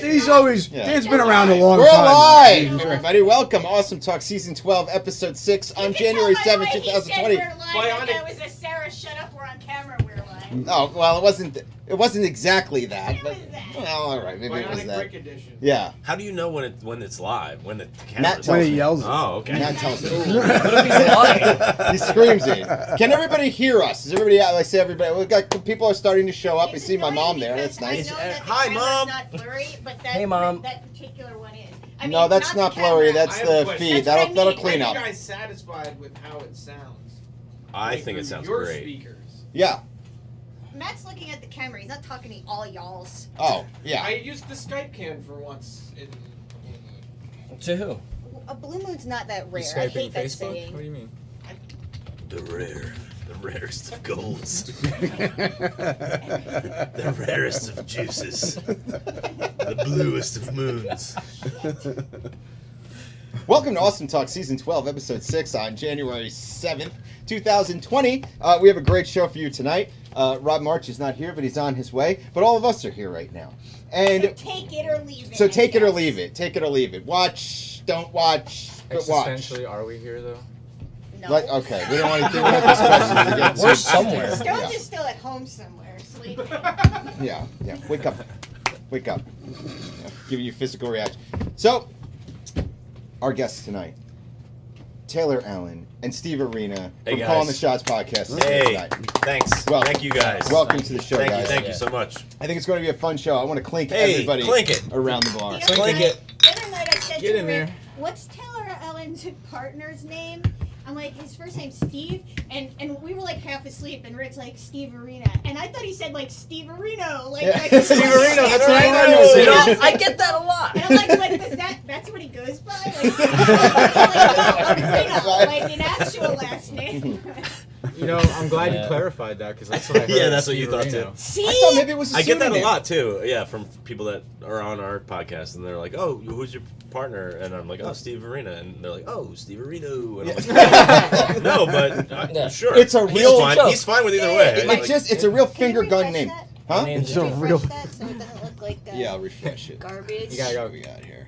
He's always. Dan's been around a long time. We're alive, everybody. Welcome, Awesome Talk Season 12, Episode 6 on January 7th, 2020. That was a Sarah shut up, we're on camera, we're live. Oh well, it wasn't exactly that. It was that. Well, all right, maybe it was that. Edition. Yeah. How do you know when it's live? When the camera? Matt tells when he me. yells. Oh, okay. Matt tells me. What if he's lying? He screams it. Can everybody hear us? Is everybody out? I say everybody. We got people are starting to show up. I see my mom there. That's nice. Hi, Mom. Not blurry, but that, hey, Mom. That particular one is. I mean, No, that's not blurry. That's the feed. That'll clean up. Are you guys satisfied with how it sounds? I think it sounds your great. Speakers. Yeah. Matt's looking at the camera. He's not talking to all y'alls. Oh, yeah. I used the Skype cam for once. To who? A blue moon's not that rare. You I Skyping hate that Facebook? saying. What do you mean? The rarest of golds. The rarest of juices. The bluest of moons. Welcome to Awesome Talk Season 12, Episode 6 on January 7th, 2020. We have a great show for you tonight. Rob March is not here, but he's on his way. But all of us are here right now. And so take it or leave it. So take it or leave it. Take it or leave it. Watch, don't watch, but watch. Existentially, are we here, though? No. Like, okay, we don't want to do this question to get We're somewhere. Stones is still at home somewhere, sleeping. Yeah. Wake up. Wake up. Yeah, giving you physical reaction. So, our guests tonight, Taylor Allen and Steve Arena from guys. Calling the Shots podcast. Hey, thanks. Well, thank you guys. Welcome to the show, guys. Thank you so much. I think it's going to be a fun show. I want to clink everybody clink it. around the bar. Clink it. The other night I said Get to in Rick, there. what's Taylor Allen's partner's name? I'm like, his first name's Steve, and we were like half asleep, and Rick's like, Steve Arena. And I thought he said like Steve Areno. Like Steve Areno, that's what I You know, know. I get that a lot. And I'm like, that's what he goes by? Like, like an actual last name. You know, I'm glad you clarified that because that's what I heard. Yeah, that's what you thought too. See? I thought maybe it was a I get that a pseudonym. lot too. Yeah, from people that are on our podcast, and they're like, "Oh, who's your partner?" And I'm like, "Oh, Steve Arena," and they're like, "Oh, Steve Areno." And I'm like, no, but sure, It's a real He's fine with either way. It's a real finger gun name. Huh? It's a real. That so it doesn't look like Yeah, I'll refresh it. garbage. You gotta go. What we got here?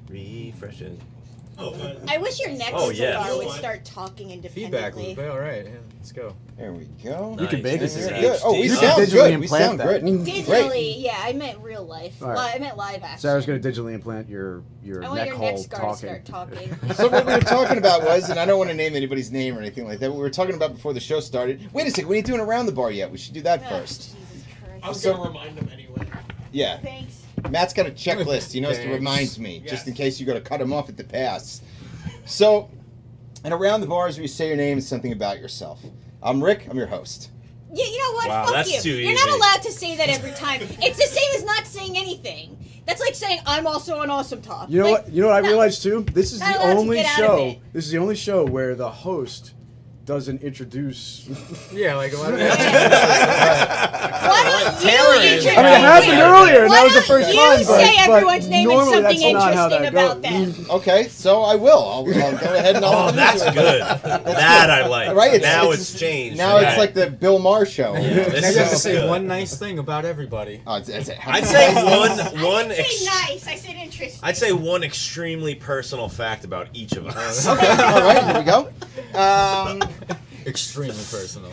Refresh it. I wish your next cigar would start talking Feedback independently. loop. All right, yeah, let's go. There we go. You can bake This it. is Good. Good. Oh, we You sound can digitally good. We implant sound that. good. Digitally, Great. yeah, I meant real life. All right. Well, I meant live action. Sarah's going to digitally implant your I want neck your hole neck scar to start talking. So what we were talking about was, and I don't want to name anybody's name or anything like that, what we were talking about before the show started. Wait a second, we ain't doing Around the Bar yet. We should do that first. Jesus I was Christ. going to remind them anyway. Yeah. Thanks. Matt's got a checklist. He knows to Thanks. remind me, just Yes. in case you got to cut him off at the pass. So, and Around the Bars, we say your name and something about yourself. I'm Rick. I'm your host. Yeah, you know what? Wow, Fuck that's you. too You're easy. not allowed to say that every time. It's the same as not saying anything. That's like saying I'm also an Awesome Talk. You know Like, what? You know what I no. realized too. This is Not the allowed to only get out of show. it. This is the only show where the host doesn't introduce. Yeah, like a lot of. Why don't you Taylor introduce? is- I mean, it happened earlier, and Why that was the don't first you time. But, say everyone's but name and normally something that's not how interesting that about goes. them? Okay, so I will. I'll go ahead and I'll Oh, that's good. That I like. Right? Now it's changed. Now Yeah. it's like the Bill Maher show. Yeah, Now this you have to is say good. one nice thing about everybody. Oh, I'd say one. I didn't say nice. I said interesting. I'd say one extremely personal fact about each of us. Okay, all right, here we go. Extremely personal.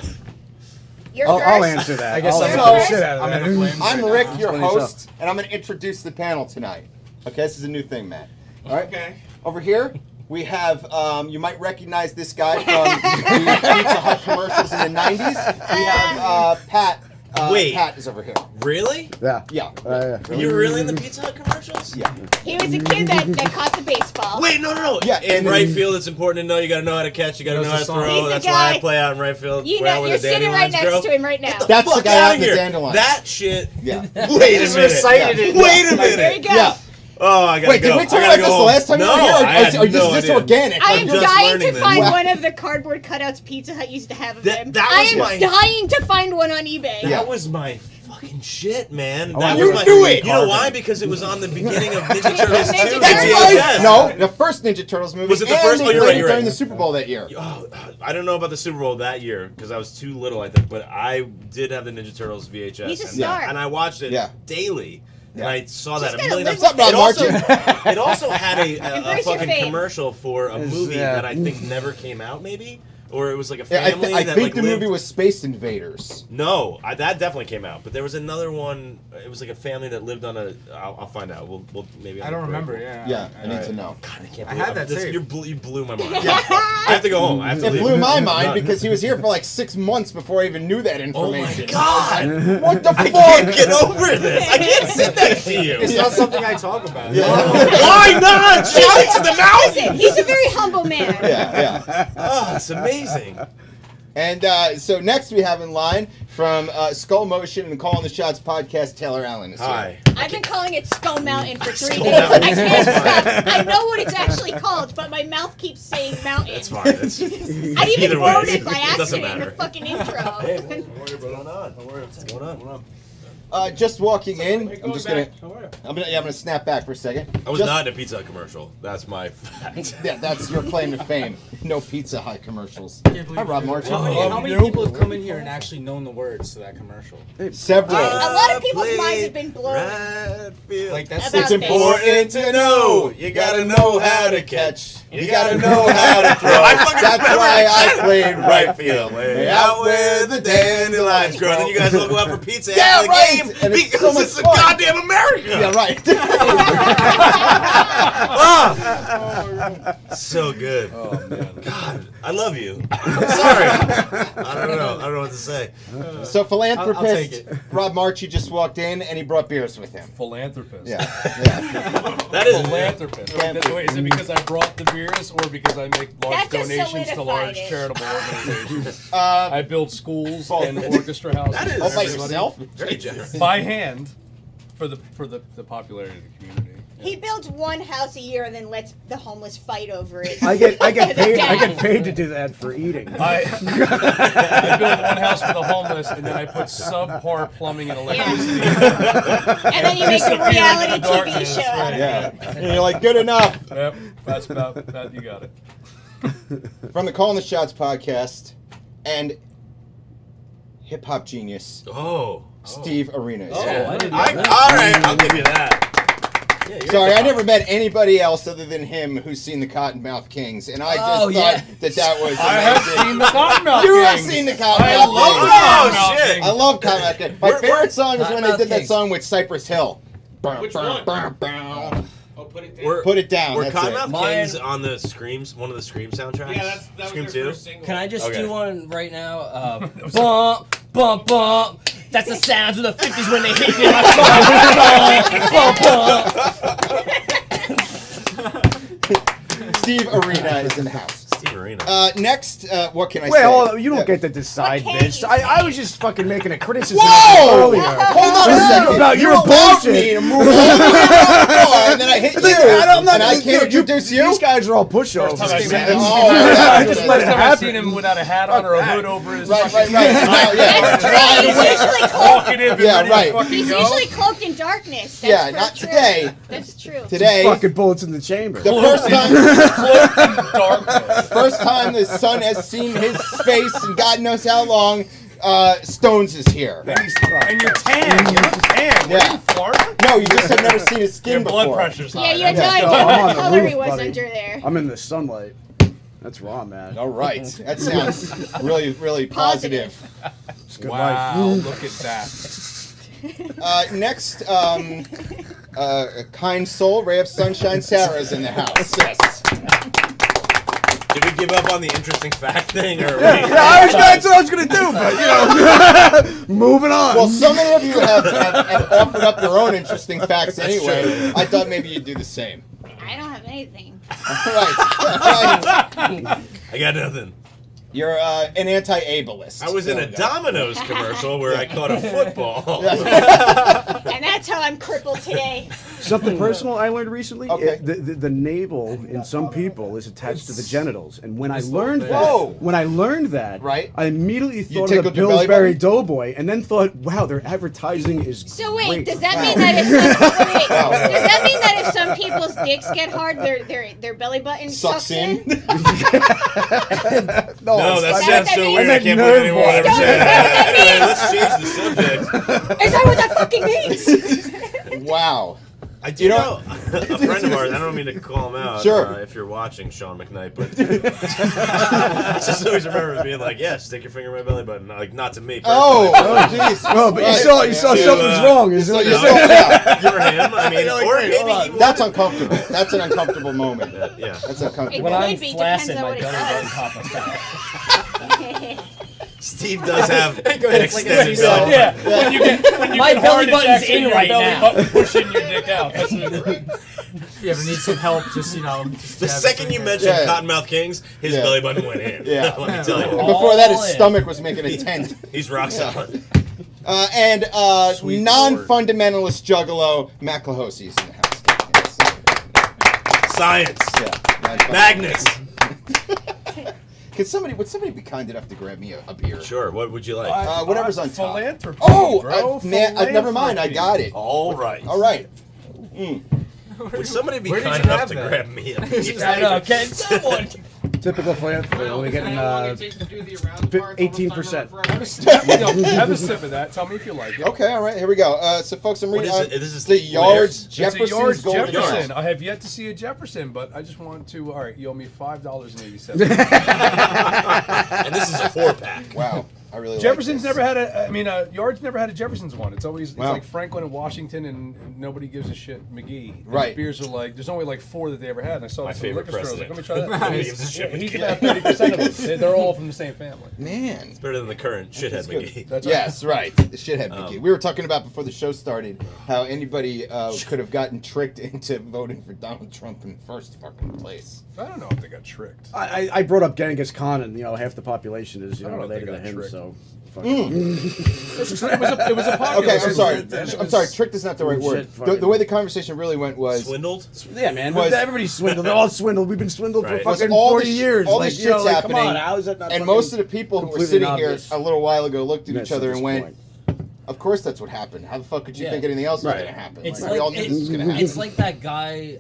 You're I'll first. answer that. I guess I'll I'm answer so- the shit out of I'm that. in the flames. I'm right Rick, now. your Funny stuff. host, and I'm going to introduce the panel tonight. Okay, this is a new thing, Matt. All right. Okay. Over here, we have, you might recognize this guy from the Pizza Hut commercials in the 90s. We have Pat. Wait. Pat is over here. Really? Yeah. Yeah. Yeah. You were really in the Pizza Hut commercials? Yeah. He was a kid that caught the baseball. Wait, no. Yeah, In and right then- field, it's important to know. You got to know how to catch. You got to Knows know how the to song. throw. He's the That's why I guy- play out in right field. You where know, all you're the sitting right dandelions next grow. to him right now. That's the Fuck guy out outta in the here. dandelion. That shit. Yeah. Wait a Just minute. recited Yeah. it. Wait a There you minute. go. Yeah. Oh, I gotta Wait, go. did we talk I about gotta this go the last time no, you were here? I had Or no is this idea. organic? I I'm am just dying learning to this. find Wow. one of the cardboard cutouts Pizza Hut used to have of them. That I was am my- dying to find one on eBay. Yeah. That was my fucking fucking shit, man. Oh, That you was my, knew it! You know why? Because it was on the beginning of Ninja Turtles 2. Ninja That's Turtles. right. No, the first Ninja Turtles movie. Was it the and first? they Oh, you're played right, it you're during right. the Super Bowl that year. Oh, I don't know about the Super Bowl that year because I was too little, I think. But I did have the Ninja Turtles VHS. He's a and, star. and I watched it Yeah. daily. And Yeah. I saw Just that a gotta million live times. with it. It also, Martin. it also had a Embrace your fucking fame. commercial for a movie yeah. that I think never came out, maybe? Or it was like a Yeah, family I that think like the lived... movie was Space Invaders. No, that definitely came out. But there was another one. It was like a family that lived on a... I'll find out. We'll maybe... I don't remember. Yeah. Yeah, I need to know. God, I can't I believe had that this, tape. you blew my mind. Yeah. I have to go home. I have to It leave. blew my I'm mind done. because he was here for like 6 months before I even knew that Oh my information. god! What the I fuck? can't get over this. I can't sit next to you. It's not something I talk about. Yeah. Why not? Shout it to the mountain. Listen, he's a very humble man. Yeah. Oh, it's amazing. And so next we have in line from Skull Motion and Calling the Shots podcast, Taylor Allen is here. Hi. I've been calling it Skull Mountain for 3 Skull days. Mountain. I can't stop. I know what it's actually called, but my mouth keeps saying mountain. It's fine. It's, I even either way, wrote it by it doesn't accident in the matter. fucking intro. Hey, what's going on? What's going on? Just walking in, I'm just gonna, How are you? I'm gonna snap back for a second. I was Just- not in a Pizza Hut commercial. That's my fact. Yeah, that's your claim to fame. No Pizza Hut commercials. Hi, Rob Martin. How many people have come in here and actually known the words to that commercial? Several. A lot of people's minds have been blown. Right Like that's About It's important to know. You gotta know how to catch. You gotta know how to throw. That's why I played right field. Way out where the dandelions grow. And then you guys all go out for pizza Yeah, after the right. game And it's because so much it's a fun. goddamn America. Yeah, right. Ah, so good. Oh man. God, I love you. I'm sorry. I don't know. I don't know what to say. So philanthropist I'll take it. Rob Marchi just walked in and he brought beers with him. Philanthropist. Yeah. That is Philanthropist. Wait, is it because I brought the beers or because I make large That just donations to large solidified it. charitable organizations? Uh, I build schools and orchestra houses. That is- for all by everybody. yourself? very generous. By hand for the popularity of the community. He builds one house a year and then lets the homeless fight over it. I get The paid. I dad. get paid to do that for eating. I build one house for the homeless and then I put subpar plumbing and electricity. And then you make a Disappear reality into TV darkness, show out right. of Yeah. it. And you're like, good enough. Yep, that's about that. You got it. From the Calling the Shots podcast and hip hop genius, Oh. Steve Arenas. Yeah. I didn't know all that. right, I'll give you that. Yeah, you're Sorry, a I good never met anybody else other than him who's seen the Cottonmouth Kings, and I just thought that was I have amazing. seen the Cottonmouth You have Kings. seen the I Cottonmouth love Kings. the Oh, Cottonmouth shit. Kings. I love Cottonmouth Kings. My favorite song is when they Cottonmouth did that Kings. song with Cypress Hill. Which one? Oh, put it down. We're- Put it down. Were That's Cottonmouth it. Mine- Kings on the Screams, one of the Scream soundtracks? Yeah, that Scream was their 2? first single. Can I just Okay. do one right now? Bump, bump, bump. That's the sounds of the 50s when they hit me in my car. Bump, bump. Steve Arena is in the house. Steve Arena. Next, what can I Wait, say? hold on. You don't Yeah. get to decide, What can't bitch. you I was just fucking making a criticism Whoa! earlier. Hold on a This is second. about you your allowed bullshit. me to move all the way around the floor, and then I hit you, I'm not and I can't introduce you? These guys are all pushovers. time I've seen man. him. Oh, I just yeah. let it First time I've happen. seen him without a hat on or a hood over his Right. fucking Now, yeah. That's true. He's usually cloaked. talkative and Yeah, ready right. to fucking He's go. usually cloaked in darkness. That's Yeah, for not true. today. That's true. Today, Fucking bullets in the chamber. the first time, Darkness. first time the sun has seen his face in God knows how long, Stones is here. And you're tan. You're tan. Were you Yeah. in Florida? No, you just have never seen his skin Your blood before. pressure's high. Yeah, you had no Yeah, idea no, I'm what on the color he roof, was buddy. under there. I'm in the sunlight. That's raw, man. All right, that sounds really, really positive. It's good Wow, life. look at that. Next, a kind soul, ray of sunshine, Sarah's in the house. Yes. Did we give up on the interesting fact thing? Or That's what I was gonna do, but you know, moving on. Well, so many of you have offered up your own interesting facts anyway. true. I thought maybe you'd do the same. I don't have anything. Right. I got nothing. You're an anti-ableist. I was in a Domino's commercial where I caught a football. And that's how I'm crippled today. Something personal I learned recently. Okay. The navel in some people is attached to the genitals, and when I This learned little that, Right. I immediately thought of the tickled your belly Pillsbury button? Doughboy, and then thought, wow, their advertising is So wait, great. does that mean that if does that mean that if some people's dicks get hard, their belly button Sucks in. No, that that sounds what so that weird. I means? can't believe anyone ever Don't- said that. is that Anyway, let's change the subject. Is that what that fucking means? Wow. I do You know- know a friend of ours. I don't mean to call him out. Sure. If you're watching, Sean McKnight, but I just always remember being like, "Yeah, stick your finger in my belly button." Like, not to me. Oh, personally, jeez. Oh, but Right. you saw Yeah. something's wrong. Is what You you're saw- saying? yeah. but for him, I mean, or maybe he wanted- That's uncomfortable. That's an uncomfortable moment. Yeah. That's uncomfortable. When It I'm could be, flaccid, depends on my what it belly does. button pops out. Steve does have an Like a extended seesaw. belly. Yeah, when you get My belly heart button's attacks in your right belly now. button pushing your dick out. That's it. If you ever need some help, just just The jab it second in you there. mentioned Yeah. Cottonmouth Kings, his Yeah. belly button went in. Yeah. Let me tell And you. before that, his All in. stomach was making a tent. He's rock solid. And Sweet non-fundamentalist juggalo, Matt Clahosi is in the house. Science. Yeah, non-fundamentalist. Magnets. Would somebody be kind enough to grab me a beer? Sure. What would you like? Whatever's on top. Philanthropy, Oh, bro. man, never mind. I got it. All right. All right. Would somebody be Where did kind you enough have to that? grab me? I know, can someone? Typical philanthropy. Well, We're is that getting how long it takes to do the around part? Almost 18%. Have a sip of that. Tell me if you like it. Okay, all right, here we go. So, folks, I'm What reading is it? This is the Yards It's a Jefferson's Yards Golden Jefferson. Yards. I have yet to see a Jefferson, but I just want to. All right, you owe me $5.87. And this is a 4-pack. Wow, I really Jefferson's like this. never had a. I mean, Yards never had a Jefferson's one. It's always Wow. like Franklin and Washington, and nobody gives a shit. McGee. And Right. the beers are like there's only like 4 that they ever had. And I saw My this in the favorite liquor store. I was like, president. let me try that. Nobody gives a shit. He's about 30% of them. They're all from the same family. Man. Better than the current shithead good. McGee. That's Yes, right. The shithead McGee. We were talking about before the show started how anybody could have gotten tricked into voting for Donald Trump in first fucking place. I don't know if they got tricked. I brought up Genghis Khan, and half the population is I don't know if they related to got him. tricked. So, fuck It was a popular. Okay, I'm sorry. It I'm sorry. was- Tricked is not the right word. Shit, The fucking- way the conversation really went was Swindled? yeah, man. Was- Everybody's swindled. They're all swindled. We've been swindled Right. for fucking all 40 this- years. all like, this you know, shit's like, happening, Come on, how is that not and fucking most of the people who were completely sitting obvious? here a little while ago looked at Miss each other at and this went, point. "Of course that's what happened. How the fuck could you Yeah. think anything else was Right. going to happen? It's we all knew this was going to happen." it's like that guy.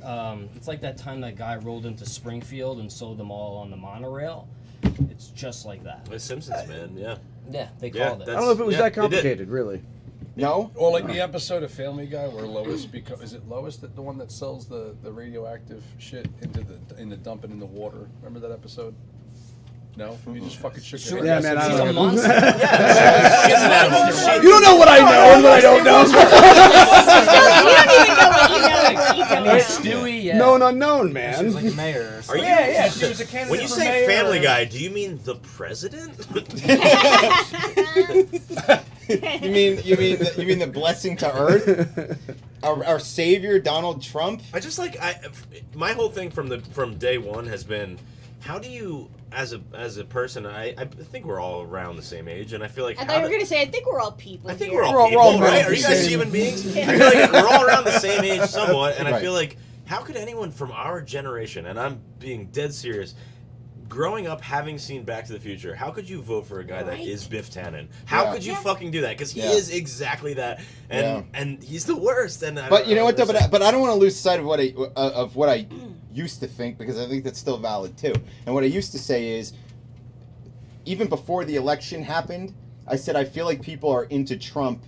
It's like that time that guy rolled into Springfield and sold them all on the monorail. It's just like that. The Simpsons, man. Yeah. Yeah, they Yeah, called it. I don't know if it was Yeah, that they did. complicated, really. No? Or like the episode of Family Guy where Lois is it Lois the one that sells the radioactive shit in the dumping in the water? Remember that episode? No, you just fucking shook your Yeah, head. man, I She's don't a know. monster. She's an animal. You don't know what I know and what I don't know. You don't even know what you know and what you I don't mean, know. Stewie, yeah. Known unknown, She man. was like a mayor or Are something. you? Yeah, she was a candidate When you for say mayor. Family Guy, do you mean the president? You mean the blessing to Earth? Our savior Donald Trump? I just like my whole thing from day one has been, how do you as a person? I think we're all around the same age, and I feel like I thought you were going to say, I think we're all people I think here. we're all We're people, all right? meant Are the you guys same. human beings? I feel like we're all around the same age somewhat, and I Right. feel like how could anyone from our generation, and I'm being dead serious, growing up having seen Back to the Future, how could you vote for a guy that Right. is Biff Tannen? How Yeah. could you Yeah. fucking do that? Because he Yeah. is exactly that, and he's the worst. And But you know what? Though, but I don't want to lose sight of what I used to think, because I think that's still valid too. And what I used to say is, even before the election happened, I said I feel like people are into Trump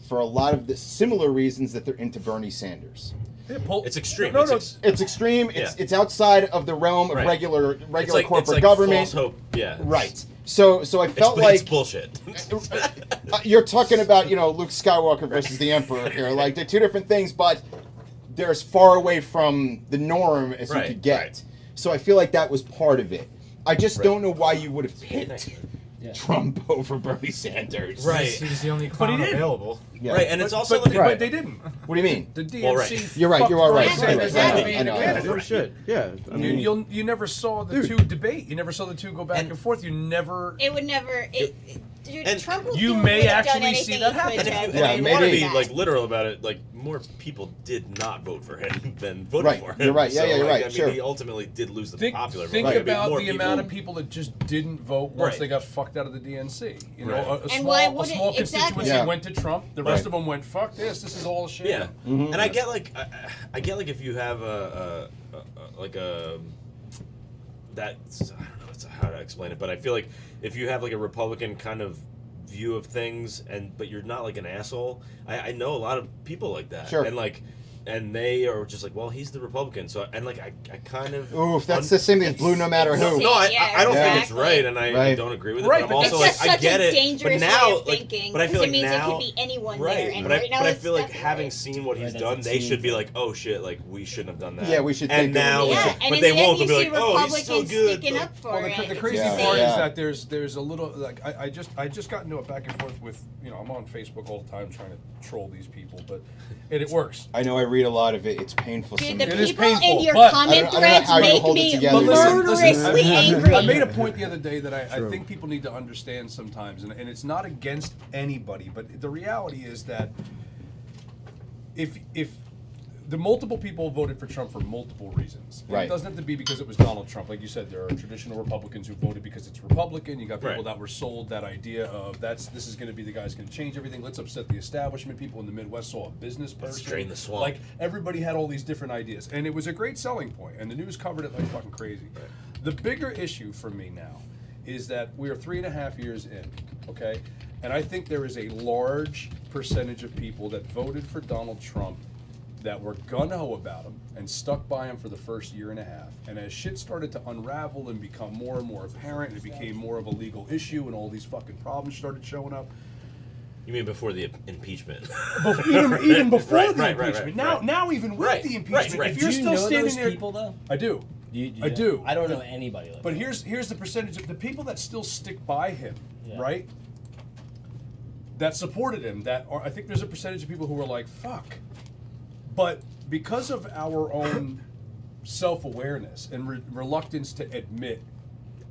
for a lot of the similar reasons that they're into Bernie Sanders. Yeah, It's extreme. No, It's no, ex- It's extreme. Yeah. It's outside of the realm of Right. regular it's like, corporate it's like government. false hope. Yeah. Right. So I felt It's like bullshit. you're talking about, Luke Skywalker versus the Emperor here. Like, they're two different things, but they're as far away from the norm as Right, you could get. right. So I feel like that was part of it. I just Right. don't know why you would have picked Yeah. Trump over Bernie Sanders. Right. He was the only But he clown didn't. available. Yeah. Right, and it's also but, like but they didn't. What do you mean? The DNC. Well, right. You're right. You are right. fucked You're Bernie right. Sanders. I know. No shit. Yeah. I mean, You never saw the Dude. two debate. You never saw the two go back and forth. You never. It would never. Dude, And Trump will you do may would have done actually see anything that he happen. could And if to you, Yeah, if you want to maybe. be like literal about it, like more people did not vote for him than voted Right, for him. you're right. Yeah, So, yeah, you're like, right, I mean, sure. he ultimately did lose the Think popular vote. think Right. about More the people- amount of people that just didn't vote once Right. they got fucked out of the DNC. You know, Right. a And small, why a wouldn't- small exactly. constituency Yeah. went to Trump. The rest Right. of them went, "Fuck this! This is all a sham." Yeah, Mhm. and I get like I get like if you have that's I don't know how to explain it, but I feel like if you have like a Republican kind of view of things but you're not like an asshole. I know a lot of people like that, Sure. and they are just like, well, he's the Republican, so I kind of Oof, that's the same thing as blue no matter who. No, I don't Yeah. think it's right, and I Right. don't agree with it. Right, but I'm but also It's just like, I such get a it. dangerous but now, way of like, thinking, but I feel because like it means now, it could be anyone right? there, and but right now I it's feel like definitely having right. seen what he's Right, done, that's a they team should be thing. like, oh shit, like we shouldn't have done that. Yeah, we should And think now, of it. Yeah, Yeah. and but in they the won't. end, They'll be you like, see oh, he's so Republicans good. sticking up for Well, it. the It's crazy Yeah, part yeah. is that there's a little like I just got into a back and forth with I'm on Facebook all the time trying to troll these people, but it works. I know I read a lot of it. It's painful. Dude, some the of It it. is people painful, in your but comment I don't know threads how you make hold it me together. But listen, murderously angry. I made a point the other day that I True. think people need to understand sometimes, and it's not against anybody, but the reality is that if the multiple people voted for Trump for multiple reasons. And Right. It doesn't have to be because it was Donald Trump. Like you said, there are traditional Republicans who voted because it's Republican. You got people Right. that were sold that idea of this is going to be the guy who's going to change everything. Let's upset the establishment. People in the Midwest saw a business person. Let's drain the swamp. Like everybody had all these different ideas, and it was a great selling point, and the news covered it like fucking crazy. The bigger issue for me now is that we are 3.5 years in, okay, and I think there is a large percentage of people that voted for Donald Trump that were gung-ho about him and stuck by him for the first 1.5 years. And as shit started to unravel and become more and more apparent, and it became more of a legal issue, and all these fucking problems started showing up, You mean before the impeachment? even before Right, the right, right, impeachment. right. Now even with Right, the impeachment, right. if you're Do you still know standing those there, people though? I do. I don't. do. I don't know anybody like But that. here's the percentage of the people that still stick by him, Yeah. right? That supported him. I think there's a percentage of people who were like, "Fuck," but because of our own self-awareness and reluctance to admit,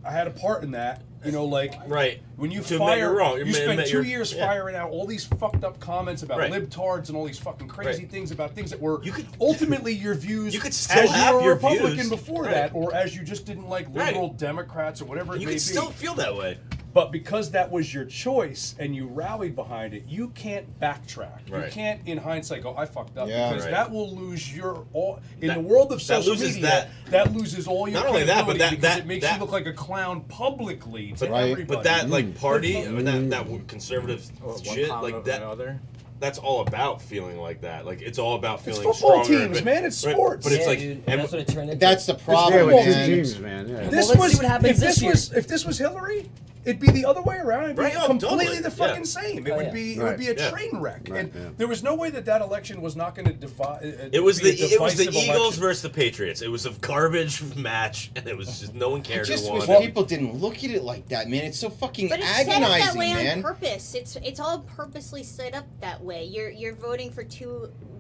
I had a part in that. Like Right. when you To admit you're wrong. you spend Admit 2 you're- years yeah. firing out all these fucked up comments about Right. libtards and all these fucking crazy Right. things about things that were You could- ultimately your views. You could still as have you were a your Republican views. before Right. that, or as you just didn't like Right. liberal Democrats or whatever it You may can be. still feel that way. But because that was your choice and you rallied behind it, you can't backtrack. You Right. can't, in hindsight, go, "I fucked up," Yeah. because Right. that will lose your all. In That- the world of that social loses media, that loses all your Not only that, but credibility because that- it makes that- you look like a clown publicly to Right. everybody. But that like party, I mean, that conservative One shit, comment like over that. another. That's all about feeling like that. Like it's all about feeling football stronger. teams, but- man. It's right, sports. But it's Yeah, like, dude, and that's what it turned into. That's the Yeah, problem, with two man. teams, man. Yeah. This let's was see what happens if this this year. was if this was Hillary, it'd be the other way around. It'd be Right, oh, completely totally. the fucking Yeah. same. It Oh, would yeah. be Right. a Yeah. train wreck. Right, And yeah. there was no way that election was not going to defy. it was the divisive Eagles election. versus the Patriots. It was a garbage match, and it was just no one It cared just who was won. people didn't look at it like that, man. It's so fucking But it's set up that agonizing, way man. on purpose. It's all purposely set up that way. You're voting for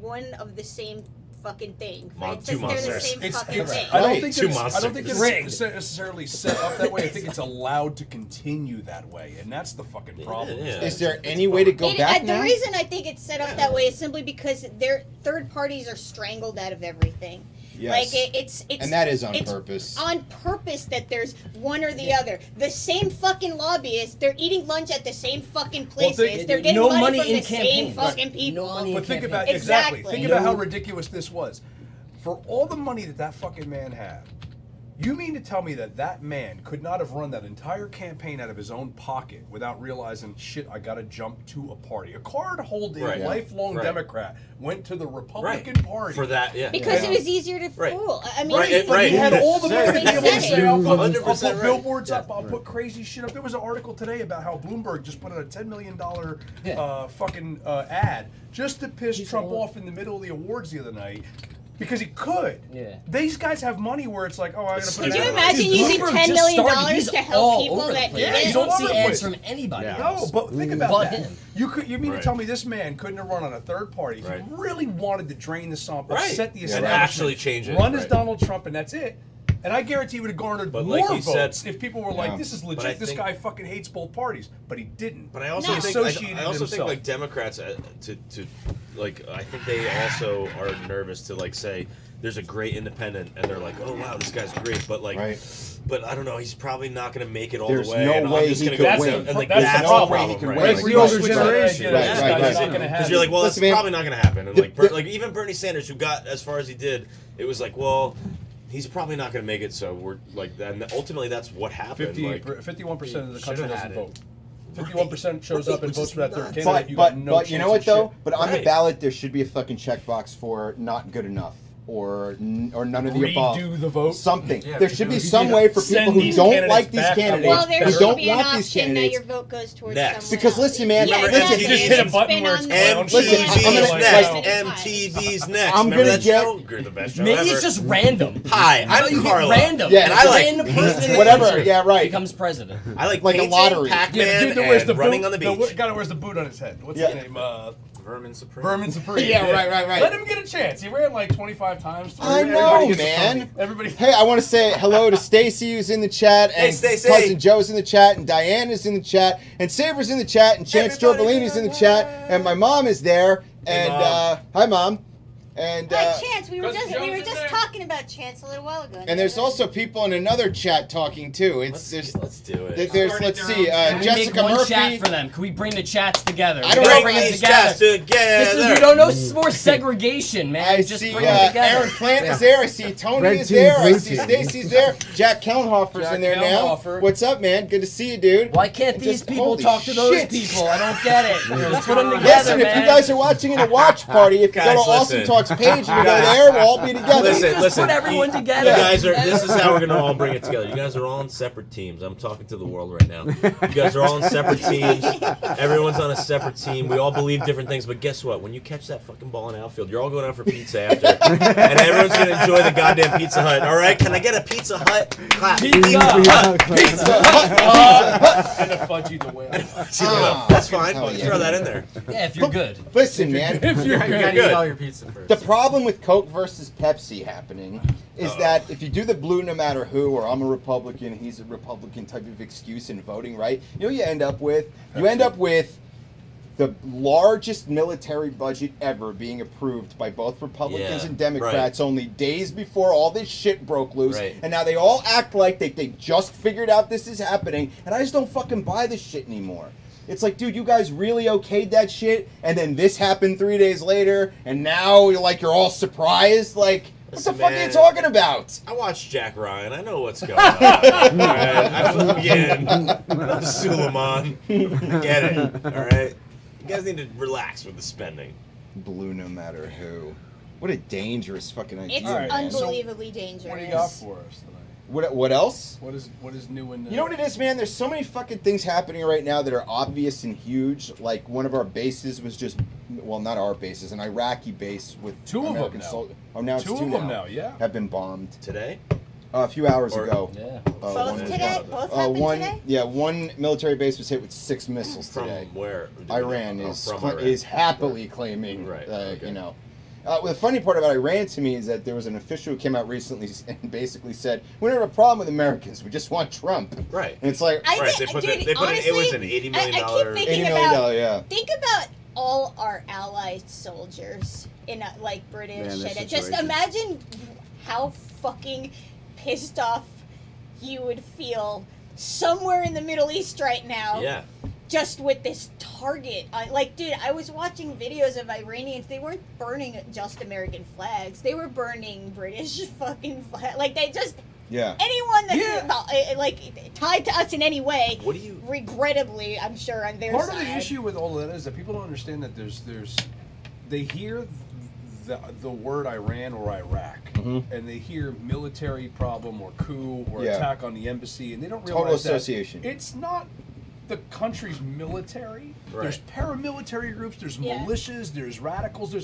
one of the same fucking thing. Mon- It's two just they're the monsters. same It's, fucking thing. I don't Right. think Two it's, I don't think it's monsters. necessarily set up that way. I think it's allowed to continue that way, and that's the fucking problem. Yeah. Is there any way to go back The now? reason I think it's set up that way is simply because their third parties are strangled out of everything. Yes. Like it's And that is on it's purpose. On purpose that there's one or the other. The same fucking lobbyists. They're eating lunch at the same fucking places. think- they're getting no money money from in the same campaigns. fucking Right. people. No money But think about campaign. exactly. Exactly. Think about how ridiculous this was. For all the money that fucking man had, you mean to tell me that man could not have run that entire campaign out of his own pocket without realizing, shit, I got to jump to a party. A card-holding, Right. lifelong Right. Democrat went to the Republican Right. Party. For that, yeah. Because Yeah. it was easier to Right. fool. I mean, Right, But he had all the money to be able to Exactly. say, I'll put 100% right. billboards Yeah. up, I'll put crazy shit up. There was an article today about how Bloomberg just put out a $10 million fucking ad just to piss Trump off in the middle of the awards the other night. Because he could. Yeah. These guys have money where it's like, oh, I'm going to put Could an you ad. imagine Dude, using Bloomberg $10 just million started. He's to all help people over the that place. need he's it? You all don't over see the ads place. from anybody Yeah. No, else. but think about But that. him. You mean Right. to tell me this man couldn't have run on a third party? If Right. he really wanted to drain the swamp, Right. upset the Yeah, establishment, actually change it, run as right. Donald Trump, and that's it. And I guarantee he would have garnered But more like you votes said- if people were Yeah. like, "This is But I legit. This think- guy fucking hates both parties," but he didn't. But I also No. think Associated I also think himself. like Democrats like I think they also are nervous to like say there's a great independent and they're like, oh wow, this guy's great, but like, Right. but I don't know, he's probably not going to make it all There's the way. no and way I'm just he gonna could go win. and like That's that's the the problem. problem, He can right? win. Like the older Switch generation. that, Right, this right, guy's right. not gonna Because have you're it. like, well, Listen, that's man, probably not going to happen. And the- like even Bernie Sanders, who got as far as he did, it was like, well, he's probably not going to make it. So we're like, and ultimately that's what happened. 51% of the country Should've doesn't had it. vote. 51% shows up and Which votes is for that third nuts. candidate. You got no But you know what chance of though? shit. But on the Right. ballot, there should be a fucking checkbox for not good enough or none of the above. Redo the vote. Something. Yeah, there should be redo some it. way for Send people who these don't candidates like these back. candidates, Well, there who should don't be an want these option that candidates. your vote goes towards Next. someone Because else. listen, man, Yeah, remember exactly. MTV? Just hit a It's button been where on it's the clown news shit. Listen, I'm gonna- so like, many times. MTV's next. I'm Remember gonna that get- show? You're the best show Maybe ever. it's just random. Hi, You know, I'm you get Carla. random. Yeah, and I like random person in the whatever. country Yeah, right. becomes president. I like Like a painting, lottery. Pac-Man, Yeah, the dude that wears and the running boot, on the beach. The guy that wears the boot on his head. What's Yeah. his name? Vermin Supreme. Vermin Supreme. Yeah, right. Let him get a chance. He ran like 25 times. I Everybody know, gets a man. phony. Everybody. Hey, I want to say hello to Stacy, who's in the chat, Hey, and Stacy. cousin Joe's in the chat, and Diana's in the chat, and Saber's in the chat, and Chance Everybody's Giorbolini's in the chat, and my mom is there, Hey, and Mom. hi, Mom, and Hi, Chance. We were Cousin just Joe's in there. talking about Chance a little while ago. and there's also people in another chat talking too. It's Let's do it. there's Started let's their see, own Can we Jessica make one Murphy. chat for them? Can we bring the chats together? I We don't gotta know. bring them These chats together. together. This is, you don't know more segregation, man. I Just see bring them together. Aaron Plant is there. I see Tony Red is team, there. I blue see team. Stacy's there. Jack Kellenhofer's Jack in there now. Kellenhofer. What's up, man? Good to see you, dude. Why can't And these just- people holy talk to those shit. people? I don't get it. Just put them together, Listen, man. if you guys are watching in a watch party, if you go Guys, to Awesome listen. Talks page and you go there, we'll all be together. Listen, Just listen. put everyone you, together. You guys are. This is how we're gonna all bring it together. You guys are all on separate teams. I'm talking to the world right now. You guys are all on separate teams. Everyone's on a separate team. We all believe different things. But guess what? When you catch that fucking ball in outfield, you're all going out for pizza after, and everyone's gonna enjoy the goddamn Pizza Hut. All right? Can I get a Pizza Hut? Clap. Pizza. And a fudgy the whale. That's fine. hell yeah. Throw that in there. Yeah, if you're good. Listen, man. If you're You gotta Good. eat all your pizza first. The problem with Coke versus Pepsi happening is that if you do the blue no matter who, or I'm a Republican, he's a Republican type of excuse in voting, right? You know what you end up with? You end up with the largest military budget ever being approved by both Republicans Yeah, and Democrats only days before all this shit broke loose. Right. And now they all act like they just figured out this is happening, and I just don't fucking buy this shit anymore. It's like, dude, you guys really okayed that shit, and then this happened 3 days later, and now you're all surprised? Like, what Listen, the fuck are man. you talking about? I watched Jack Ryan. I know what's going on. All right? I flew in. I'm Suleiman. I get it. All right? You guys need to relax with the spending. Blue no matter who. What a dangerous fucking idea. It's All right, man. unbelievably dangerous. What do you got for us tonight? What else? What is new in the... You know what it is, man? There's so many fucking things happening right now that are obvious and huge. Like, one of our bases was just... Well, not our bases. An Iraqi base with Two of them American now. soldiers. Oh, now it's Two two of them now, yeah. Have been bombed. Today? A few hours Or- ago. Yeah. Both one was today? bombed. Both happened one, today? Yeah, one military base was hit with 6 missiles From today. where? Iran Oh, is from Iran. is happily claiming, Right, okay. you know. Well, the funny part about Iran to me is that there was an official who came out recently and basically said, "We don't have a problem with Americans. We just want Trump." Right. And it's like, I Right, think, they put dude, it- they put it- it was honestly, an $80 million I keep thinking $80 million, about, yeah. think about all our allied soldiers in like British Man, that and just situation. imagine how fucking pissed off you would feel somewhere in the Middle East right now. Yeah. Just with this target. Like, dude, I was watching videos of Iranians. They weren't burning just American flags. They were burning British fucking flags. Like, they just... yeah. Anyone that's Yeah. like tied to us in any way, What do you... regrettably, I'm sure on their Part side. of the issue with all of that is that people don't understand that they hear the word Iran or Iraq, and they hear military problem or coup or Yeah. attack on the embassy, and they don't Total realize association. that it's not the country's military. Right. There's paramilitary groups, there's Yeah. militias, there's radicals,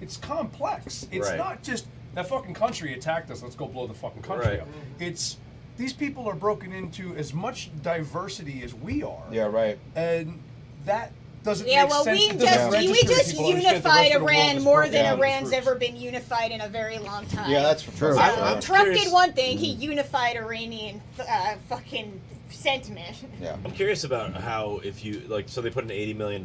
it's complex. It's Right. not just that fucking country attacked us, let's go blow the fucking country Right. up. It's these people are broken into as much diversity as we are. Yeah, right. And that doesn't Yeah, make well, sense. we It doesn't just register to unified people understand the rest of the world Iran is more broken than down into Iran's groups. ever been unified in a very long time. Yeah, that's true. So, I'm Trump curious- did one thing. He unified Iranian fucking sentiment. Yeah. I'm curious about how if you like, so they put an $80 million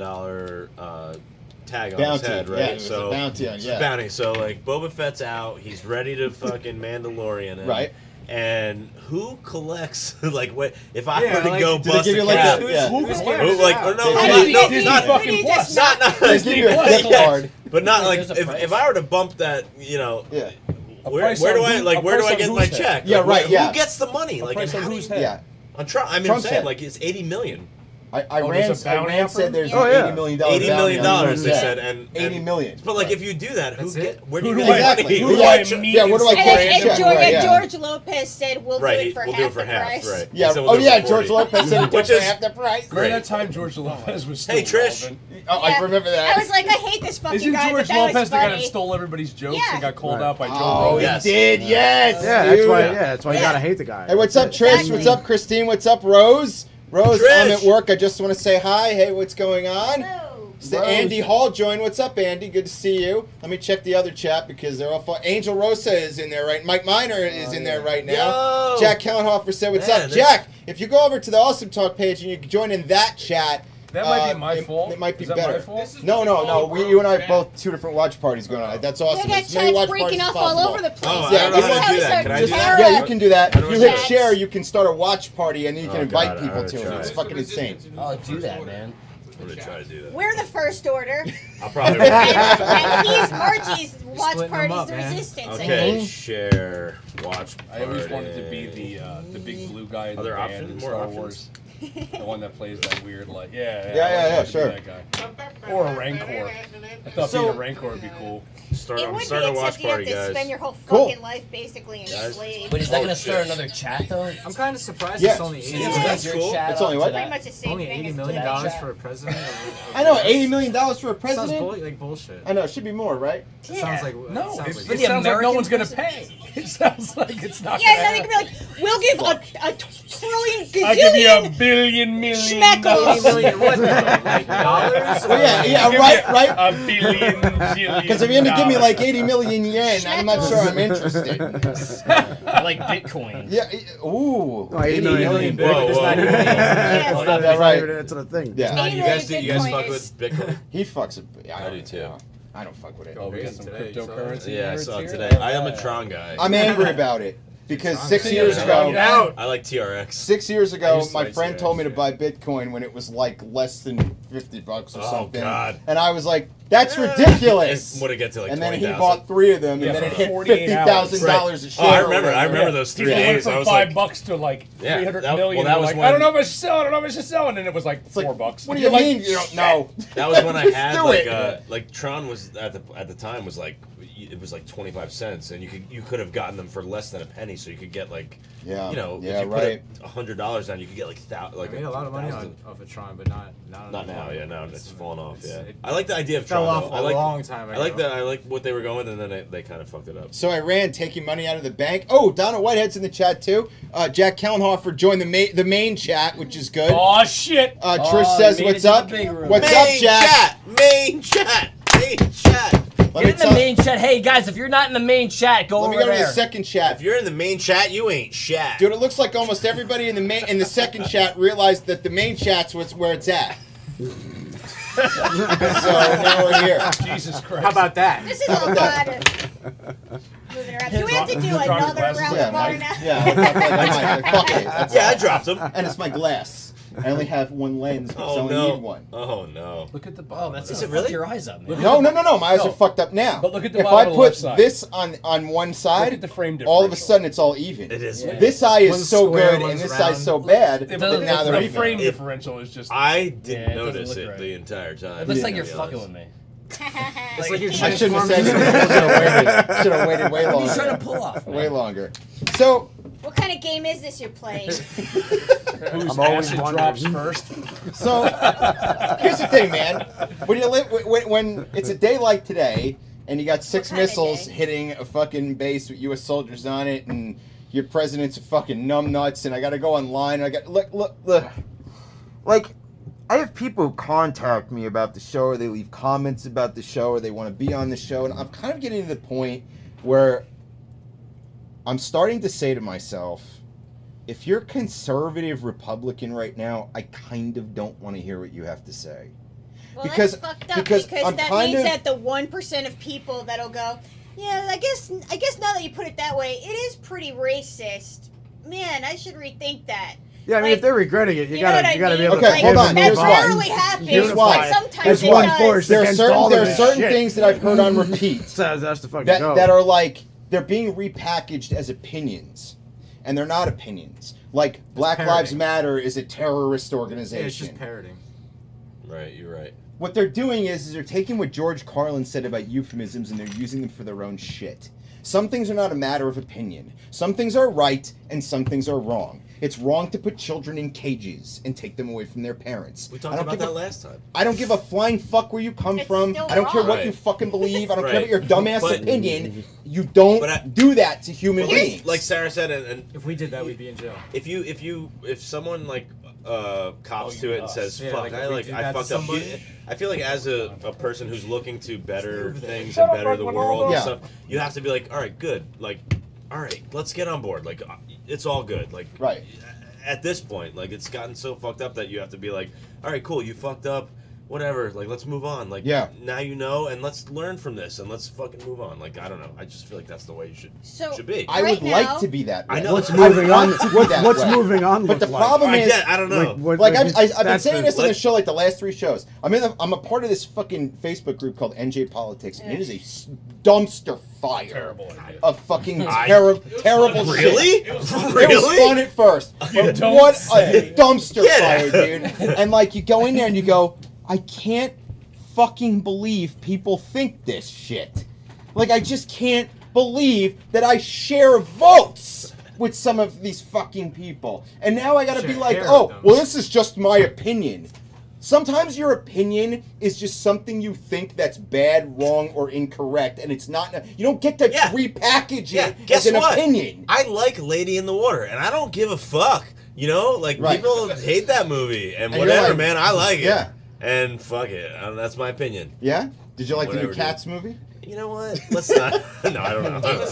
tag on Bounty, his head, right? yeah, it was a so bounty on, it's yeah. a bounty. So like, Boba Fett's out. He's ready to fucking Mandalorian him. Right. And who collects like what? If I Yeah, were to like, go do they bust give a you, like, cap, a- yeah. Who Who's cares? who, like, or no, They no, give no, Disney not, fucking Plus. not, They give you a gift card. but not like There's a price. if I were to bump that, you know, Yeah. where price do on I who- like a where do price I on get my whose head? check? Yeah, Like, right, who yeah. gets the money? Like, price and on how whose do you- head? Yeah. On Trump, I mean, Trump's I'm saying head. like it's 80 million. Iran, there's a bounty Iran on said there's him? an Yeah. $80 million $80 million, bounty on they his said, head. and 80 million. But like, if you do that, who That's get it. where do Who you do get I- the money? who do do I I check? meet Yeah, what do I in catch? And, check? George, Right, yeah. George Lopez said we'll Right, do it for we'll half do it for the half, price. right? Yeah. He said we'll Oh do it yeah, for George 40. Lopez said it Which for is- half the price. During Great. that time, George Lopez was still Hey, Trish. relevant. Oh, I Yeah. remember that. I was like, I hate this fucking Isn't guy, George but that Lopez was the guy funny. that stole everybody's jokes Yeah. and got called Right. out by Joe Oh, Rogan? Yes. he did. Yes. Yeah, that's dude. why. Yeah, that's why you Yeah. gotta hate the guy. Hey, what's up, Trish? Exactly. What's up, Christine? What's up, Rose? Rose, Trish. I'm at work. I just want to say hi. Hey, what's going on? Hello. So Rose. Andy Hall joined. What's up, Andy? Good to see you. Let me check the other chat because they're all fun. Angel Rosa is in there right. Mike Miner is in there right now. Yo. Jack Kellenhofer said, "What's Man, up, this- Jack? If you go over to the Awesome Talk page and you join in that chat, That might be my fault. It might be Is that better. my fault? This is No, what no, we no. call We, a you and I have chat. both two different watch parties going on. That's awesome. Look at As many chat's watch breaking parties as off all possible. over the place. Oh, I Yeah, don't know this how is to how do we that. start Can I do just- that? Yeah, you can do that. How If do you I hit do that? share, you can start a watch party and you can Oh, invite God, people I would to it. try It's it. fucking insane. Oh, do that, man. I'm gonna try to do that. We're the first order. I'll probably. and he's Margie's watch Splitting them parties up, the man. resistance. Okay, share, watch. I always party. wanted to be the big blue guy in the Other band options? in More Star options? Wars. The one that plays that weird, like, yeah, Yeah, I always wanted to be sure. that guy. Or a Rancor. I thought So- being a Rancor would be cool. Start, It I'm would be, starting a watch except you have party, to guys. spend your whole Cool. fucking life basically Guys. enslaved. But is that Oh, gonna start shit. another chat though? I'm kind of surprised Yeah. it's only $80 Yeah, million. that's cool. It's only what? Pretty much the same Only thing $80 as million today. for a president. Of I know, US? $80 million for a Sounds president? like bullshit. I know, it should be more, right? It sounds like No, sounds it, like it the sounds like no American one's gonna president? pay. It sounds like it's not Yeah, gonna then they could be happen. like, we'll give a trillion I'll give you a gazillion. billion million Schmeckles. dollars. 80 million what? Like dollars? Well, yeah, Or- yeah, I'll give right. you A billion jillion. Because if you're going to give me like dollars. 80 million yen, I'm not sure I'm interested. I like Bitcoin. Yeah, ooh. No, 80 million. Whoa, whoa, whoa. Yeah, Oh, fuck that's right. That's not a thing. Yeah. Eighty You guys, million you guys Bitcoin fuck is- with Bitcoin? He fucks it. I do too. I don't fuck with it. Oh, we got some Today, cryptocurrency. Yeah, I nerds saw it here? today. I am a Tron guy. I'm angry about it. Because 6 Get years out. ago, I like TRX. 6 years I ago, used to my like friend CRX, told me to yeah. buy Bitcoin when it was like less than $50 or Oh, something. God. And I was like, that's ridiculous. Would it get to like And then he 20,000? bought 3 of them, Yeah, and then it for hit 48 $50,000 a share. Oh, I or remember. I whatever. remember those 3 It went days. from I was $5 like, to like Yeah, 300 that- million. well, that You're was like, when- I don't know if I should sell. I don't know if I should sell. And then it was like It's like, $4. What do You're you like, mean you don't know? that was when I had Do like it. like Tron was at the time was like it was like 25 cents, and you could have gotten them for less than a penny, so you could get like Yeah. you know Yeah, if you right. put $100 down, you could get like I made a lot of money on off of Tron, but not Not now, yeah, now it's fallen off. Yeah, it I like the idea of fell Tron. off though. a I like, long time ago. I like that. I like what they were going, and then they kind of fucked it up. So Iran taking money out of the bank. Oh, Donna Whitehead's in the chat too. Jack Kellenhofer joined the main chat, which is good. oh shit. Trish Oh, says, made "What's it to the up? big room. What's up, Jack?" Main chat. Let Get me in the tell- main chat. Hey guys, if you're not in the main chat, go Let me over go to the there. second chat. If you're in the main chat, you ain't shat. Dude, it looks like almost everybody in the second chat realized that the main chat's where it's at. So now we're here. Jesus Christ. How about that? This is a lot of moving around. Do we have to do Drop your another glasses. round Yeah, of bar Mike. now? Yeah, I fuck it. That's Yeah, I all. dropped them. And it's my glass. I only have one lens, because I Oh only no. need one. Oh no. Look at the Oh, bottom. that's Is gonna it really? fuck your eyes up, man. No. My eyes No. are fucked up now. But look at the if bottom I of the put left side. this on one side, Look at the frame all of a differential. sudden it's all even. It is. Yeah. This eye is One's so square, good and one's this round. eye's so bad Yeah, that but now the they're even. frame differential is just. I didn't Yeah, it doesn't notice look it right. the entire time. It looks like to you're be fucking honest. with me. It's like you're I shouldn't have said transforming. it. Should have waited way What are you trying longer. to pull off, man? Way longer. So What kind of game is this you're playing? Whose I'm always acid wondering. drops first. So here's the thing, man. When you live, when it's a day like today, and you got 6 kind of missiles day? hitting a fucking base with U.S. soldiers on it, and your president's a fucking numbnuts, and I got to go online. And I got look. Like I have people who contact me about the show, or they leave comments about the show, or they want to be on the show, and I'm kind of getting to the point where I'm starting to say to myself, if you're conservative Republican right now, I kind of don't want to hear what you have to say. Well, because that's fucked up because because I'm that kind means of- that the 1% of people that'll go, yeah, I guess now that you put it that way, it is pretty racist. Man, I should rethink that. Yeah, I mean, Like, if they're regretting it, you gotta know be what I able mean? to Okay, hold forgive on, and That here's move why. on. rarely happens, Here's why. but sometimes There's it one does. force There are against certain all there of are this certain shit. things that I've heard on repeat That's the fucking that go. that are like they're being repackaged as opinions, and they're not opinions. Like Black parroting. Lives Matter is a terrorist Yeah, organization. it's just parroting. Right, you're right. What they're doing is they're taking what George Carlin said about euphemisms and they're using them for their own shit. Some things are not a matter of opinion. Some things are right and some things are wrong. It's wrong to put children in cages and take them away from their parents. We I talked don't about give that a- last time. I don't give a flying fuck where you come It's from. still I don't care wrong. what you Right. fucking believe. I don't care Right. about your dumbass But- opinion. You don't But I- do that to human But beings. like Sarah said, and If we did that, we'd be in jail. if someone like cops Oh, to you it and us. says, Yeah, "Fuck, like, I if we like do I that to fucked up." somebody- I feel like as a person who's looking to better things and better the world Yeah. and stuff, you have to be like, "All right, good. Like, all right, let's get on board. Like, it's all good." Like, Right. At this point, like, it's gotten so fucked up that you have to be like, "All right, cool. You fucked up. Whatever. Like, let's move on. Like, Yeah. now you know, and let's learn from this, and let's fucking move on." Like, I don't know. I just feel like that's the way you should be. I Right would like now- to be that way. I know. What's I moving on? want to be What's, that what's way. moving on? But the look like? problem I is, get. I don't know. like I've been that's saying the- this on the show like the last 3 shows. I'm a part of this fucking Facebook group called NJ Politics, and it is a dumpster fire Terrible idea. of fucking terrible Really? shit. It was Really? fun at first, but don't what say. a dumpster Get fire, out. dude! And like you go in there and you go, I can't fucking believe people think this shit. Like I just can't believe that I share votes with some of these fucking people. And now I gotta be Share like, hair oh, with them. well, this is just my opinion. Sometimes your opinion is just something you think that's bad, wrong, or incorrect, and it's not. You don't get to Yeah. repackage Yeah, it guess as an what? opinion. I like Lady in the Water, and I don't give a fuck. You know, like Right. people hate that movie, and you're whatever, like- man. I like it. Yeah. And fuck it. That's my opinion. Yeah. Did you like the Whatever, new dude. Cats movie? You know what? Let's not. No, I don't know. Is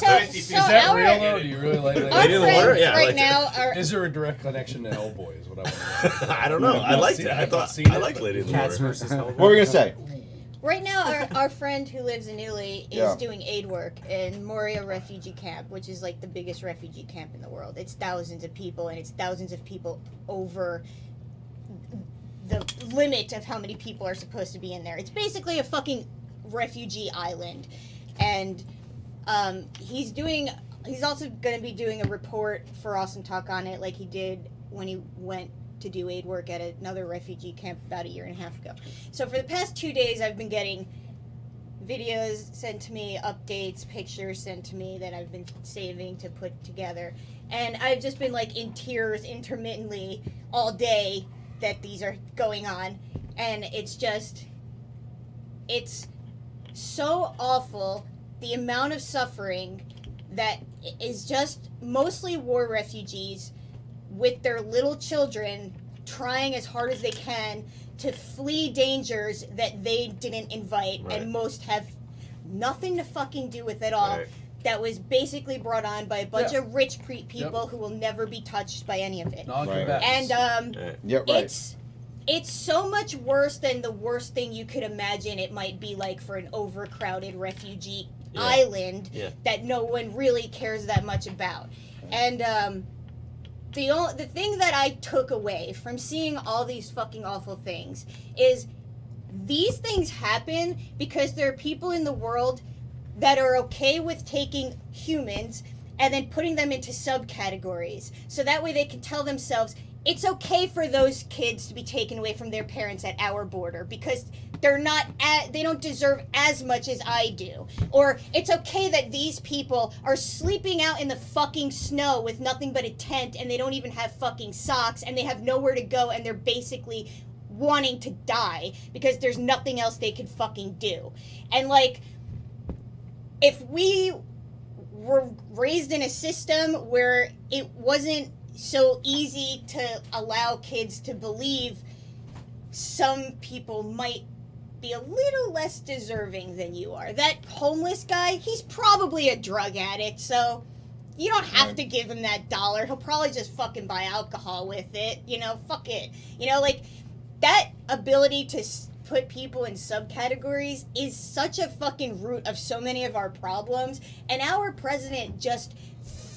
that our, real though? Do you really like Our that? Lady in the friend Water? Yeah, I right liked it. now are Is there a direct connection to Hellboy? Is what I want to know. I don't know. I liked it. I I've not thought seen I it, liked but- Lady in the Cats Water. versus Hellboy. What were we gonna say? right now our friend who lives in Italy is Yeah. doing aid work in Moria refugee camp, which is like the biggest refugee camp in the world. It's thousands of people, and it's thousands of people over the limit of how many people are supposed to be in there. It's basically a fucking refugee island, and he's also going to be doing a report for Awesome Talk on it, like he did when he went to do aid work at another refugee camp about 1.5 years ago. So for the past 2 days, I've been getting videos sent to me, updates, pictures sent to me that I've been saving to put together, and I've just been like in tears intermittently all day that these are going on, and it's so awful, the amount of suffering that is just mostly war refugees with their little children trying as hard as they can to flee dangers that they didn't invite, Right. and most have nothing to fucking do with it all. Right. That was basically brought on by a bunch Yeah. of rich people who will never be touched by any of it. Non-combatants. And Right. Yeah, right. it's so much worse than the worst thing you could imagine it might be like for an overcrowded refugee Yeah. island Yeah. that no one really cares that much about. And the thing that I took away from seeing all these fucking awful things is these things happen because there are people in the world that are okay with taking humans and then putting them into subcategories. So that way they can tell themselves, it's okay for those kids to be taken away from their parents at our border because they don't deserve as much as I do. Or it's okay that these people are sleeping out in the fucking snow with nothing but a tent and they don't even have fucking socks and they have nowhere to go and they're basically wanting to die because there's nothing else they could fucking do. And like, if we were raised in a system where it wasn't so easy to allow kids to believe some people might be a little less deserving than you are. That homeless guy, he's probably a drug addict, so you don't have to give him that $1. He'll probably just fucking buy alcohol with it. You know, fuck it. You know, like, that ability to put people in subcategories is such a fucking root of so many of our problems, and our president just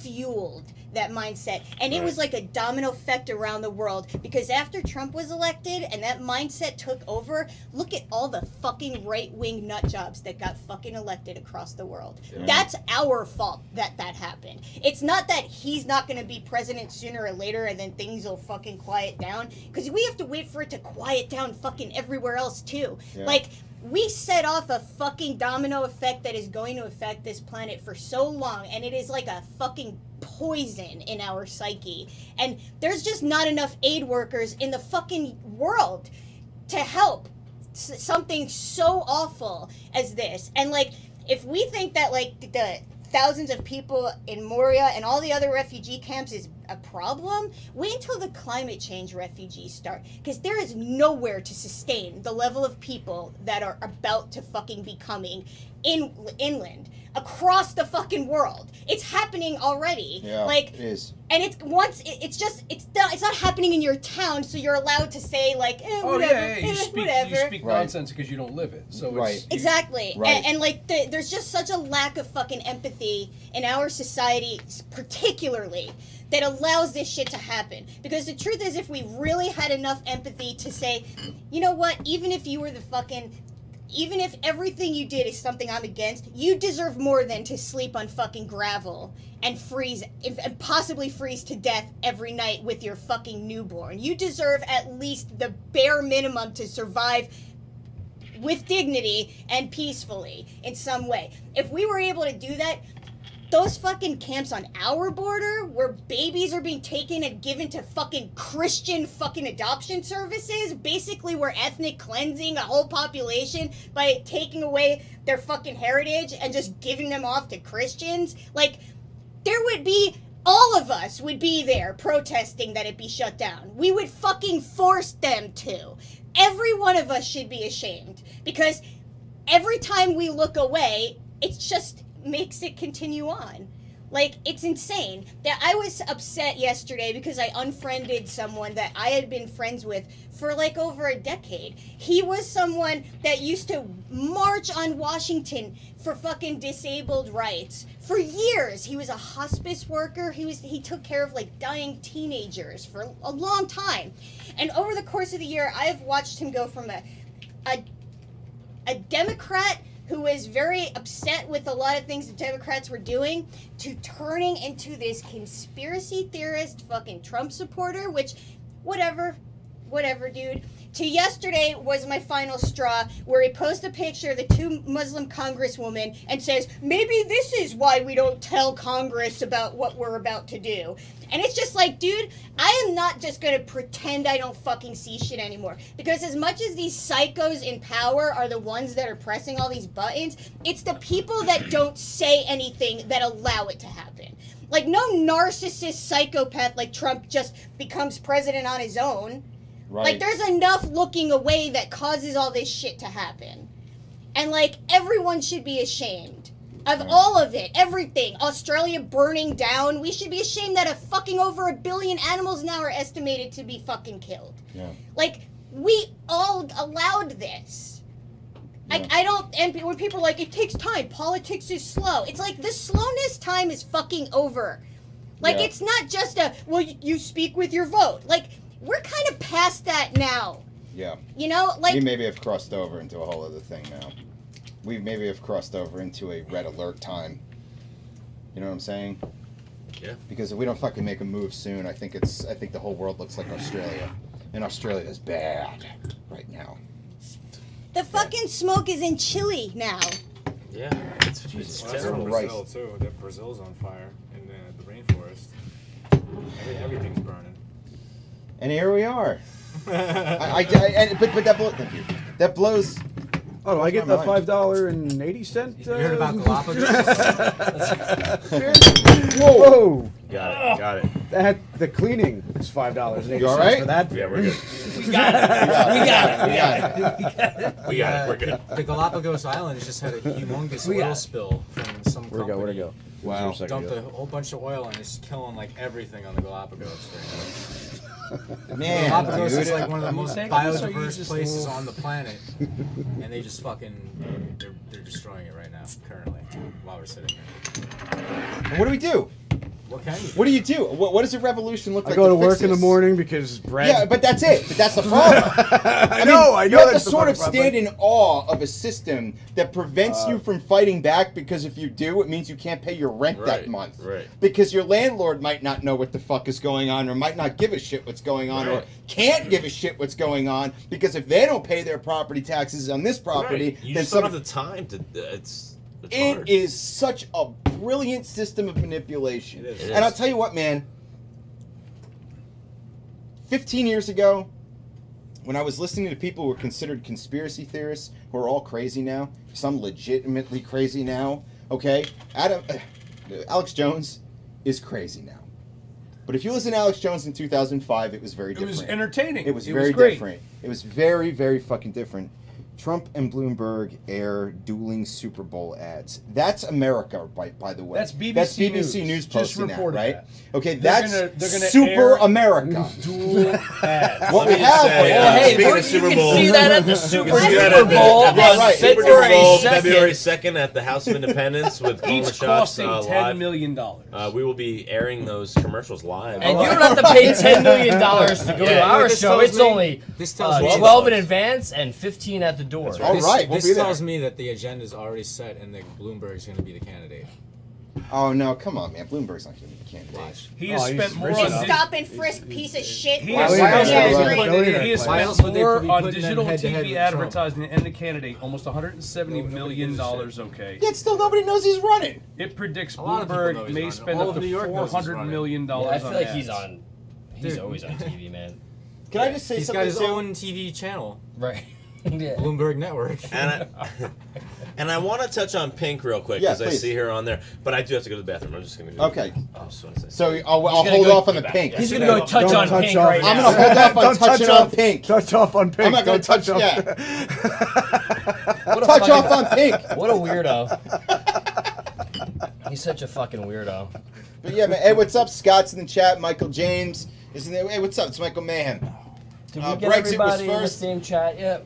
fueled that mindset, and it was like a domino effect around the world, because after Trump was elected and that mindset took over, look at all the fucking right-wing nut jobs that got fucking elected across the world. That's our fault that happened. It's not that he's not going to be president sooner or later and then things will fucking quiet down, because we have to wait for it to quiet down fucking everywhere else too. Like, we set off a fucking domino effect that is going to affect this planet for so long, and it is like a fucking poison in our psyche. And there's just not enough aid workers in the fucking world to help something so awful as this. And, like, if we think that, like, the thousands of people in Moria and all the other refugee camps is a problem, wait until the climate change refugees start, because there is nowhere to sustain the level of people that are about to fucking be coming inland across the fucking world. It's happening already. Like, it is. And it's not happening in your town, so you're allowed to say, like, whatever, you speak nonsense because you don't live it. So it's, exactly. And like, there's just such a lack of fucking empathy in our society, particularly, that allows this shit to happen. Because the truth is, if we really had enough empathy to say, you know what, even if everything you did is something I'm against, you deserve more than to sleep on fucking gravel and freeze, and possibly freeze to death every night with your fucking newborn. You deserve at least the bare minimum to survive with dignity and peacefully in some way. If we were able to do that, those fucking camps on our border where babies are being taken and given to fucking Christian fucking adoption services, basically we're ethnic cleansing a whole population by taking away their fucking heritage and just giving them off to Christians. Like, there would be, all of us would be there protesting that it be shut down. We would fucking force them to. Every one of us should be ashamed, because every time we look away, it's just makes it continue on. Like, it's insane. That I was upset yesterday because I unfriended someone that I had been friends with for like over a decade. He was someone that used to march on Washington for fucking disabled rights for years. He was a hospice worker. He took care of like dying teenagers for a long time. And over the course of the year, I have watched him go from a Democrat who was very upset with a lot of things the Democrats were doing, to turning into this conspiracy theorist fucking Trump supporter, which, whatever, dude. To yesterday was my final straw, where he posts a picture of the two Muslim congresswomen and says, maybe this is why we don't tell Congress about what we're about to do. And it's just like, dude, I am not just going to pretend I don't fucking see shit anymore. Because as much as these psychos in power are the ones that are pressing all these buttons, it's the people that don't say anything that allow it to happen. Like, no narcissist psychopath like Trump just becomes president on his own. Right. Like, there's enough looking away that causes all this shit to happen. And, like, everyone should be ashamed of all of it. Everything. Australia burning down. We should be ashamed that fucking over 1 billion animals now are estimated to be fucking killed. Yeah. Like, we all allowed this. Yeah. I don't, and when people are like, it takes time, politics is slow. It's like, the slowness time is fucking over. Like, it's not just well, you speak with your vote. Like, we're kind of past that now. Yeah. You know, like, we maybe have crossed over into a whole other thing now. We maybe have crossed over into a red alert time. You know what I'm saying? Yeah. Because if we don't fucking make a move soon, I think the whole world looks like Australia. And Australia is bad right now. The fucking smoke is in Chile now. Yeah. It's terrible. Brazil too. Brazil's on fire in the rainforest. Everything's burning. And here we are. But that blows. Thank you. That blows. Oh, do I get the $5.80? You heard about Galapagos? Whoa! You Got it. The cleaning is $5.80 You all right? for that. Yeah, we're good. We got it. We got it. We're good. The Galapagos Islands just had a humongous oil spill from some company. Where'd it go? Wow. Dumped a whole bunch of oil and it's killing like everything on the Galapagos right Man, now. Galapagos dude. is like one of the most Take this or you biodiverse just places move. on the planet, and they just fucking they're destroying it right now, currently, while we're sitting here. What do we do? What can you do? What do you do? What does a revolution look I like? go to fix work in the this? morning because bread. Yeah, but that's it. But that's the problem. I know. You have to that's the sort of fucking stand problem. in awe of a system that prevents you from fighting back, because if you do, it means you can't pay your rent that Right, month. right. Because your landlord might not know what the fuck is going on, or might not give a shit what's going on, or Right. can't give a shit what's going on, because if they don't pay their property taxes on this property, Right. You then just don't some have the time to. It's it hard. is such a brilliant system of manipulation. It is. It And I'll is. tell you what, man. 15 years ago, when I was listening to people who were considered conspiracy theorists, who are all crazy now, some legitimately crazy now, okay? Alex Jones is crazy now. But if you listen to Alex Jones in 2005, it was very It different. was entertaining. It was very great. different. It was very, very fucking different. Trump and Bloomberg air dueling Super Bowl ads. That's America, by the way. That's BBC BBC News News. Just posting that, reported right? that. Okay, They're that's gonna Super air America. Dual ads. What Let we me just have say, right Well, now- hey, Speaking of you Super can Bowl. see that at the Super You can see that Bowl at the- on right. Super February Bowl, 2nd. February 2nd at the House of Independence with Colin Each Shots costing $10 live. million. We will be airing those commercials live. And you don't have to pay $10 million to go to Yeah. our This show. tells It's me- only this tells me 12 in advance and 15 at the door. All This, right, we'll this be there. tells me that the agenda is already set and that Bloomberg's going to be the candidate. Oh, no, come on, man. Bloomberg's not going to be the candidate. Watch. He has Oh, he's spent more rich on enough. This stop and frisk piece of shit. He Why has would spent they more put on- billionaire he has plan? spent Why else more would they be on putting digital them head-to-head TV with Trump? advertising and the candidate, almost $170 million, okay? Yet still nobody knows he's running. It predicts A lot of people know Bloomberg he's may running. spend All up of to New York knows he's $400 running. million Yeah, I feel like ads. he's on. He's Dude. always on TV, man. Can I just say He's something got his too? own TV channel, Right. Yeah. Bloomberg Network. And I want to touch on Pink real quick Yeah, because I please. see her on there, but I do have to go to the bathroom. I'm just going to go. Okay. I just want to say. So I'll gonna hold go- off on the pink. He's gonna go touch Don't on touch Pink off. right I'm now. going to hold off on Don't touching touch on pink. Touch off on Pink. I'm not going to Don't touch, yeah. What a Touch fucking- off on pink. What a weirdo. He's such a fucking weirdo. But yeah, man. Hey, what's up? Scott's in the chat. Michael James is in there. Hey, what's up? It's Michael Mayhem. Did we Brexit get was everybody in the first. same chat yet?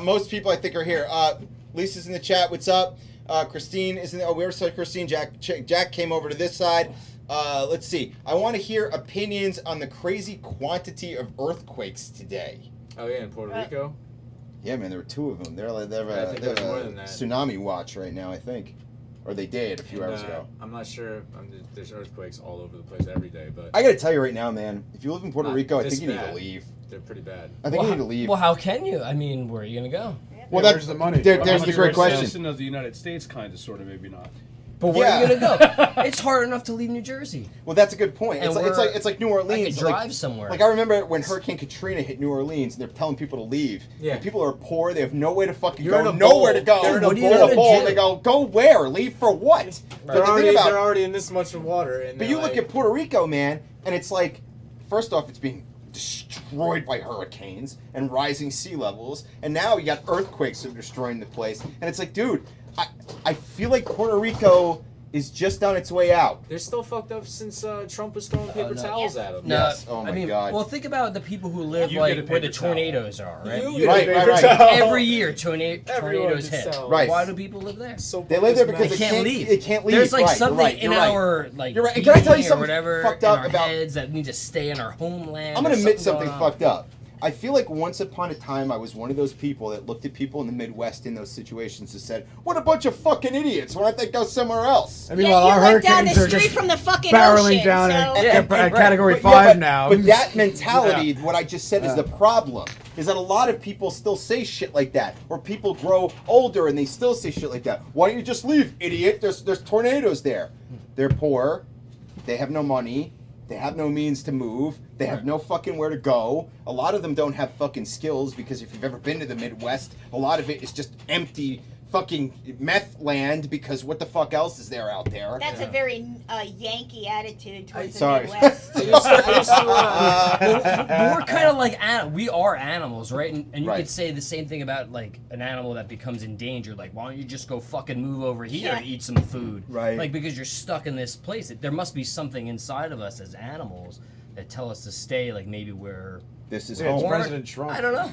Most people I think are here. Lisa's in the chat. What's up? Christine is in there. Oh, we already saw Christine. Jack came over to this side. Let's see. I want to hear opinions on the crazy quantity of earthquakes today. Oh yeah, in Puerto Rico. Yeah, man, there were two of them. They're I think there's more than that. tsunami watch right now, I think. Or they did a few And, hours ago. I'm not sure. There's earthquakes all over the place every day, but I gotta tell you right now, man, if you live in Puerto Not Rico, I this think you need to bad. leave. they're pretty bad. I think you need to leave. Well, how can you? I mean, where are you gonna go? Well, where's the money? There's Unless the you're great a question. citizen of the United States, kind of, sort of, maybe not. But where are you Yeah. gonna go? It's hard enough to leave New Jersey. Well, that's a good point. And It's like New Orleans. I could drive like, somewhere. Like I remember when Hurricane Katrina hit New Orleans, and they're telling people to leave. Yeah. And people are poor. They have no way to fucking You're go. in a Nowhere bowl. to go. They're in a What are you They're gonna in a bowl. do? They go where? Leave for what? But They're the already, thing about they're already in this much of water. And But you look at Puerto Rico, man, and it's like, first off, it's being destroyed by hurricanes and rising sea levels, and now you got earthquakes that are destroying the place. And it's like, dude, I feel like Puerto Rico is just on its way out. They're still fucked up since Trump was throwing paper no. towels at them. No, Yes. Oh my I mean, God. well, think about the people who live You like get a where the paper towel. tornadoes are, right? You Right, get right, paper right. towel. Every year, Everyone tornadoes gets hit. towels. Right. Why do people live there? So They live there because They can't leave. They can't leave. There's like Right, something you're right, in you're right. our like You're right. And can I tell you DNA or something whatever fucked in up our about- heads that need to stay in our homeland. I'm gonna There's admit something going on. fucked up. I feel like once upon a time I was one of those people that looked at people in the Midwest in those situations and said, "What a bunch of fucking idiots! Why don't they go somewhere else?" I mean, while you our went down the hurricanes are street just from the fucking barreling ocean, down so. at right. Category But 5 but, now. But that mentality, what I just said, is the problem. Is that a lot of people still say shit like that, or people grow older and they still say shit like that. Why don't you just leave, idiot? There's tornadoes there. They're poor. They have no money. They have no means to move. They have no fucking where to go. A lot of them don't have fucking skills because if you've ever been to the Midwest, a lot of it is just empty fucking meth land because what the fuck else is there out there? That's a very Yankee attitude towards the Sorry. Midwest. But we're kind of like we are animals, right? And you Right. could say the same thing about like an animal that becomes endangered. Like, why don't you just go fucking move over here and eat some food? Right. Like, because you're stuck in this place. There must be something inside of us as animals that tell us to stay. Like maybe we're. This is It's home. President Trump. I don't know.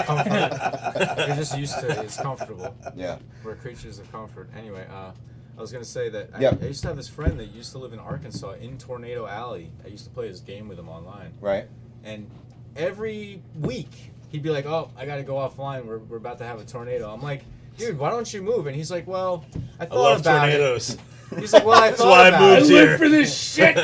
Comfort. You're just used to it. It's comfortable. Yeah. We're creatures of comfort. Anyway, I was gonna say that I used to have this friend that used to live in Arkansas in Tornado Alley. I used to play this game with him online. Right. And every week he'd be like, "Oh, I gotta go offline. We're about to have a tornado." I'm like, "Dude, why don't you move?" And he's like, "Well, I I thought love about tornadoes. it." He's like, "Well, I That's thought why I about moved it." here. for this shit.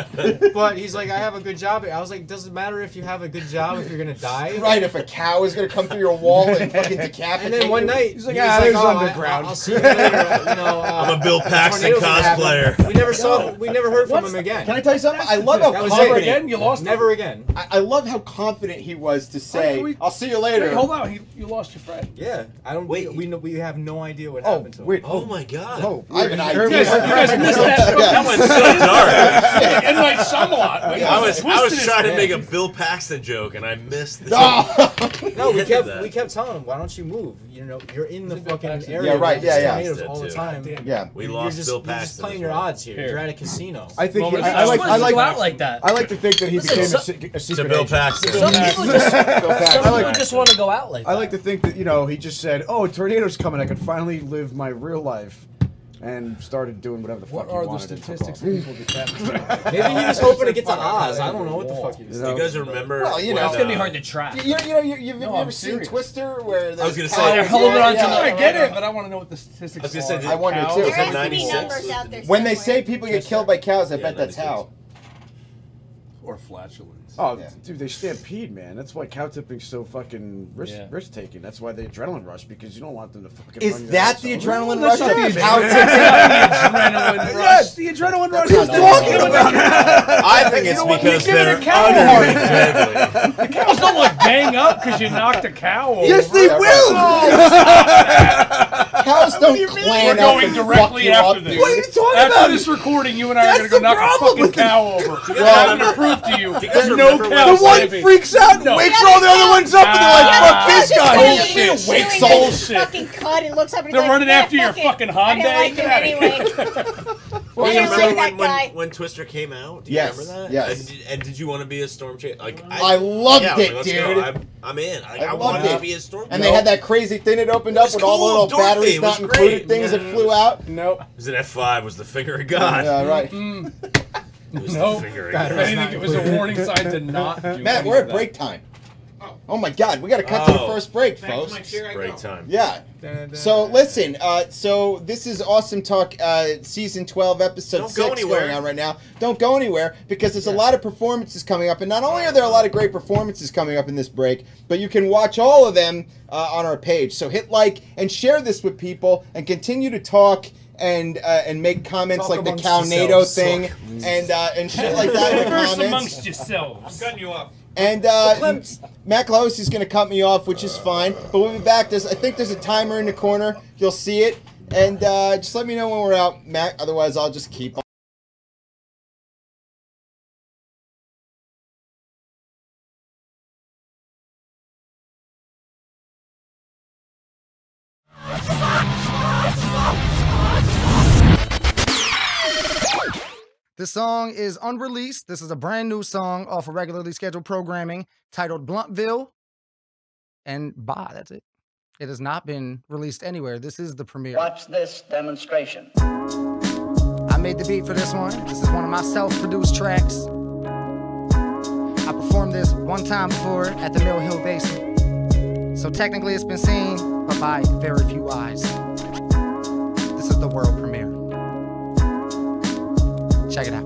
But he's like, "I have a good job." I was like, "Doesn't matter if you have a good job if you're gonna die." Right, if a cow is gonna come through your wall and fucking decapitate And then one you. night, He's like, he was "Ah, this is "Oh, underground." I'll see you later." You know, I'm a Bill Paxton tornadoes are happening. cosplayer. We never heard from him again. Can I tell you something? I love how That was confident. it. Again, you lost. Never again. I love how confident he was to say, can we- "I'll see you later." Wait, hold on. You lost your friend. Yeah, I don't. Wait, we have no idea what Oh, happened to him. wait. Oh my god. Oh, I have an idea. You guys missed that. That went so dark. And like Summerlot. I was trying to make a Bill Paxton joke and I missed the No, we that. kept telling him, "Why don't you move? You know, you're in the fucking Paxton. area. Yeah, right, with yeah, these yeah. tornadoes all the Too. time. Yeah. We You're lost just, Bill you're just Paxton. playing as your well. odds here. Here. You're at a casino. I think Well, he, but I I like. Just I go out like. like that. I like to think that he Listen, became so- a secret Bill agent. Paxton. Some people just, some I like- people just want to go out like that. I like to think that he just said, "Oh, a tornado's coming. I can finally live my real life," and started doing whatever the fuck What he are the wanted. and took statistics off. of people decapitated? Maybe he was hoping to get to Oz. I don't know what the fuck he was You Do know? you guys remember? Well, you know, when, It's gonna be hard to track. You've No, ever I'm seen serious. Twister where I was gonna cows- say- They're holding on to yeah. the- I get it, but I want to know what the statistics I was gonna say, are. I wonder Cows? too. There Is it has to be 96? numbers out there When they say somewhere. people get killed by cows, I Yeah, bet that's 96. how. Or flatulence. Oh, Yeah. dude, they stampede, man. That's why cow tipping's so fucking Yeah. risk taking. That's why they adrenaline rush, because you don't want them to fucking. Is run your that ass the over. adrenaline That's rush? not of the cow adrenaline tipping? Yes, the adrenaline rush. That's what I'm talking about. I think it's know what? because You give it a they're cow utterly deadly. The cows don't like gang up because you knocked a cow over. Yes, they Yeah, will. Cows don't We're clan up going and fuck directly you after up, this. dude. What are you talking After about? this recording, you and I are going That's to go the knock a problem fucking with cow over. guys I'm going to prove to you you guys there's no remember when- cow The one saving. freaks out and No. wakes all the other ones up, and they're like, Nah. "Fuck this Just guy." kinda Bullshit. chewing Wakes his bullshit. fucking cud and looks up and he's They're like, running "Yeah, after your fuck it. fucking I Hyundai. didn't like Get him outta here." anyway. Well, I you didn't remember like that guy. when Twister came out? Do you Yes, remember that? yes. And did you want to be a storm chaser? Like I loved yeah, I was it, like, let's dude. go. I'm in. I loved wanted to it. be a storm And chaser. they had that crazy thing that opened It up was with all the cool. little batteries Dorothy, not it was great. included things that Yeah. flew out. Nope. It was an F5. Was the finger of God? Yeah, right. It was Nope. the finger of If God. anything, it was a warning sign to not do Matt, any we're of at that. break time. Oh my God, we got to cut to the Oh. first break, Back to folks. my chair I Break go. time. Yeah. So listen, so this is Awesome Talk, season 12, episode Don't 6 go anywhere. going on right now. Don't go anywhere because there's a lot of performances coming up, and not only are there a lot of great performances coming up in this break, but you can watch all of them on our page. So hit like and share this with people, and continue to talk and make comments Talk like the amongst Cownado yourselves. thing and shit like that in the Converse comments. amongst yourselves. Cutting you off. And Matt Close is going to cut me off, which is fine. But we'll be back. I think there's a timer in the corner. You'll see it. And just let me know when we're out, Matt. Otherwise, I'll just keep on. This song is unreleased. This is a brand new song off of regularly scheduled programming titled Bluntville. And bye, that's it. It has not been released anywhere. This is the premiere. Watch this demonstration. I made the beat for this one. This is one of my self-produced tracks. I performed this one time before at the Mill Hill Basement. So technically it's been seen, but by very few eyes. This is the world premiere. Check it out.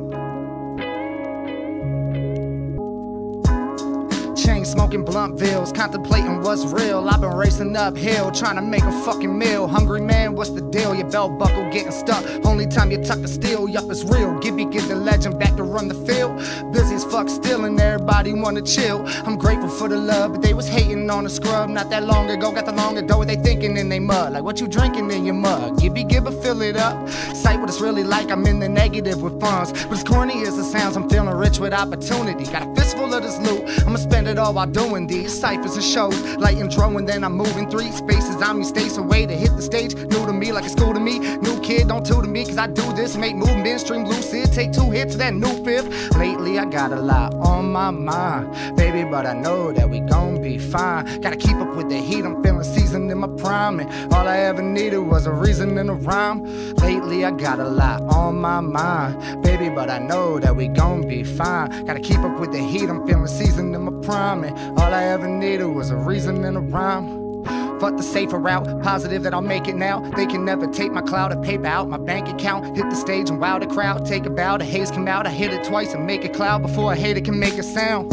Chain smoking. smoking Bluntvilles, contemplating what's real. I've been racing uphill, trying to make a fucking meal. Hungry man, what's the deal? Your belt buckle getting stuck. Only time you tuck the steel, yup, it's real. Gibby get the legend back to run the field. Busy as fuck still, and everybody wanna chill. I'm grateful for the love, but they was hating on the scrub not that long ago. Got the longer dough, what they thinking in they mud? Like what you drinking in your mug? Gibby, fill it up. Sight what it's really like, I'm in the negative with funds. But as corny as it sounds, I'm feeling rich with opportunity. Got a fistful of this loot, I'ma spend it all while doing these ciphers and shows. Light intro and then I'm moving 3 spaces. I'm states away to hit the stage. New to me like it's cool to me. New kid, don't tutor me, cause I do this. Make movement, stream lucid. Take 2 hits of that new fifth. Lately I got a lot on my mind, baby, but I know that we gon' be fine. Gotta keep up with the heat, I'm feeling seasoned in my prime. And all I ever needed was a reason and a rhyme. Lately I got a lot on my mind, baby, but I know that we gon' be fine. Gotta keep up with the heat, I'm feeling seasoned in my prime. And all I ever needed was a reason and a rhyme. Fuck the safer route, positive that I'll make it now. They can never take my cloud of paper out my bank account. Hit the stage and wow the crowd, take a bow, the haze come out. I hit it twice and make it cloud before a hater can make a sound.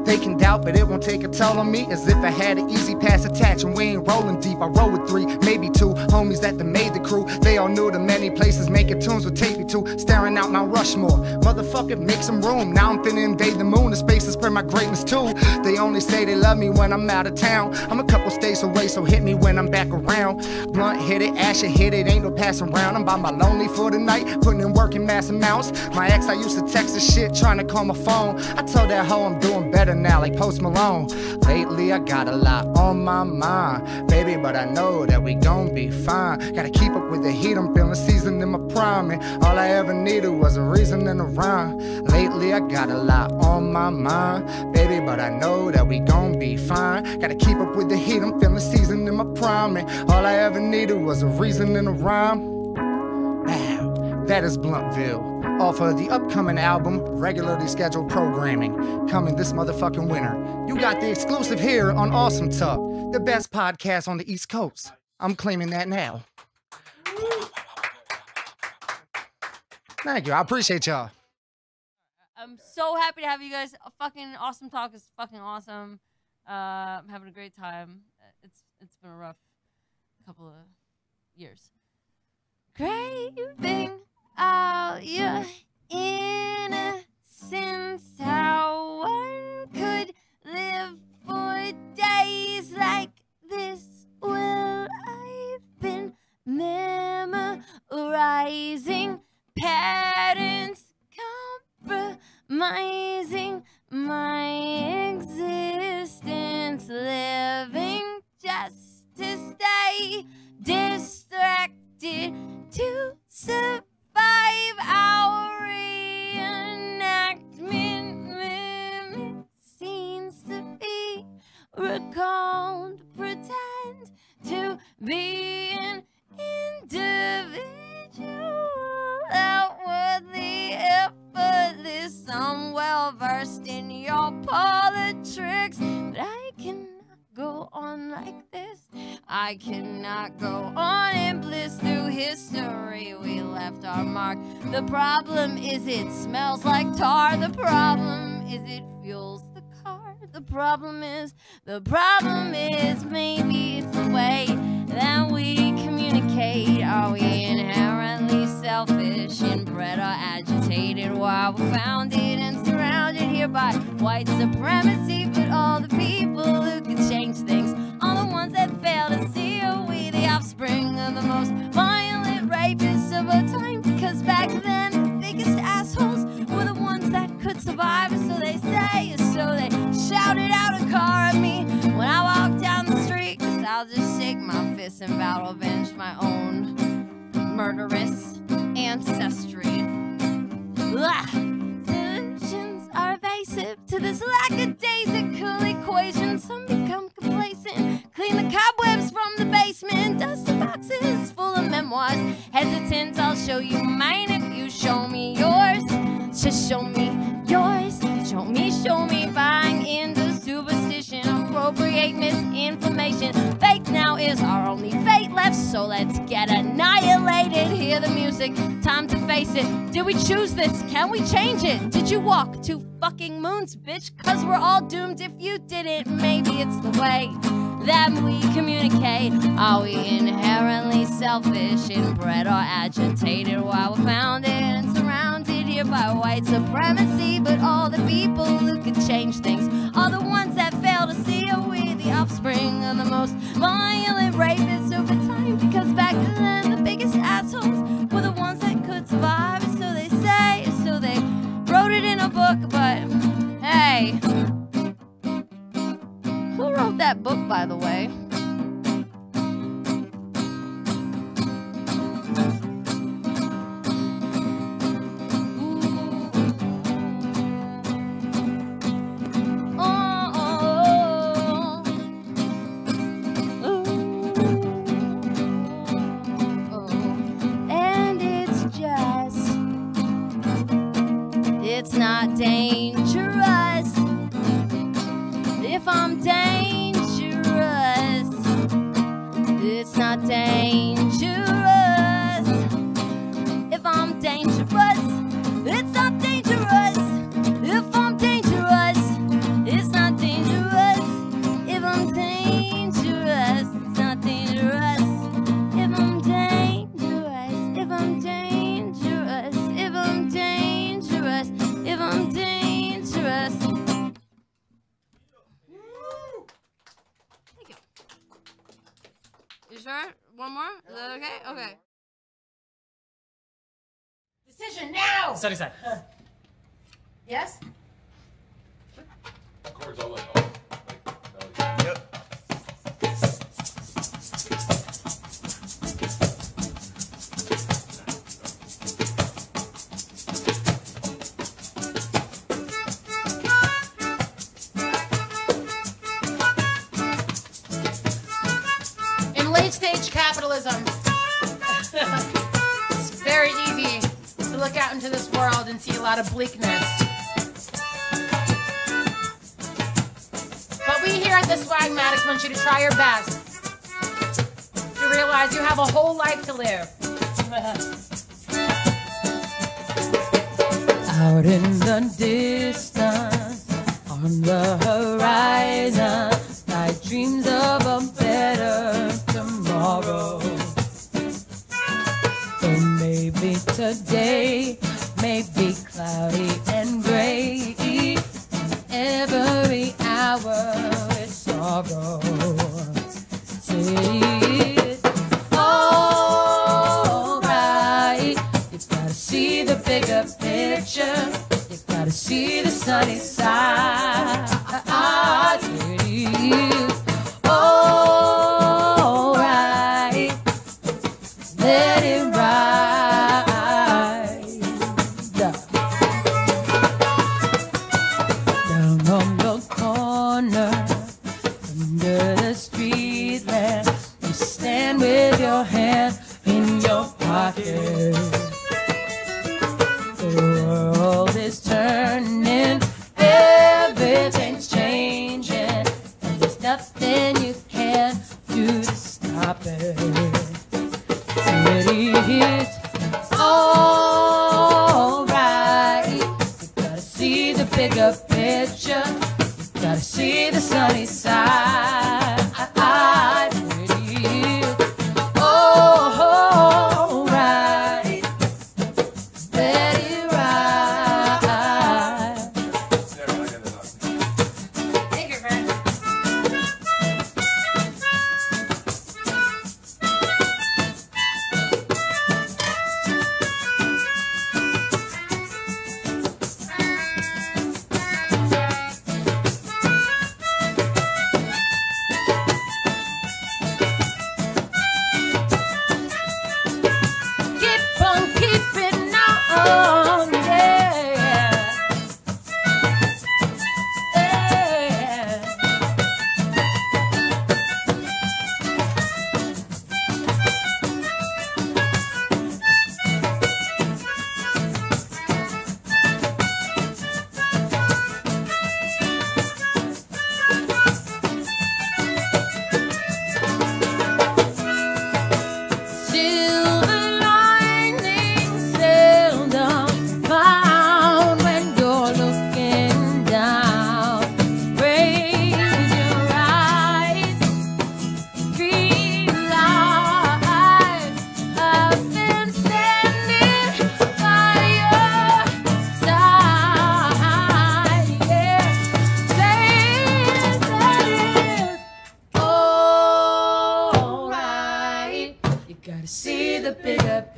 They can doubt, but it won't take a toll on me. As if I had an easy pass attached and we ain't rolling deep. I roll with 3, maybe 2 homies that done made the crew. They all knew the many places making tunes would take me to. Staring out Mount Rushmore, motherfucker, make some room. Now I'm finna invade the moon, the spaces spread my greatness too. They only say they love me when I'm out of town. I'm a couple states away, so hit me when I'm back around. Blunt hit it, Asher hit it, ain't no passing around. I'm by my lonely for the night, putting in work in mass amounts. My ex, I used to text her shit, trying to call my phone. I told that hoe I'm doing better now, like Post Malone. Lately I got a lot on my mind, baby, but I know that we gon' be fine. Gotta keep up with the heat, I'm feeling seasoned in my prime. And all I ever needed was a reason and a rhyme. Lately I got a lot on my mind, baby, but I know that we gon' be fine. Gotta keep up with the heat, I'm feeling seasoned in my prime. And all I ever needed was a reason and a rhyme. Now, that is Bluntville. Off of the upcoming album, regularly scheduled programming, coming this motherfucking winter. You got the exclusive here on Awesome Talk, the best podcast on the East Coast. I'm claiming that now. Thank you, I appreciate y'all. I'm so happy to have you guys. Fucking Awesome Talk is fucking awesome. I'm having a great time. It's been a rough couple of years. Craving all your innocence, how one could live for days like this. Well, I've been memorizing patterns, compromising my existence, living just to stay distracted, to survive our reenactment. Scenes to be recalled, pretend to be an individual, outwardly effortless. I'm well versed in your politics, but I cannot go on like this. I cannot go on in bliss through history. We left our mark. The problem is it smells like tar. The problem is it fuels the car. The problem is maybe it's the way that we communicate. Are we inherently selfish, inbred, or agitated? While we're founded and surrounded here by white supremacy, but all the people who can change things are the ones that fail to see. Are we the offspring of the most violent rapists of our time? Because back then the biggest assholes were the ones that could survive, or so they say. So they shouted out a car at me when I walked down the street. Cause I'll just shake my fist and vow to avenge my own murderous ancestry. Blah. Solutions are evasive to this lackadaisical equation. Some become complacent, clean the cobwebs from the basement, dusty boxes full of memoirs. Hesitant, I'll show you mine if you show me yours. Just show me yours. Show me, buying into superstition, appropriate misinformation. Fake now is our only fate left, so let's get annihilated. Hear the music, time to face it. Did we choose this? Can we change it? Did you walk too far? fucking moons, bitch, 'cause we're all doomed if you didn't. Maybe it's the way that we communicate. Are we inherently selfish, inbred, or agitated while we're founded and surrounded here by white supremacy? But all the people who could change things are the ones that fail to see. Are we the offspring of the most violent rapists over time? Because back then the biggest assholes were the ones that could survive. So they say, so they wrote it in a book. But hey, who wrote that book, by the way? It's not dangerous if I'm dangerous. It's not dangerous if I'm dangerous. It's not dangerous if I'm dangerous. It's not dangerous if I'm dangerous. It's not dangerous if I'm dangerous. If I'm dangerous. If I'm dangerous. If I'm dangerous. Thank you. You sure? One more? Is that okay? Okay. Decision now! Sunny side. Yes? Chords all like, oh, Yep. In late-stage capitalism, it's very easy to look out into this world and see a lot of bleakness. But we here at the Swagmatics want you to try your best to realize you have a whole life to live. Out in the distance, on the horizon, I dreams of a better tomorrow. So maybe today may be cloudy and gray, every hour is sorrow. Say it alright. You gotta see the bigger picture. You gotta see the sunny side. It is alright. Let it ride. Down on the corner, under the street lamp, you stand with your hand in your pocket. The world is turning, everything's changing, and there's nothing you can do to stop it. It's alright. You gotta see the bigger picture. You gotta see the sunny side. It's alright.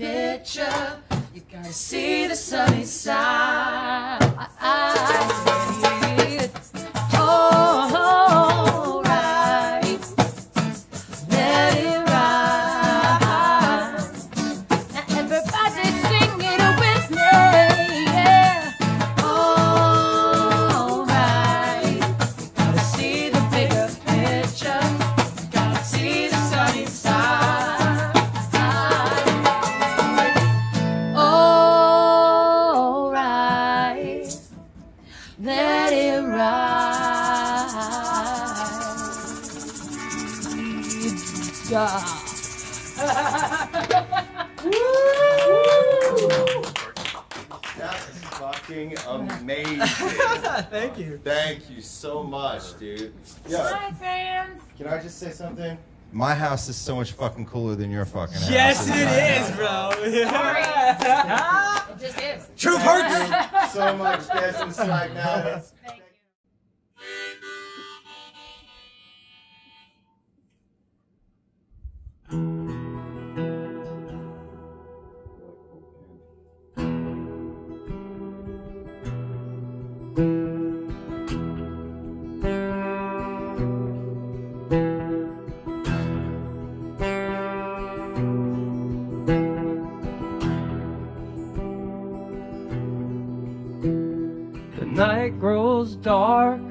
picture. You gotta see the sunny side. Oh, right. Let it ride. Now everybody sing it with me. Yeah. All right. You gotta see the bigger picture. You gotta see the sunny side. All right. Let it ride. Yeah. That is fucking amazing. Thank you. Thank you so much, dude. Hi, fans. Can I just say something? My house is so much fucking cooler than your fucking house. Yes, it is, bro. Sorry. It just is. Truth hurts. Thank you so much. Guys inside now. Thank you. The night grows dark,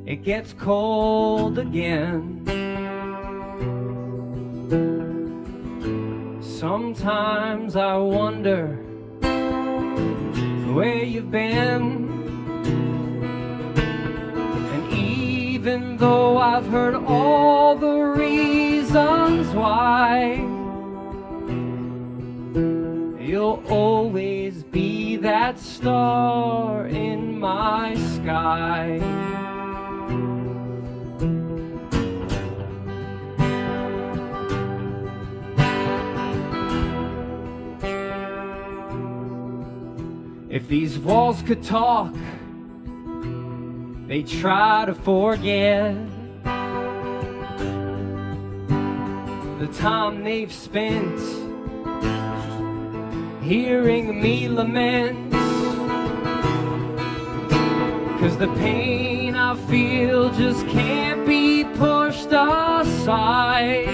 it gets cold again. Sometimes I wonder where you've been. And even though I've heard all the reasons why, you'll always be that star in my sky. If these walls could talk, they try to forget the time they've spent hearing me lament. 'Cause the pain I feel just can't be pushed aside.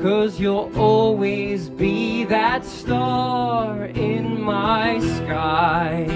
'Cause you'll always be that star in my sky.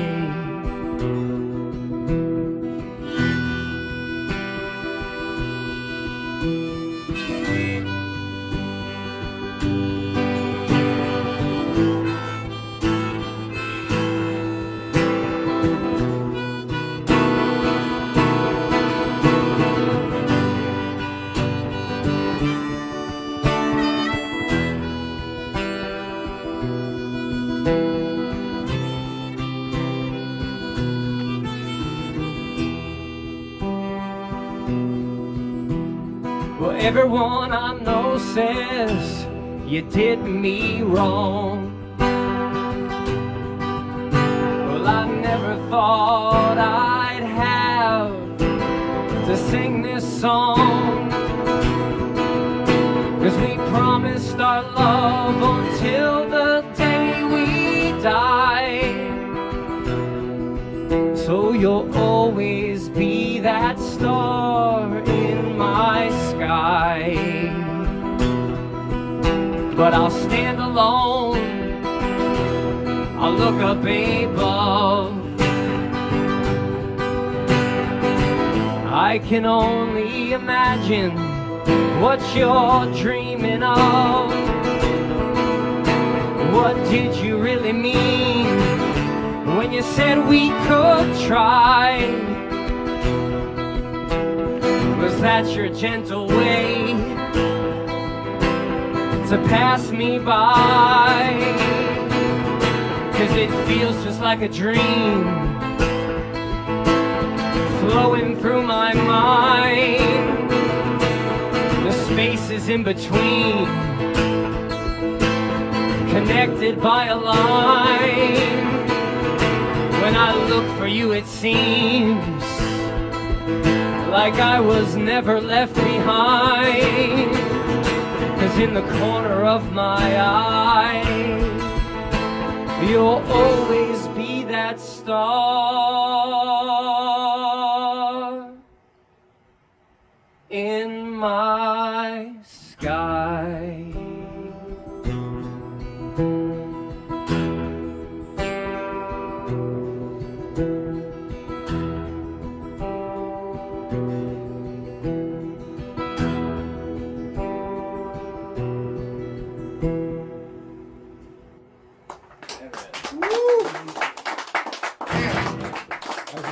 Well, everyone I know says you did me wrong. Well, I never thought I'd have to sing this song, 'cause we promised our love until the day we die. So you'll always be that star in my sky. But I'll stand alone, I'll look up above. I can only imagine what you're dreaming of. What did you really mean when you said we could try? Was that your gentle way to pass me by? 'Cause it feels just like a dream flowing through my mind. The spaces in between, connected by a line. When I look for you, it seems like I was never left behind. tears in the corner of my eye. You'll always be that star in my sky.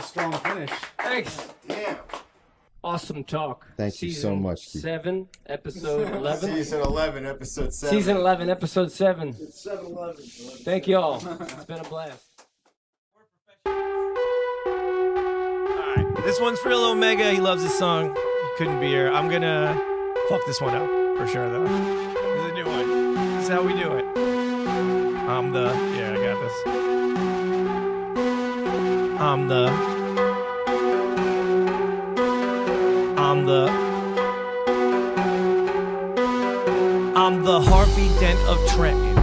Strong finish. Thanks. Damn. Awesome talk. Thank you so much, Steve. 7, episode 11. Season 11, episode 7. Season 11, episode 7. It's 7-11. Thank you all. It's been a blast. Alright, this one's for Lil Omega. He loves this song. He couldn't be here. I'm gonna fuck this one up for sure, though. This is a new one. This is how we do it. Yeah, I got this. I'm the Harvey Dent of Trenton.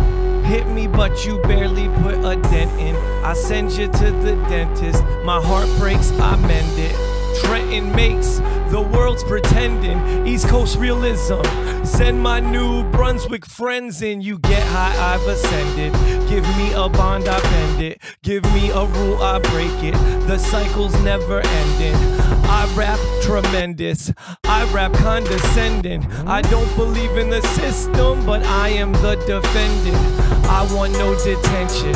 Hit me, but you barely put a dent in. I send you to the dentist. My heart breaks, I mend it. Trenton makes the world's pretending. East Coast realism. Send my New Brunswick friends in. You get high, I've ascended. Give me a bond, I bend it. Give me a rule, I break it. The cycle's never ending. I rap tremendous. I rap condescending. I don't believe in the system, but I am the defendant. I want no detention.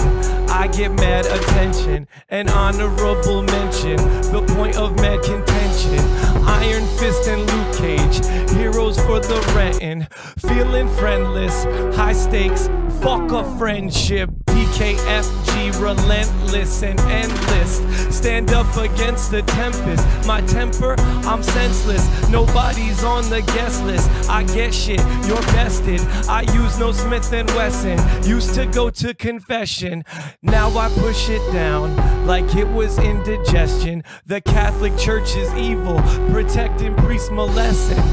I get mad attention. An honorable mention. The point of mad contention. Iron Fist and Luke Cage. Heroes for the rentin'. Feeling friendless. High stakes. Fuck a friendship. DKFG, relentless and endless. Stand up against the tempest. My temper, I'm senseless. Nobody's on the guest list. I get shit, you're bested. I use no Smith & Wesson. Used to go to confession. Now I push it down like it was indigestion. The Catholic Church is evil, protecting priests molesting.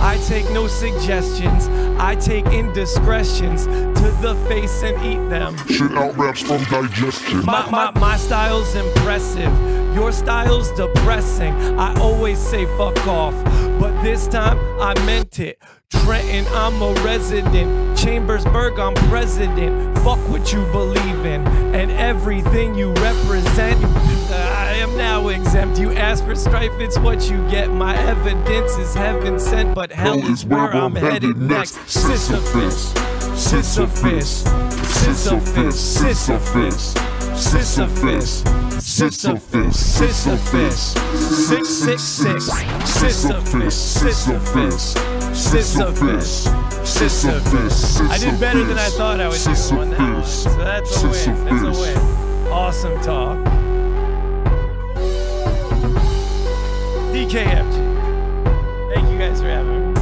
I take no suggestions. I take indiscretions to the face and eat them. Shit out raps from digestion. My style's impressive. Your style's depressing. I always say fuck off, but this time I meant it. Trenton, I'm a resident. Chambersburg, I'm president. Fuck what you believe in and everything you represent. I am now exempt. You ask for strife, it's what you get. My evidence is heaven sent, but hell is where I'm headed next. Sisyphus, Sisyphus, Sisyphus, Sisyphus, Sisyphus, Sisyphus, Sisyphus, 666, Sisyphus, Sisyphus, Sisyphus, Sisyphus. I did better than I thought I would do on that one, so that's a win. That's a win. Awesome talk. DKFG. Thank you guys for having me.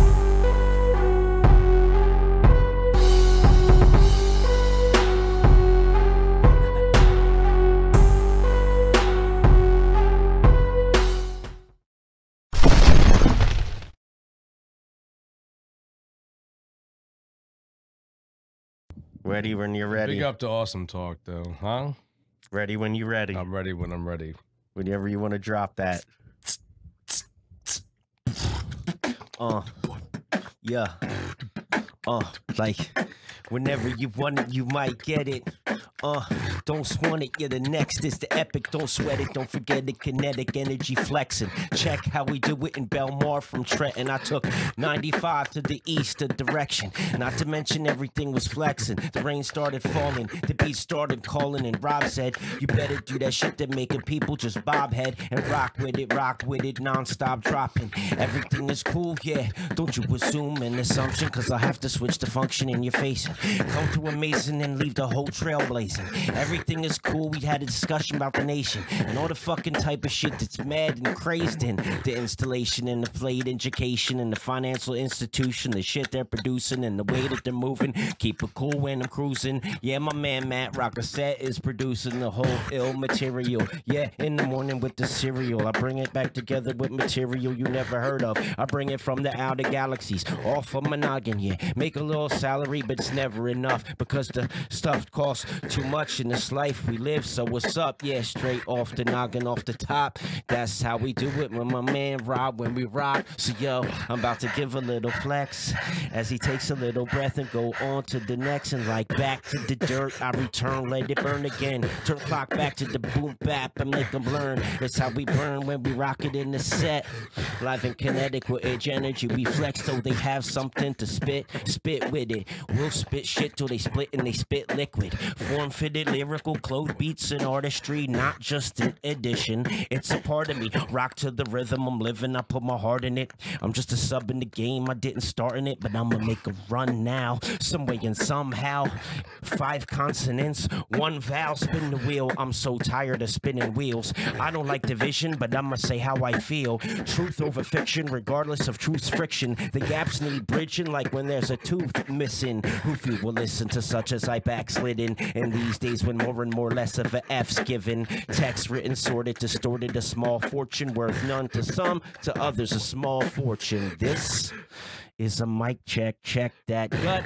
Ready when you're ready. Big up to Awesome Talk, though, huh? Ready when you're ready. I'm ready when I'm ready. Whenever you want to drop that. Yeah. Like, whenever you want it, you might get it. Don't swan it, you're the next. It's the epic, don't sweat it. Don't forget the kinetic energy flexing. Check how we do it in Belmar from Trenton. I took 95 to the east, the direction. Not to mention everything was flexing. The rain started falling, the beat started calling, and Rob said, you better do that shit that making people just bob head and rock with it, non-stop dropping. Everything is cool, yeah. Don't you assume an assumption, cause I have to switch the function in your face. Come through amazing and leave the whole trail blazing. Every everything is cool. We had a discussion about the nation and all the fucking type of shit that's mad and crazed in the installation and the played education and the financial institution, the shit they're producing and the way that they're moving. Keep it cool when I'm cruising. Yeah, my man Matt Rockasset is producing the whole ill material. Yeah, in the morning with the cereal, I bring it back together with material you never heard of. I bring it from the outer galaxies, off of my noggin. Yeah, make a little salary, but it's never enough because the stuff costs too much in this life we live. So what's up? Yeah, straight off the noggin, off the top. That's how we do it with my man Rob when we rock. So yo, I'm about to give a little flex as he takes a little breath and go on to the next. And like back to the dirt, I return, let it burn again. Turn clock back to the boom bap and make them learn. That's how we burn when we rock it in the set. Live and kinetic with edge energy, we flex so they have something to spit with it. We'll spit shit till they split and they spit liquid. Form-fitted lyrical clothes, beats and artistry, not just an addition. It's a part of me. Rock to the rhythm I'm living, I put my heart in it. I'm just a sub in the game, I didn't start in it, but I'ma make a run now. Some way and somehow. 5 consonants, 1 vowel, spin the wheel. I'm so tired of spinning wheels. I don't like division, but I'ma say how I feel. Truth over fiction, regardless of truth's friction. The gaps need bridging like when there's a tooth missing. Who few will listen to such as I backslidden? And these days when more and more less of a F's given. Text written, sorted, distorted, a small fortune worth none to some, to others a small fortune. This is a mic check, check that gut.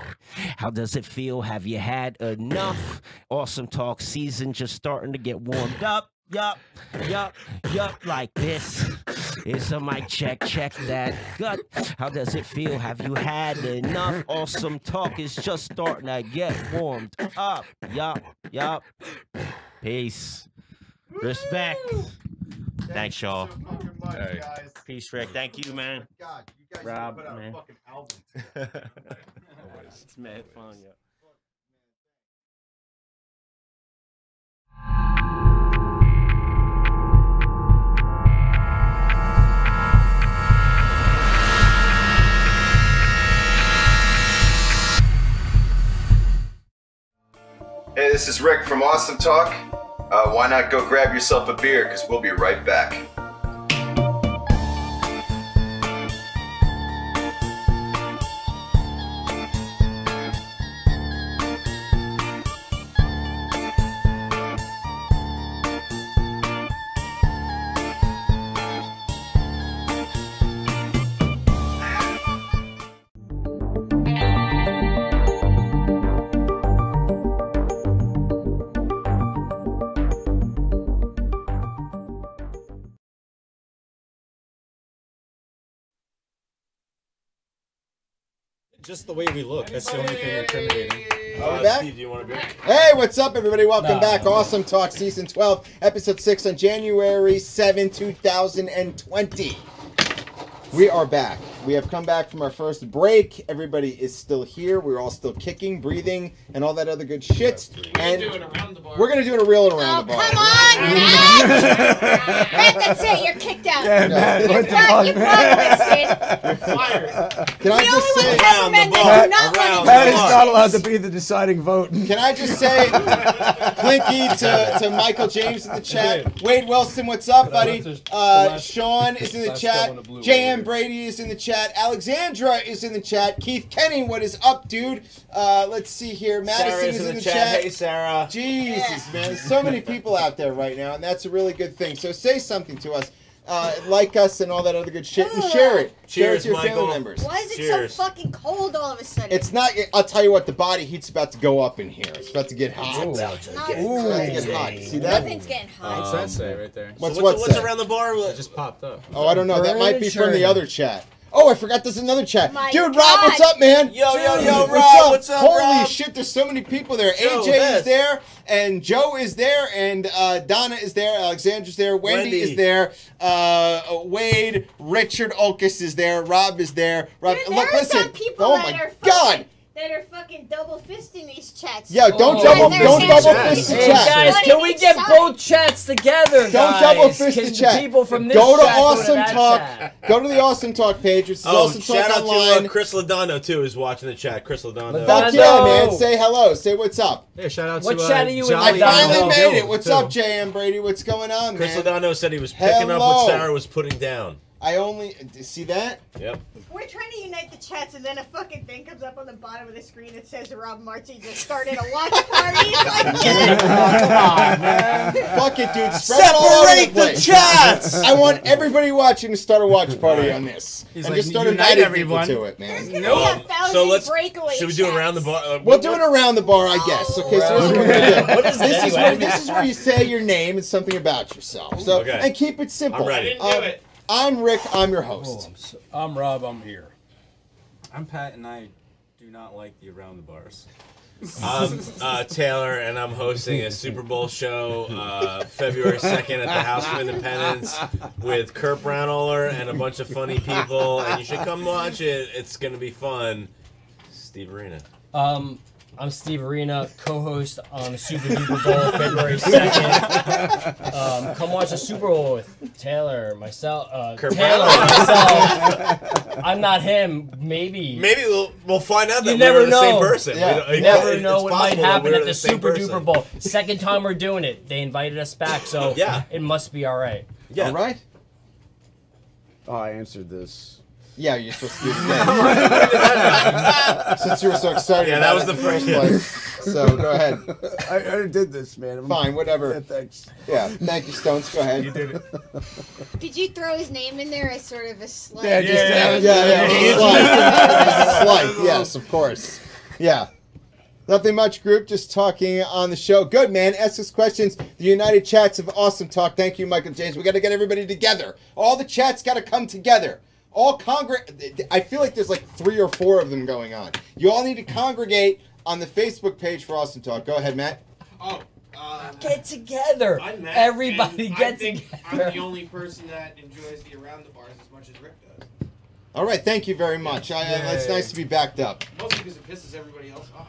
How does it feel? Have you had enough? Awesome talk season just starting to get warmed up. Yup, like this. It's a mic check, check that gut. How does it feel? Have you had enough? Awesome talk is just starting to get warmed up. Yup. Peace. Respect. Thanks, y'all. Hey. Peace, Rick. Thank you, man. God, you guys Rob, put out man. a fucking album. It's mad fun, yeah. Hey, this is Rick from Awesome Talk. Why not go grab yourself a beer, because we'll be right back. Just the way we look. That's the only thing incriminating. Are we back? Steve, do you want a beer? Hey, what's up, everybody? Welcome back. Awesome Talk Season 12, Episode 6 on January 7, 2020. We are back. We have come back from our first break. Everybody is still here. We're all still kicking, breathing, and all that other good shit. And we're going to do it a real around the bar. Come on, Matt! Matt, that's it. You're kicked out. Yeah, Matt, what the fuck, You're Matt? blacklisted. You're fired. Can I The just only say... one ever meant that do not want Matt is not allowed to be the deciding vote. Can I just say, Clinky to Michael James in the chat. Wade Wilson, what's up, buddy? Sean is in the chat. J.M. Brady is in the chat. Alexandra is in the chat. Keith Kenny, what is up, dude? Let's see here. Madison Sarah's is in the chat. Hey, Sarah. Jesus, man. There's so many people out there right now, and that's a really good thing. So say something to us. Like us and all that other good shit, and share it. Share it Cheers, to your family Michael. members. Why is it Cheers. so fucking cold all of a sudden? It's not. I'll tell you what. The body heat's about to go up in here. It's about to get hot. Ooh. It's about to get hot. You see that? Nothing's getting hot. What's that say right there? What's What's say? around the bar? It just popped up. Oh, I don't know. That might be from the Furniture. other chat. Oh, I forgot there's another chat. My Dude, Rob, God. what's up, man? Yo, Dude, Rob, what's up, Holy Rob? shit, there's so many people there. Joe, AJ this. is there, and Joe is there, and Donna is there, Alexandra's there, Wendy is there, Wade, Richard Olkus is there, Rob is there. Rob, There look, are listen. some people Oh that my are God. that are fucking double fisting these chats. Yeah, don't double fist the Hey chat. guys, can we get both chats together? Don't double fist the chat. People from this go to chat Awesome that Talk. chat. Go to the Awesome Talk page, which is Awesome Talk shout out Online. to Chris Lodano too, who's watching the chat. Chris Lodano. Fuck yeah, man. Say hello. Say what's up. Yeah, shout out What to chat are you in? I finally made it. What's too. up, J.M. Brady? What's going on, Chris man? Lodano said he was picking up what Sarah was putting down. I only see that. Yep. We're trying to unite the chats, and then a fucking thing comes up on the bottom of the screen that says Rob Marchi just started a watch party. It's like, Come on, man. Fuck it, dude. Spread it all over Separate the place. chats. I want everybody watching to start a watch party on this. He's and like, just start unite inviting everyone. people to it, man. there's gonna be 1,000 So let's. breakaway Should we do around the bar? We'll do it around the bar, I guess. Okay, so this is what we're gonna do. What is this? this? This is where you say your name and something about yourself. So Okay. and keep it simple. I'm ready. I'm Rick. I'm your host. I'm Rob. I'm here. I'm Pat, and I do not like the around the bars. I'm Taylor, and I'm hosting a Super Bowl show February 2nd at the House of Independence with Kurt Brownoller and a bunch of funny people, and you should come watch it. It's going to be fun. Steve Arena. I'm Steve Arena, co-host on the Super Duper Bowl, February 2nd. Come watch the Super Bowl with Taylor, myself. Taylor, myself. I'm not him. Maybe. Maybe we'll find out that You never we're the know. same person. Yeah. You never know what might happen at the Super person. Duper Bowl. Second time we're doing it. They invited us back, so Yeah. it must be all right. Yeah. All right. Oh, I answered this. Yeah, you're supposed to do it again. Since you were so excited. Yeah, about that was it the in first first- place. So go ahead. I already did this, man. Fine, whatever. Yeah, thanks. Yeah, thank you, Stones. Go ahead. You did it. Did you throw his name in there as sort of a slight? Yeah, just Slight. Yes, of course. Yeah. Nothing much, group. Just talking on the show. Good, man. Ask us questions. The United Chats of Awesome Talk. Thank you, Michael James. We got to get everybody together. All the chats got to come together. I feel like there's like 3 or 4 of them going on. You all need to congregate on the Facebook page for Awesome Talk. Go ahead, Matt. Get together. I'm Matt, Everybody and get I think together. I'm the only person that enjoys the around the bars as much as Rick does. All right. Thank you very much. It's nice to be backed up. Mostly because it pisses everybody else off.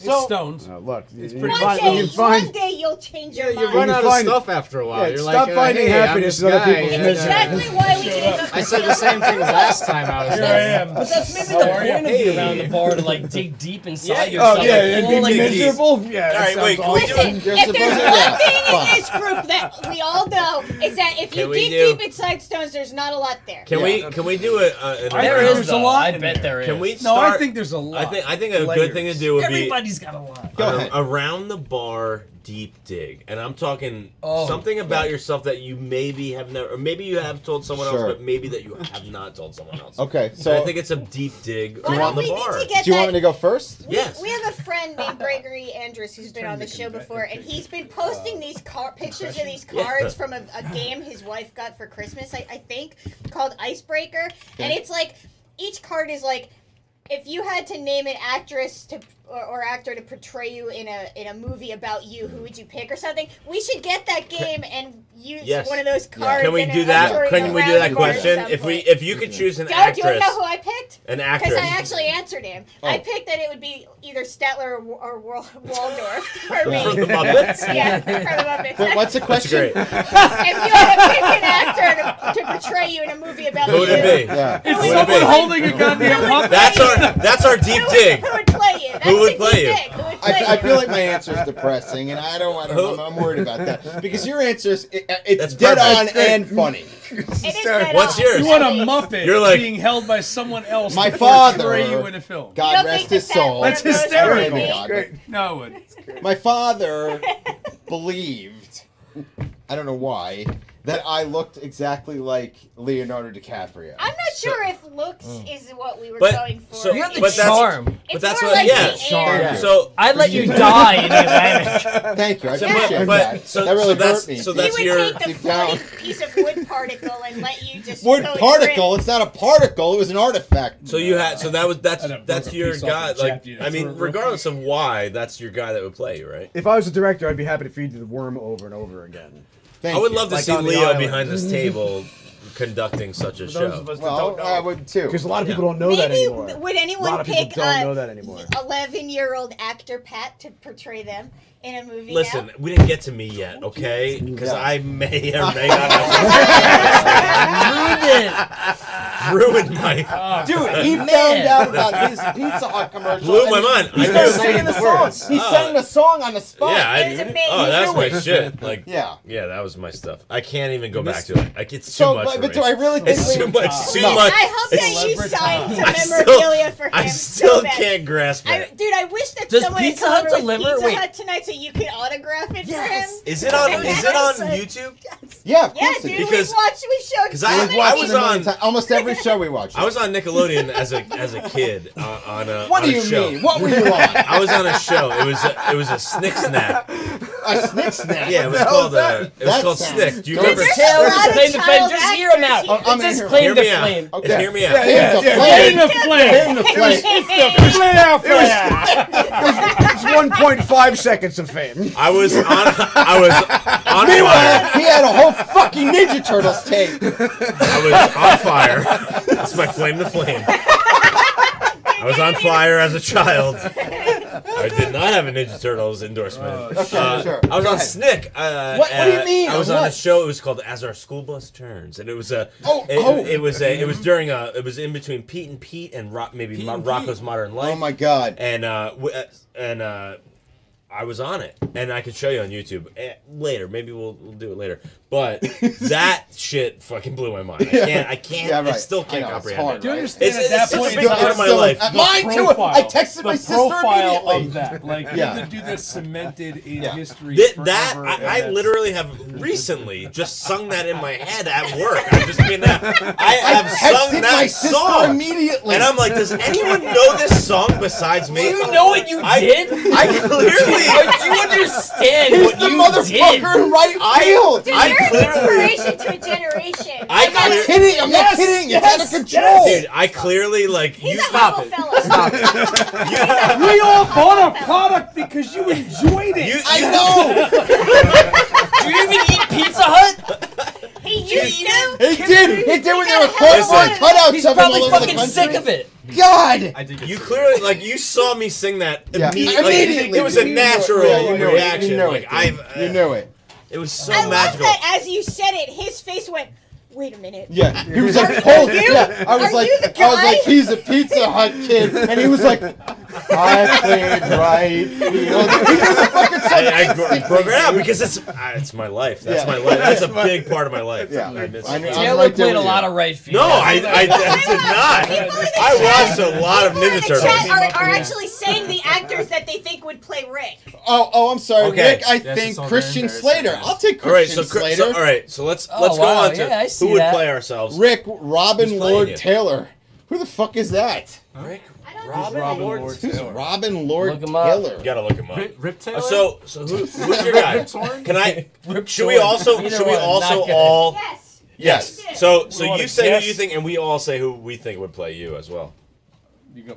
It's Stones. Look, It's you pretty find- One you day, find- one day you'll change your You mind. run out of find- stuff after a while. Yeah, You're stop like, finding hey, I'm happiness this in other guy, people's and, misery. Exactly why we gave up. I said the same thing last time I was Here I there. am. But that's maybe the point of the around the bar to like dig deep inside Yeah. yourself. Oh, yeah, like, and pull, be like, miserable? Yeah, All that right, sounds wait, can we awesome. do Listen, You're if there's supposed to- one thing fine. in this group that we all know is that if you Can we dig do- deep inside Stones, there's not a lot there. Can we do an There around- is a lot. I bet there is. Can we No, I start? think there's a lot. I think a good thing to do would be Everybody's got a lot. Go ahead. around the bar deep dig, and I'm talking Oh, something about yourself that you maybe have never, or maybe you have told someone Sure. else, but maybe that you have not told someone else. Okay, So so I think it's a deep dig Why around don't the we bar. need to get do you want that? me to go first? Yes. We have a friend named Gregory Andrews who's been on the show before, and he's been posting these pictures of these cards from a game his wife got for Christmas, I think, called Icebreaker. And it's like, each card is like, if you had to name an actress to or actor to portray you in a movie about you, who would you pick or something? We should get that game and use one of those cards. Can we in do a that? during Can we do around that the bar at question? some point. If you could choose an Do you want actress, to know who I picked? an actress. Because I actually answered him. Oh. I picked that it would be either Statler or Waldorf for me. From the Muppets? Yeah, from the Muppets. Wait, what's the question? That's great. If you had to pick an actor to portray you in a movie about Who would you, it be? Yeah. It's Who would it someone be? holding a goddamn puppet. That's our deep dig. who would play you? That's Who would the play deep you? dig. Who would play I you? feel like my answer is depressing, and I'm worried about that because your answer is it's That's dead perfect. on and funny. It is dead What's on. yours? You want a Muppet You're like- being held by someone else My to father- portray you in a film. You God don't rest think his that soul. That's one of those hysterical. would be- God, Great. No, it wouldn't. My father believed, I don't know why, that I looked exactly like Leonardo DiCaprio. I'm not sure if looks is what we were But- going for. so- You have the But that's- charm. But It's that's more what, like yeah. the air. So I'd let you die in the Atlantic. Thank you, I So, appreciate but- that. so- that really so that's- hurt me. so He that's would your take the deep down. floating piece of wood particle and let you just Wood go particle? It's not a particle. It was an artifact. So you had that's I'd broke a your piece off guy. the Like chap, you know, I mean, throw it real regardless of why, that's your guy that would play you, right? If I was a director, I'd be happy to feed the worm over and over again. Thank I would you. love to Like see on the Leo island. behind this table conducting such a For those show. of us that Well, don't know. I would too. Because a lot of people don't know that Maybe anymore. would A anyone lot of people pick don't know that anymore. 11-year-old actor Pat to portray them in a movie? Listen, now? we didn't get to me yet, okay? Because I may or may not have ruined my. Dude, he found out about his Pizza Hut commercial. Blew my and mind. He I started knew singing the the song. words. He Oh. sang the song on the spot. Yeah, It was amazing. oh, that's my He knew it. shit. Like, Yeah. that was my stuff. I can't even go back to it. Like, it's too So, much. but for me. do I really think it's too we- much? No. Too No. much. I hope that you It's- signed some I still- memorabilia for him. I still so bad. can't grasp it. Dude, I wish that Does someone Pizza had Hut come over with deliver? Pizza Wait. Hut tonight so you could autograph it for him. Is it on? Is it on YouTube? Yeah, of Yeah, course dude, it is. Because- we showed. Because so I many was people. a million on times. Almost every show we watched. I was on Nickelodeon as a kid on a What on do a you show. mean? What were you on? I was on a show. It was a Snick Snap. A Snick Snack? Yeah, it was What the hell called is that? it was That called sounds Snick. Do you dirty. remember? Taylor, There's a lot of claim to fame. child Just hear him out. actors I'm Just here. claim Hear to me out. flame. Just hear me out. Claim to Claim flame. to flame. Claim to flame. It's 1.5 seconds of fame. I was on fire. Meanwhile, he had a whole fucking Ninja Turtles tape. I was on fire. That's my flame to flame. I was on fire as a child. I did not have a Ninja Turtles endorsement. Okay, sure. I was Go on ahead. Snick. What do you mean? I was On on a what? show. It was called As Our School Bus Turns, and it was a. It was during a. It was in between Pete and Pete and Rocco's Modern Life. Oh my god. And I was on it, and I could show you on YouTube later. Maybe we'll do it later. But that shit fucking blew my mind. I can't. Yeah, right. I still can't I know, it's comprehend hard, it. Do you right? understand It's at that such a point big in part of my time, life. Mine too. I texted my sister profile immediately. of that, like Yeah. you could do this cemented in history. That forever, I and that's- literally have recently just sung that in my head at work. I just mean that I have texted sung my that sister song immediately. and I'm like, does anyone know this song besides me? Do you know what you did? I clearly. Do you understand He's what the you motherfucker did? in right field. Dude, I you're an clearly- inspiration to a generation. I'm not kidding. I'm not kidding. It's out of control. Dude, I clearly like He's you a stop humble it. fella. We all bought a product because you enjoyed it. I know. Do you even eat Pizza Hut? He used to. He did. He did when they were Listen, cardboard cutouts He's of him all probably over the fucking country. sick of it. God. I did get You sick. clearly like you saw me sing that Yeah. immediately. Immediately. It was a You knew it. natural Yeah, you knew it. reaction. You knew like it, dude. You knew it. It was so I love magical. that as you said it, his face went, wait a minute. Yeah, he was like, Are "Hold you? yeah." I was Are like, you the I was guy? like, he's a Pizza Hut kid, and he was like, I played right field. He did the fucking song I instantly. broke it out because it's my life. That's Yeah. my life. That's a big part of my life. Yeah. I miss I it. know. I'm Taylor right there played a with you. lot of right field. No, I did not. I watched a lot of People in Ninja the Turtles. chat are actually saying the actors that they think would play Rick. Oh, I'm sorry, Okay. Rick. I Yes, think it's all Christian very Slater. embarrassing. I'll take All right, Christian so Slater. all right, so let's Oh, go wow. on to Yeah, I see who would that. play ourselves. Rick Robin Who's playing Lord you? Taylor. Who the fuck is that? Rick, Robin Lord Who's Taylor. Robin Lord Look him up. Taylor? You gotta look him up. Rip Taylor? So who's your guy? Rip Torn? Can I? Rip Should we Torn. also? Either Should we one, also not good. all? Yes. Yes. Yes. So We wanna you say guess. who you think, and we all say who we think would play you as well.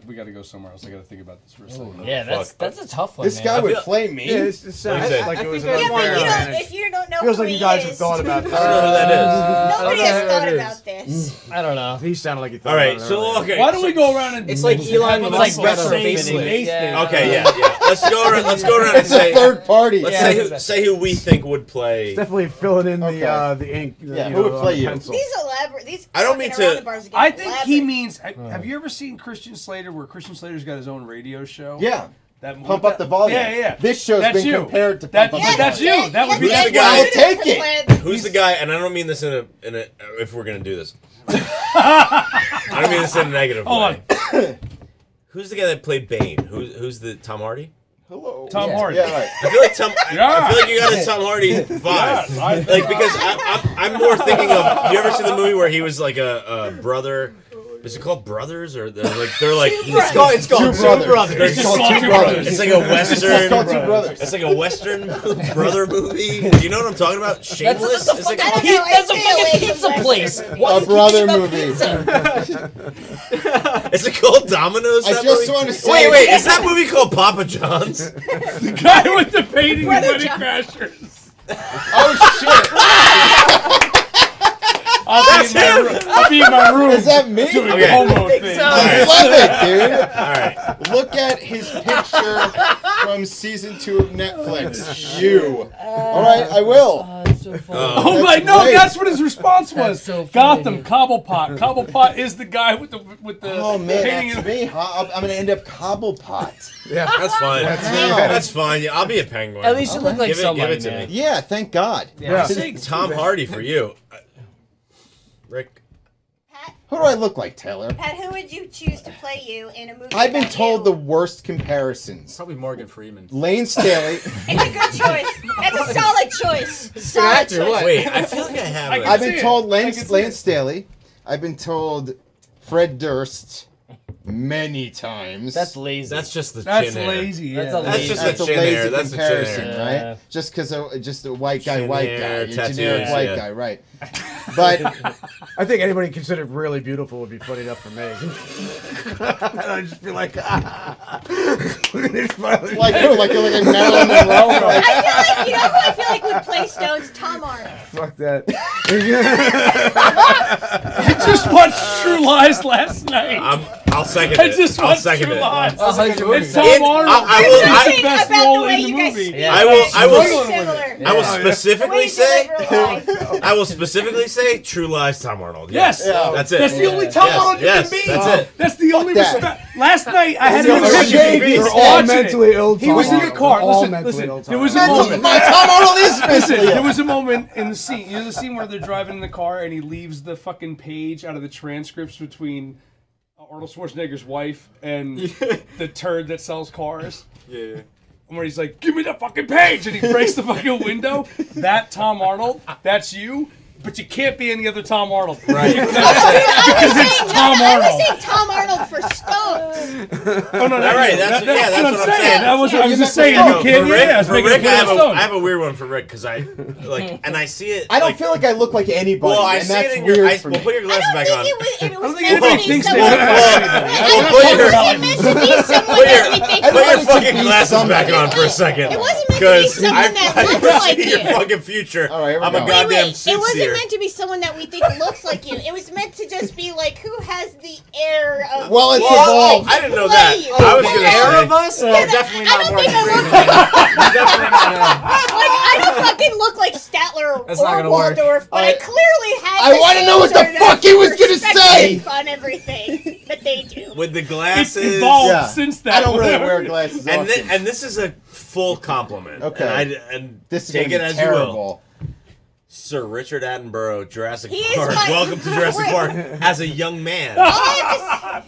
We got to go somewhere else. I got to think about this for a second. Yeah, that's a tough one. This man. guy would feel- play me. Yeah, it sounds What do you like think? it was I an think Yeah, but unfair you don't, advantage. if you don't know Feels who like he you guys is, have thought about this. I don't know who that is. nobody I don't has know thought who it about this. I don't know. He sounded like he thought All right. about it So earlier. okay. Why don't we go around and It's like Elon have Musk a got a same facelift. face thing? Yeah. Okay. Yeah. Let's go around. Let's go around and It's a say. third party. Let's Yeah. say who we think would play. It's definitely filling in Okay. the ink. Yeah, you who know, would play on the you? pencil. These elaborate, these I don't mean fucking around to- the bars are getting I think he elaborate. means. Have you ever seen Christian Slater, where Christian Slater's got his own radio show? Yeah. That Pump up the volume. Yeah, yeah. This show's That's been you. compared to That- Pump but Up the that's Volume. you. That would be Who's the Yes, guy? I'll yes, take yes, it. Who's the guy? And I don't mean this in a if we're gonna do this. I don't mean this in a negative Hold way. Who's the guy that played Bane? Who's the Tom Hardy? Hello. Tom Hardy. Yeah, right. I feel like Tom. Yeah. I feel like you got a Tom Hardy vibe. Yeah, I- Like because I'm more thinking of. You ever seen the movie where he was like a brother? Is it called Brothers or they're like It's called Two brothers. It's It's called Two Brothers. It's like a western. It's called Two Brothers. It's like a western brother movie. Do you know what I'm talking about? Shameless. That's a It's like fucking, I don't know, that's a I stay away fucking from pizza Western place. movies. Why A are you brother thinking about movie. pizza? Is it called Domino's? I that just movie? want to say. Wait, is that movie called Papa John's? The guy with the painting of Brother Wedding John. Crashers. Oh shit! I'll be in my room. Is that me? Doing Okay. homo things. I love it, dude. All right. Look at his picture from season 2 of Netflix. You. All right, I will. That's so funny. Oh my That's no! great. That's what his response was. so Gotham, Cobblepot. Cobblepot is the guy with the Oh man, painting. that's me. Huh? I'm gonna end up Cobblepot. Yeah, That's fine. That's fine. Yeah, I'll be a penguin. At least you look like give somebody, it to man. me. Yeah, thank God. Yeah. I'm saying Tom Hardy for you. Rick. Who do I look like, Taylor? Pat, who would you choose to play you in a movie? I've been about told the you? worst comparisons. Probably Morgan Freeman. Lane Staley. It's a good choice. That's a solid choice. Solid choice. Wait, I feel like I have. I've been told Lane Staley. I've been told Fred Durst many times. That's lazy. That's just the That's chin hair. lazy. Yeah. That's just That's the a chin lazy hair. That's the chin comparison, hair. right? Just because just a white guy, Chin white hair, guy, a tattoos, generic white yeah. guy, right? But I think anybody considered really beautiful would be funny enough for me. And I'd just be like, look at this fucking- like who? Like you're like Marilyn Monroe? Like, I feel like, you know who I feel like would play Stones? Tom Arnold. Fuck that. I just watched True Lies last night. I'll second I it. just I'll watched second True it. Lies. It's It's Tom Arnold. I There's will- something the best about role the way in the you guys movie. speak. Yeah. I will Similar. I will specifically say Lie. I will specifically say True Lies Tom Arnold. Yes. Yeah. That's it. That's the only Tom Yes, Arnold you yes, can be. that's it. That's the only that. respect. Last night I had the an only intermission. shade They're he's all on. mentally ill. He was in the car. All Listen, mentally listen. ill. There was a Mental- moment. my Tom Arnold is Listen, mentally ill. there was a moment in the scene. You know the scene where they're driving in the car and he leaves the fucking page out of the transcripts between Arnold Schwarzenegger's wife and the turd that sells cars. Yeah. Where he's like, "Give me the fucking page," and he breaks the fucking window. That Tom Arnold, that's you. But you can't be any other Tom Arnold. Right. Because it's Tom I Arnold. was saying Tom Arnold for Stones. Oh, no, All right, that's what I'm saying. I was just For saying, you can't. Rick, Yeah, for Rick, I Stone. have a weird one for Rick because I like, and I see it. I don't like, feel like I look like anybody, Well, I and see that's it in weird your. for Well, me. put your glasses back on. It was I don't think meant anybody to be thinks someone. they look Put It your wasn't meant to be someone put that we think your looks fucking be glasses somebody. back on for a second. It wasn't meant to be Because someone that looks like your you. fucking future. All right, here we I'm a go. goddamn It suit wasn't seer. meant to be someone that we think looks like you. It was meant to just be like, who has the air of. Well, it's being evolved. I didn't know play that. you. I was Yeah. gonna Air say. of us? Yeah, Oh, definitely I not don't Morgan think I Freeman. look Definitely not him. like I don't fucking look like Statler That's not or gonna work. Waldorf, but I clearly have. I the wanna same know what the sort of fuck he was gonna say. perspective on everything that they do. With the It's glasses. evolved Yeah. since that. I don't really wear glasses And, often. and this is a full compliment. Okay. And This is take gonna it be as you will. terrible. Sir Richard Attenborough, Jurassic He is Park. my- Welcome to Jurassic Park as a young man. All I have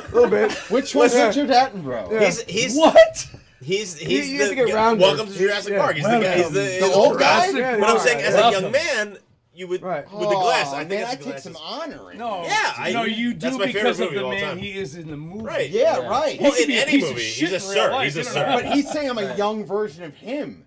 A little bit. Which one's Richard Attenborough? He's What? He's You the have to get rounded. Welcome to Jurassic Yeah. Park. He's the old guy? Yeah, But I'm yeah. saying as a young man, you would Right. with the glass. I Oh, think man, I that's take some honor in No. Yeah, No, you that's do my because favorite of the movie of all man time. he is in the movie. Right. it. Yeah, right. Well, He could in be a any piece of movie, shit he's a in real sir. life, He's a you know sir. that. But he's saying I'm a young version of him.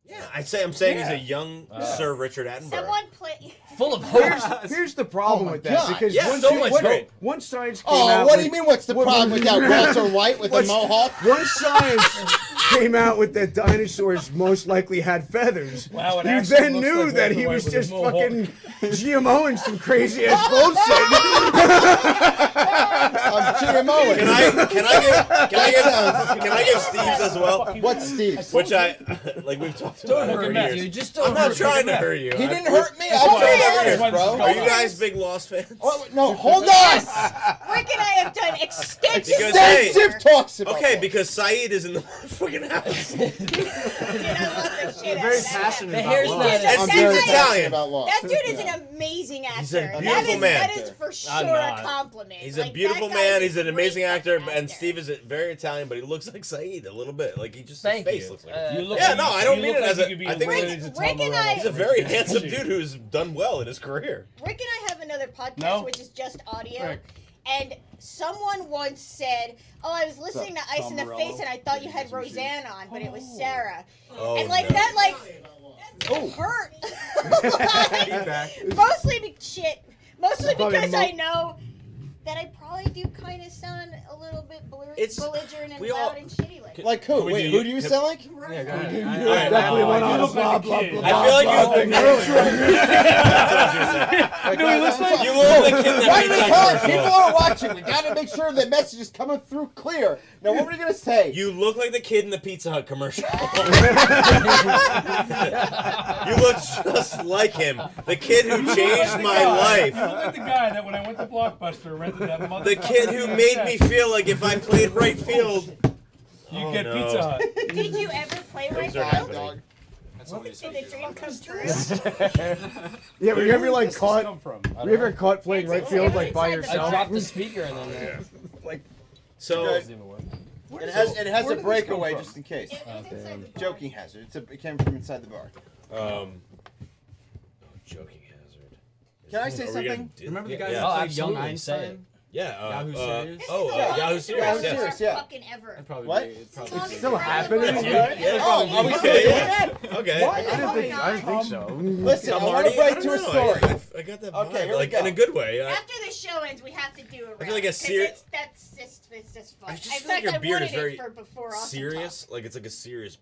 Yeah, I'm saying he's a young Sir Richard Attenborough. someone play. Full of hope. Here's the problem Oh my with that God. because Yeah, once so you- much once- hope. once science came Oh, out what do with- you mean? What's the problem with that? Walter White with a Once- mohawk? Once science came out with that dinosaurs most likely had feathers, Wow, it you actually then looks knew like that Walter he White was with a just mohawk. fucking GMOing some crazy ass bullshit. I'm GMOing. Can I give Steve's as well? What's Steve's? Which like we've talked about Don't for hurt me, years. dude. Just don't I'm not hurt trying me. to hurt you. He didn't I- hurt me. I'm That's why serious, bro. Are you guys big Lost fans? Oh, no, hold on. Rick and I have done extensive. Because, hey, Extensive talks about Okay, that. because Saeed is in the fucking house. Dude, I love the shit You're out very of that. passionate The about hair's Lost. not And I'm Steve's very Italian. passionate about Lost. That dude is an amazing actor. He's a beautiful man. That is for sure not. a compliment. He's a Like, beautiful that guy man. is He's an a amazing great actor. fucking And Steve is very Italian, but he looks like Saeed a little bit. Like he just his Thank face you. looks like. Uh, You look Yeah, like no, you- I don't you mean look it like as you a- could be I think related to Tom Rick and I- Morello. He's a very handsome dude who's done well in his career. Rick and I have another podcast No? which is just audio. Rick. And someone once said, "Oh, I was listening to Ice Tom in the Morello? Face, and I thought you had Roseanne on, but it was Sarah." Oh, And like no. that, like hurt. Mostly mostly Probably because mo- I know that I probably do kind of sound a little bit It's- belligerent and we all- loud and shitty like Like who? Wait, who do you sound like? Yeah, go ahead. Definitely went on a blah, blah, blah, I feel like You look like the kid in the Why Pizza do Hut we commercial. People are watching. We gotta make sure the message is coming through clear. Now, what were you gonna say? You look like the kid in the Pizza Hut commercial. You look just like him. The kid who changed my life. You look like the guy that when I went to Blockbuster rented that motherfucker. The kid who made me feel like if I played right field, you get Pizza Hut. Did you ever play right Things are field? happening. Did the dream come true? Yeah, were you ever like Where's this caught? come from? Were you ever caught playing right field like by I yourself? dropped the speaker and then. Like, So It has where a did this breakaway come from? just in case. damn. Joking hazard. It came from inside the bar. joking hazard. Can I say Are we something? gonna do- Remember the yeah, guy yeah. who played absolutely, Young say Einstein? it. Yeah. Yahoo Serious? Yahoo Serious. Yahoo Yeah. Serious, yeah. Fucking ever. It'd probably What? be. It'd probably It's be still happening? Yeah. Oh, are we Okay. still doing that? Okay. What? I didn't think so. Listen, I Tom want Hardy? to break I to a don't know. story. I got that Okay, vibe, here we like go. in a good way. After the show ends, we have to do a round. I feel like a 'cause serious. it's just fun. I In just feel fact, like your I beard is wanted very it for before Awesome serious. Like it's like a serious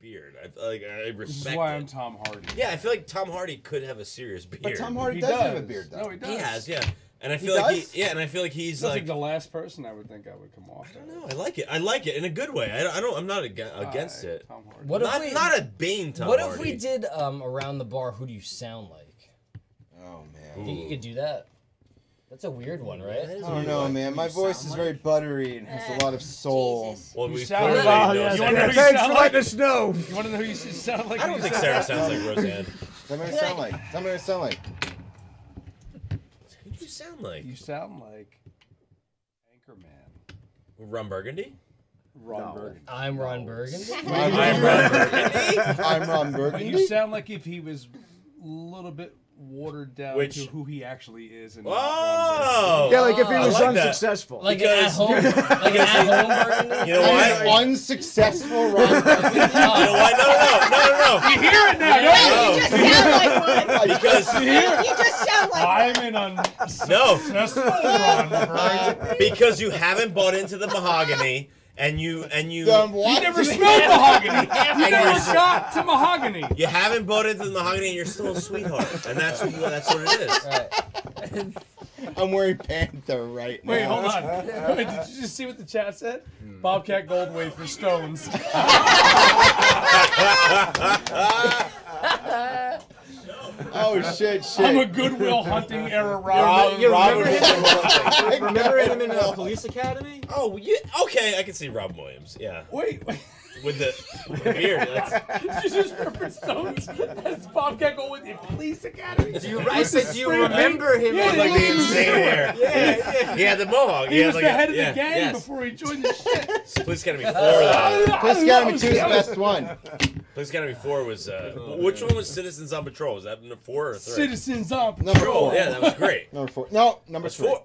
beard. I This respect is why it. I'm Tom Hardy. Yeah, I feel like Tom Hardy could have a serious beard. But Tom Hardy He does have a does. beard, though. No, he does. He has, yeah. And I He feel like does? and I feel like he's That's like like the last person I would think I would come off. I don't know. I like it. I like it in a good way. I'm not against it. Tom Hardy. What not, if we? not a Bane Tom What Hardy. if we did around the bar? Who do you sound like? Oh, man. Think you could do that? That's a weird one, right? I don't know, man. My voice is very buttery and has a lot of soul. Jesus. Well, we sound clearly like- know you Sarah. wanna know who you Thanks sound for like? letting us know. You want to know who you sound like? I don't think Sarah sounds like Roseanne. Tell me what I sound like. Tell me what I sound like. Who do you sound like? You sound like Anchorman. Ron Burgundy? Ron Burgundy. I'm Ron Burgundy. I'm Ron Burgundy? I'm Ron But Burgundy. you sound like if he was a little bit watered down Which- to who he actually is. And Oh! Yeah, like if he I was like that. unsuccessful. Like Because- an at home, like an at home Burgundy. You know why? Unsuccessful Ron Burgundy. You know why? No. You hear it now, don't you? You just sound like one. Because You just sound like one. I'm an unsuccessful Ron Burgundy. because you haven't bought into the mahogany and you Then You what? never smelled mahogany. You And never you're- got to mahogany. you haven't bought into the mahogany and you're still a sweetheart. And that's what it is. I'm wearing Panther right now. Wait, hold on. Wait, did you just see what the chat said? Bobcat Goldway for Stones. Oh, shit. I'm a Goodwill Hunting era Rob, Rob. Rob would Remember him in Police Academy? Oh, yeah, okay, I can see Rob Williams. Yeah, Wait. with the beard. That's, Did you just reference Stones as Bobcat Goldway in Police Academy? I said, do you remember him? Yeah, like the insane hair. Yeah. He had the mohawk. He was had the like head of the yeah, gang yes. before he joined the shit. Police Academy 4. Though. Police Academy 2 is the best one. Police Academy 4 was. Which one was Citizens on Patrol? Was that number 4 or 3? Citizens on Number Patrol. 4. Yeah, that was great. Number 4. No, number 3. 4.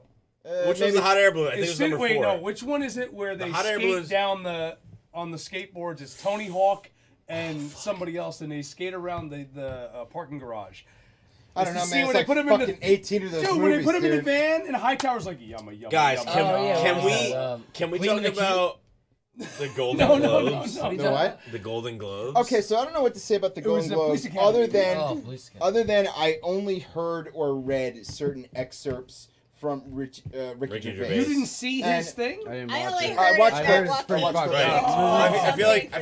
Which was the hot air balloon? I think it was number 4. Wait, no. Which one is it where they hot air skate balloons- down on the skateboards? It's Tony Hawk and somebody else, and they skate around the parking garage. I don't know, It's the man. scene It's when they like put him in fucking the 18 of those dude. movies, When they put him in the dude. van, and Hightower's like, yumma. Guys, yumma. can we Clean talk the Cube? about the Golden No, Globes? The what? The Golden Globes. Okay, so I don't know what to say about the It was Golden the Globes Police Academy. other than I only heard or read certain excerpts from Ricky Gervais. You didn't see his And thing? I didn't I watch only it. heard watched it. it. I watched Pretty it. fucking Right. Oh, I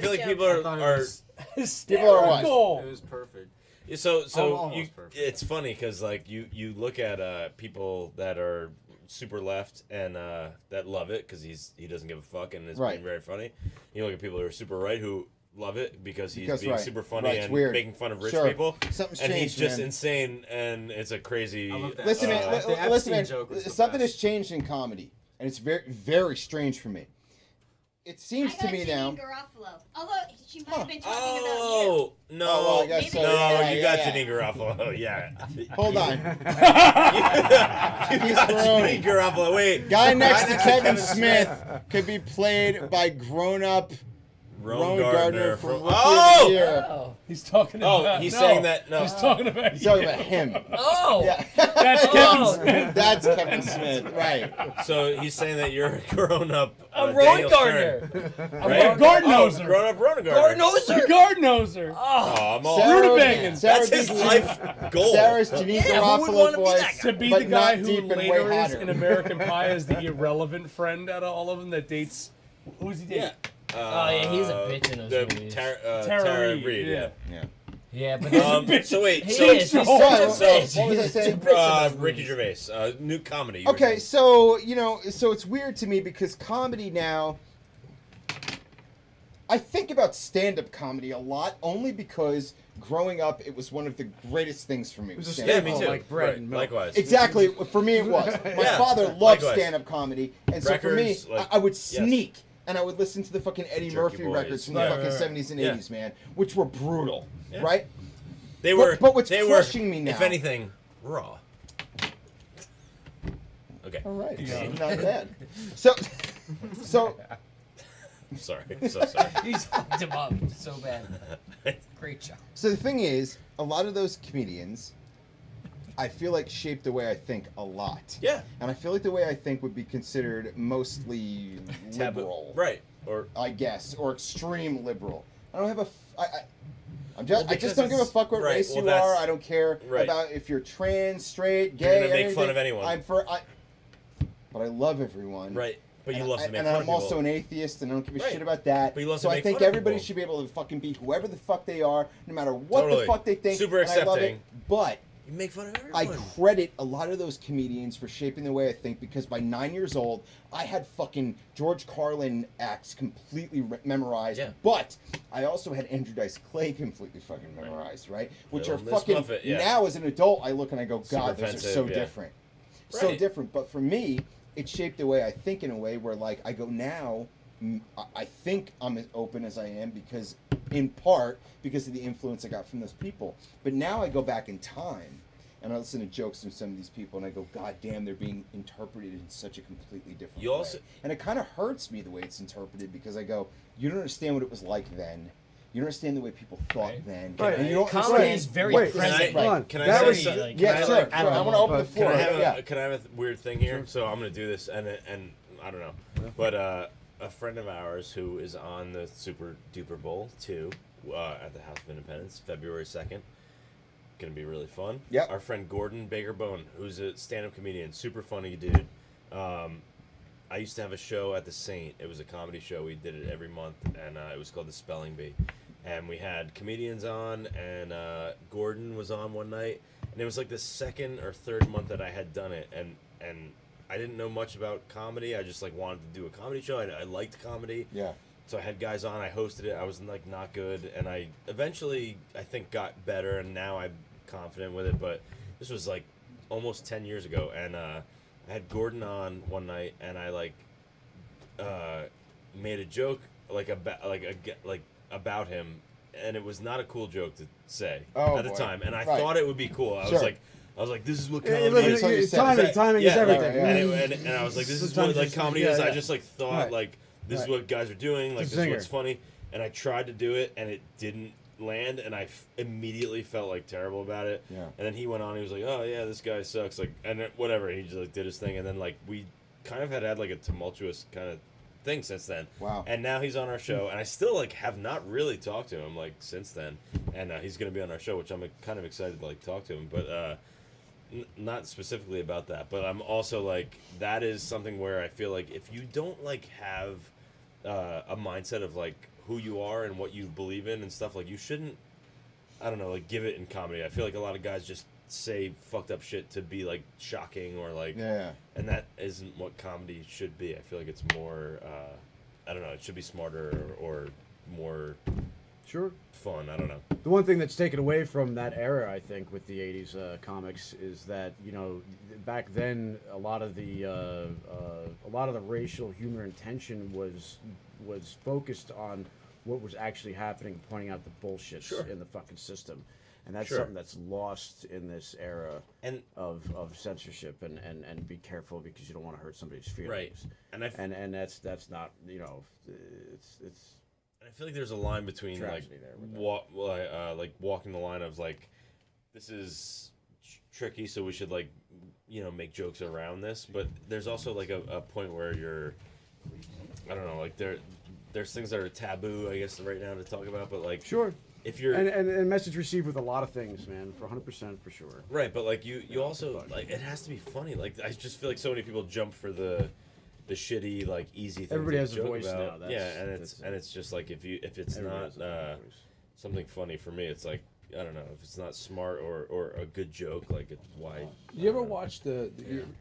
feel like people are People are what? Hysterical. It was perfect. so Almost perfect. it's funny because like you look at people that are super left and that love it because he doesn't give a fuck and is Right. being very funny. You look at people who are super right who love it because he's Because being right. super funny Right, it's and weird. making fun of rich Sure. people. Something's and he's changed, just man. insane and it's a crazy. I love that. Listen, man. The Listen, Epstein man. joke was the Something best. has changed in comedy, and it's very, very strange for me. It seems to me now. Garofalo. Although she might have been talking Oh no! Oh, well, I guess so. No, Yeah, you yeah, got yeah. Janine Garofalo. Yeah. Hold on. You got Janine Garofalo. Wait. Guy next to Kevin Smith could be played by grown-up Ron Gardner from from- Rookie Oh! of the Year. Oh. He's talking Oh, about. he's no, saying that. No, He's talking about. He's talking about him. Oh, Yeah. That's Kevin Smith. That's Kevin Smith, right? So he's saying that you're a grown-up. I'm Daniel Ron Gardner. Stern, I'm right? Gardnoser. Grown-up Ron Gardner. Gardnoser. Gardnoser. Oh, I'm all. Rutabagan. That's his life goal. Sarah's Janine Garofalo voice, To be but the guy not who deep and way later is hotter. in American Pie as the irrelevant friend out of all of them that dates. Who's he dating? Yeah. Oh yeah, he's a bitch in those movies. Tara Reid. yeah. Yeah, but So wait, he so is. He's such a bitch. What was I saying? Ricky Gervais, new comedy. you were Okay, saying. so so it's weird to me because comedy now. I think about stand-up comedy a lot, only because growing up, it was one of the greatest things for me. It was a stand-up me staple, too. like bread Right, and milk. likewise. Exactly. For me, it was. My Yeah, father loved likewise. stand-up comedy, and so for me, Records, like- I would yes. sneak and I would listen to the fucking Eddie Jerky Murphy Boys. records from the Right, fucking right, right. 70s and Yeah. 80s, man, which were brutal, Yeah. right? They were. But what's they crushing were, me now? if anything, raw. Okay. All right, Yeah. not bad. So, I'm sorry. I'm so sorry. He's fucked him up so bad. Great job. So the thing is, a lot of those comedians, I feel like shaped the way I think a lot. Yeah. And I feel like the way I think would be considered mostly liberal. Right. Or I guess, or extreme liberal. I don't have a. I Well, just don't give a fuck what right, race well, you that's- are. I don't care right. about if you're trans, straight, You're gay. gonna make anything. fun of anyone. But I love everyone. right. But you And love I- to make and fun I'm of also people. an atheist, and I don't give a Right. shit about that. But you love so to I make think fun of everybody people. should be able to fucking be whoever the fuck they are, no matter what Totally. the fuck they think. Super and I love accepting. it. But You make fun of I everyone. credit a lot of those comedians for shaping the way I think, because by 9 years old, I had fucking George Carlin acts completely memorized. Yeah. But I also had Andrew Dice Clay completely fucking memorized, right? Which Little are Miss fucking Muffet, yeah. now as an adult, I look and I go, Super God, those are offensive, so yeah. different, so Right. different. But for me, it shaped the way I think in a way where, like, I go now. I think I'm as open as I am because, in part, because of the influence I got from those people. But now I go back in time and I listen to jokes from some of these people and I go, God damn, they're being interpreted in such a completely different You way. also- And it kind of hurts me the way it's interpreted, because I go, you don't understand what it was like then. You don't understand the way people thought then. Right. And you don't Comedy understand- is very Wait, present. right. Hold on. Can I That say was- something? Yeah, Can I, sure. like, I want to open the Can floor. I have yeah. a, can I have a weird thing here? So I'm gonna do this, and I don't know, but a friend of ours who is on the Super Duper Bowl 2 at the House of Independence, February 2nd. Gonna be really fun. Yep. Our friend Gordon Baker Bone, who's a stand-up comedian, super funny dude. I used to have a show at the Saint. It was a comedy show. We did it every month, and it was called the Spelling Bee. And we had comedians on, and Gordon was on one night, and it was like the second or third month that I had done it, and I didn't know much about comedy. I just like wanted to do a comedy show. I liked comedy. Yeah. So I had guys on. I hosted it. I was like not good, and I eventually I think got better, and now I'm confident with it. But this was like almost 10 years ago, and I had Gordon on one night, and I like made a joke about him, and it was not a cool joke to say at the boy. time, and I Right. thought it would be cool. I Sure. was like, this is what Yeah, comedy look, is. timing is everything. And I was like, this is what Sometimes like it's- comedy yeah, is. I yeah. just like thought Right. like this is Right. what guys are doing. Like It's a this is what's singer. funny. And I tried to do it, and it didn't land, and I immediately felt like terrible about it. Yeah. And then he went on. He was like, "Oh yeah, this guy sucks." Like, and then, whatever. He just like did his thing, and then like we kind of had like a tumultuous kind of thing since then. Wow. And now he's on our show, and I still like have not really talked to him like since then. And he's gonna be on our show, which I'm like, kind of excited to like talk to him, but not specifically about that. But I'm also like, that is something where I feel like if you don't like have a mindset of like who you are and what you believe in and stuff, like you shouldn't, I don't know, like give it in comedy. I feel like a lot of guys just say fucked up shit to be like shocking or like, Yeah. and that isn't what comedy should be. I feel like it's more, I don't know, it should be smarter or more Sure. fun. I don't know. The one thing that's taken away from that era, I think, with the '80s comics is that, you know, back then a lot of the racial humor and tension was focused on what was actually happening, pointing out the bullshit in the fucking system. And that's something that's lost in this era of censorship, and be careful because you don't want to hurt somebody's feelings. Right. And and that's not, you know, it's I feel like there's a line between like walking the line of like this is tricky, so we should like make jokes around this, but there's also like a point where you're, I don't know, like there's things that are taboo, I guess, right now to talk about, but like sure. If you're and message received with a lot of things, man, for 100% for sure. Right, but like you also like it has to be funny. Like I just feel like so many people jump for the shitty like easy thing. Everybody to has a joke voice about. now. Yeah, and it's just like if it's not something funny for me, it's like I don't know if it's not smart or a good joke. Like why? You ever watch the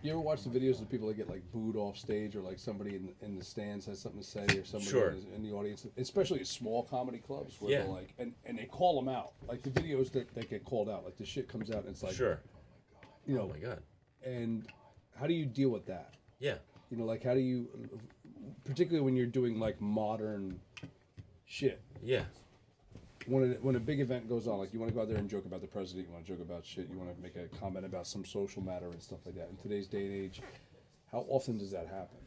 videos of people that get like booed off stage, or like somebody in the stands has something to say, or somebody in the audience, especially at small comedy clubs where they're like, and they call them out, like the videos that get called out, like the shit comes out and it's like, oh my god, and how do you deal with that? Yeah, like how do you, particularly when you're doing like modern shit? Yeah. When a big event goes on, like you want to go out there and joke about the president, you want to joke about shit, you want to make a comment about some social matter and stuff like that. In today's day and age, how often does that happen?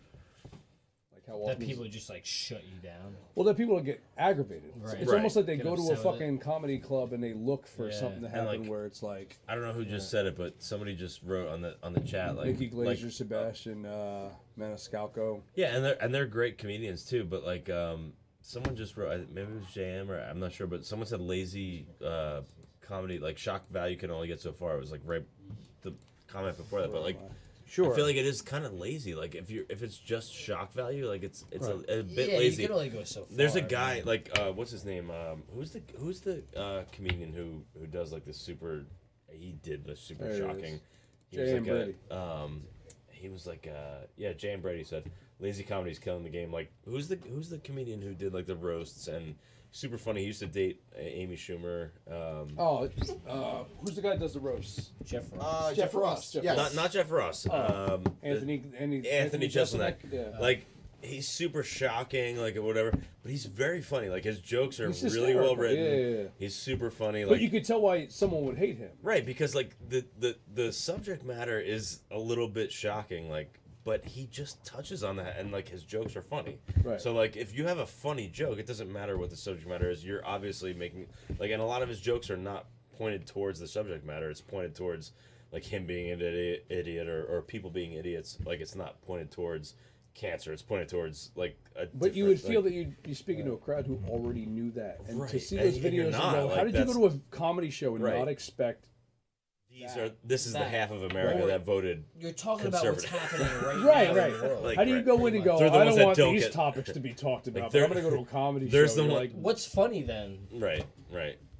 Like how often? That people just like shut you down. Well, that people get aggravated. Right. It's almost like they go to a fucking comedy club and they look for something to happen like, where it's like. I don't know who just said it, but somebody just wrote on the chat like Nikki Glaser, Sebastian Maniscalco. Yeah, and they're great comedians too, but like. Someone just wrote, maybe it was JM or I'm not sure, but someone said lazy comedy, like shock value can only get so far. It was like right the comment before that, but like, sure, I feel like it is kind of lazy. Like if it's just shock value, like it's a bit yeah, lazy. You can only go so far. There's a guy like what's his name? Who's the comedian who does like the super? He did the super shocking. He was like Brady. He was like J.M. Brady said. Lazy comedy's killing the game. Like, who's the comedian who did like the roasts and super funny? He used to date Amy Schumer. Who's the guy that does the roasts? Jeff Ross. Jeff Ross. Yes. Not Jeff Ross. Anthony Jeselnik. Yeah. Like he's super shocking, like whatever. But he's very funny. Like his jokes are He's really well hysterical. written. Yeah. He's super funny. But Like you could tell why someone would hate him. right because like the subject matter is a little bit shocking. Like. But he just touches on that, and like his jokes are funny. Right. So like, if you have a funny joke, it doesn't matter what the subject matter is. You're obviously making like, and a lot of his jokes are not pointed towards the subject matter. It's pointed towards like him being an idiot or people being idiots. Like it's not pointed towards cancer. It's pointed towards like a. But you would feel that you'd be speaking to a crowd who already knew that, and to Right. see And those you're videos and not, go, like, "How did you go to a comedy show and Right. not expect?" This is the that. half of America Or that voted. You're talking about what's conservative. happening Right, now right. in the world. Like, How do you right. go in and go, They're the "I ones don't that want don't these get- topics to be talked about, but they're- I'm going to go to a comedy there's show." the You're one- like, What's funny then? Right.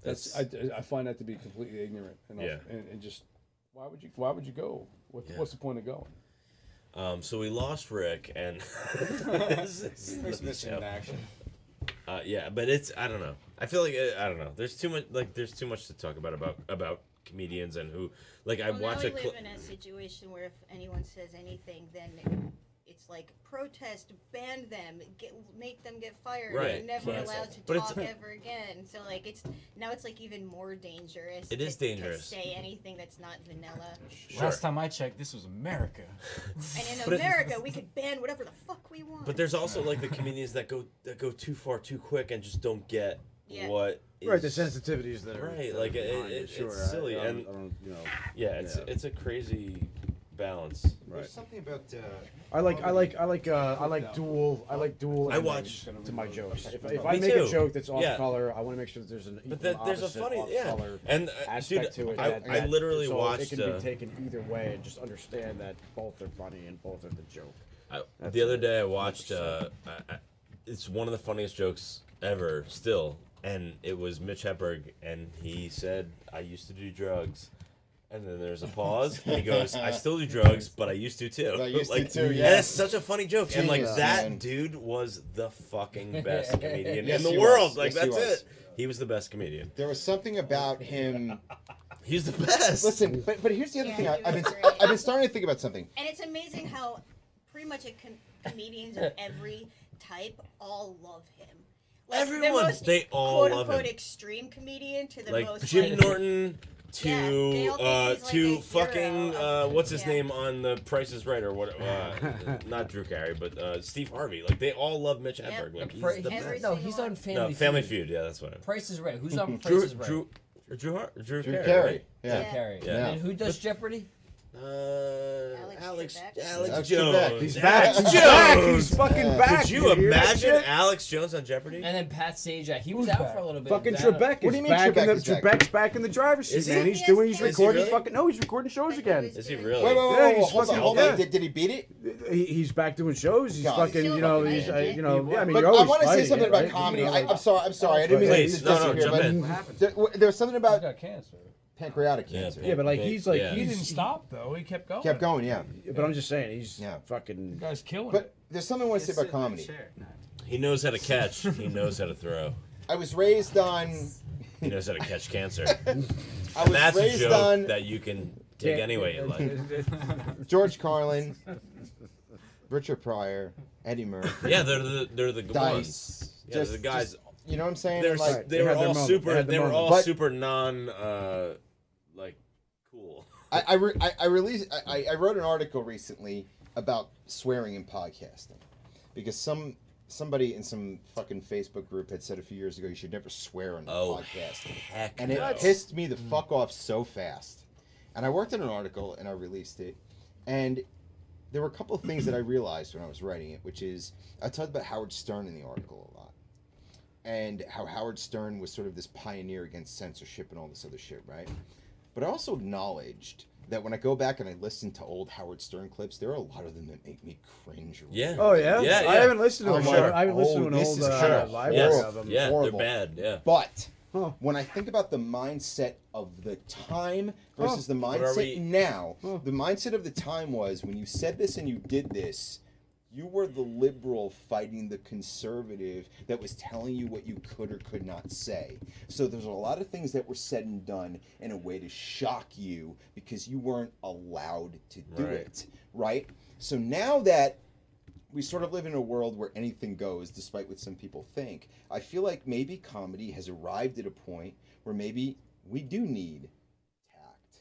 that's I find that to be completely ignorant, and and just why would you go? What's the point of going? So we lost Rick, and Rick's missing in action. Yeah, but it's I don't know. I feel like I don't know. There's too much to talk about comedians and who like I watch now we live in a situation where if anyone says anything, then it's like protest, ban them, make them get fired, Right. they're never Cancel. allowed to But talk it's- ever again. So like it's like even more dangerous. It is dangerous. to say anything that's not vanilla. Last time I checked, this was America. And in But America, we could ban whatever the fuck we want. But there's also like the comedians that go too far too quick and just don't get Yeah. what Right, the sensitivities that are right. that Like are behind it, sure. it's silly I and don't, you know. yeah, it's a crazy balance. There's something about. I like dual. I endings watch to my jokes. If Me I make too. a joke that's off Yeah. color, I want to make sure that there's an But equal there's a opposite funny off-color and aspect dude, to it. I literally so watched. It can be taken either way, and just understand that both are funny and both are the joke. The other day I watched. It's one of the funniest jokes ever. Still. And it was Mitch Hedberg, and he said, "I used to do drugs," and then there's a pause, and he goes, "I still do drugs, but I used to too." I used like, to too, yeah. And it's such a funny joke, and like Genius, that man. dude was the fucking best comedian Yes, in the he world. was. Like Yes, he that's was. it. He was the best comedian. There was something about him. He's the best. Listen, but here's the other thing. Yeah, he I've was been great. I've been starting to think about something. And it's amazing how pretty much comedians of every type all love him. Like, Everyone, the most they all quote love unquote him. extreme comedian to the Like most Jim like, Norton to fucking what's his name on The Price is Right or what? Not Drew Carey, but Steve Harvey. Like they all love Mitch Hedberg. Like he's the best. No, he's on Family Feud. Family Feud. Yeah, that's what. Price is Right. Who's on Price is Right? Drew Carey. Right? Yeah. Carey. Yeah. And who does Jeopardy? Alex Alex Jones. Trebek. He's back. He's back. He's fucking back. Could you imagine Alex Jones on Jeopardy? And then Pat Sajak. He was out for a little bit. Fucking Trebek is back. Trebek's back in the driver's seat, man. He's doing. He's recording. Fucking no, he's recording shows again. Is he really? Wait, Yeah, he's hold fucking. on. Yeah. Did he beat it? He's back doing shows. He's God, fucking. he's You know. He's. You know. Yeah. I mean, But you're I always want to say fighting something it, about right? comedy. You know, I'm sorry. I didn't mean to Please, no, here, jump but there's something about He got cancer. pancreatic cancer. Yeah, but like he's like He didn't stop though. He kept going. Kept going, yeah. But I'm just saying, he's fucking. The guy's killing But it. there's something I want to say about comedy. He knows how to catch. He knows how to throw. I was raised on. He knows how to catch cancer. I was That's a raised joke on that you can take anyway in life. George Carlin, Richard Pryor, Eddie Murphy. Yeah, they're the good Dice. ones. Yeah, they're the guys. Just, you know what I'm saying? They're, Like, they were all super. They were all But super non like cool. I wrote an article recently about swearing in podcasting because somebody in some fucking Facebook group had said a few years ago you should never swear on a podcast. Heck and it pissed me the fuck off so fast. And I worked on an article and I released it, and there were a couple of things that I realized when I was writing it, which is I talked about Howard Stern in the article a lot, and how Howard Stern was sort of this pioneer against censorship and all this other shit, right? But I also acknowledged that when I go back and I listen to old Howard Stern clips, there are a lot of them that make me cringe. Yeah. Oh yeah. Yeah. I haven't listened to I'm them. like, I haven't listened to an this old is kind of library of them. Yeah, horrible. they're bad. Yeah. But when I think about the mindset of the time versus the mindset now, the mindset of the time was when you said this and you did this, you were the liberal fighting the conservative that was telling you what you could or could not say. So there's a lot of things that were said and done in a way to shock you because you weren't allowed to do it, right? So now that we sort of live in a world where anything goes, despite what some people think, I feel like maybe comedy has arrived at a point where maybe we do need tact.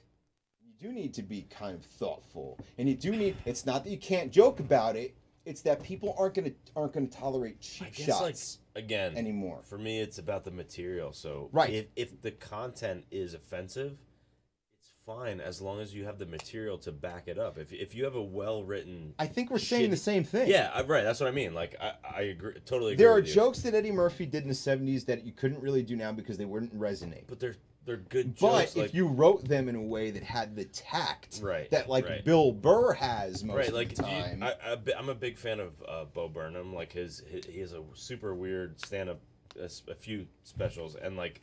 You do need to be kind of thoughtful. And you do need, it's not that you can't joke about it, it's that people aren't gonna tolerate cheap shots again anymore. For me, it's about the material. So if the content is offensive, it's fine as long as you have the material to back it up. If you have a well written, I think we're saying the same thing. Yeah, right. That's what I mean. Like I agree, totally. Agree There are with you. jokes that Eddie Murphy did in the '70s that you couldn't really do now because they wouldn't resonate. But they're good but jokes. if you wrote them in a way that had the tact that like Bill Burr has most of the time. I'm a big fan of Bo Burnham. Like he has a super weird stand-up, a few specials, and like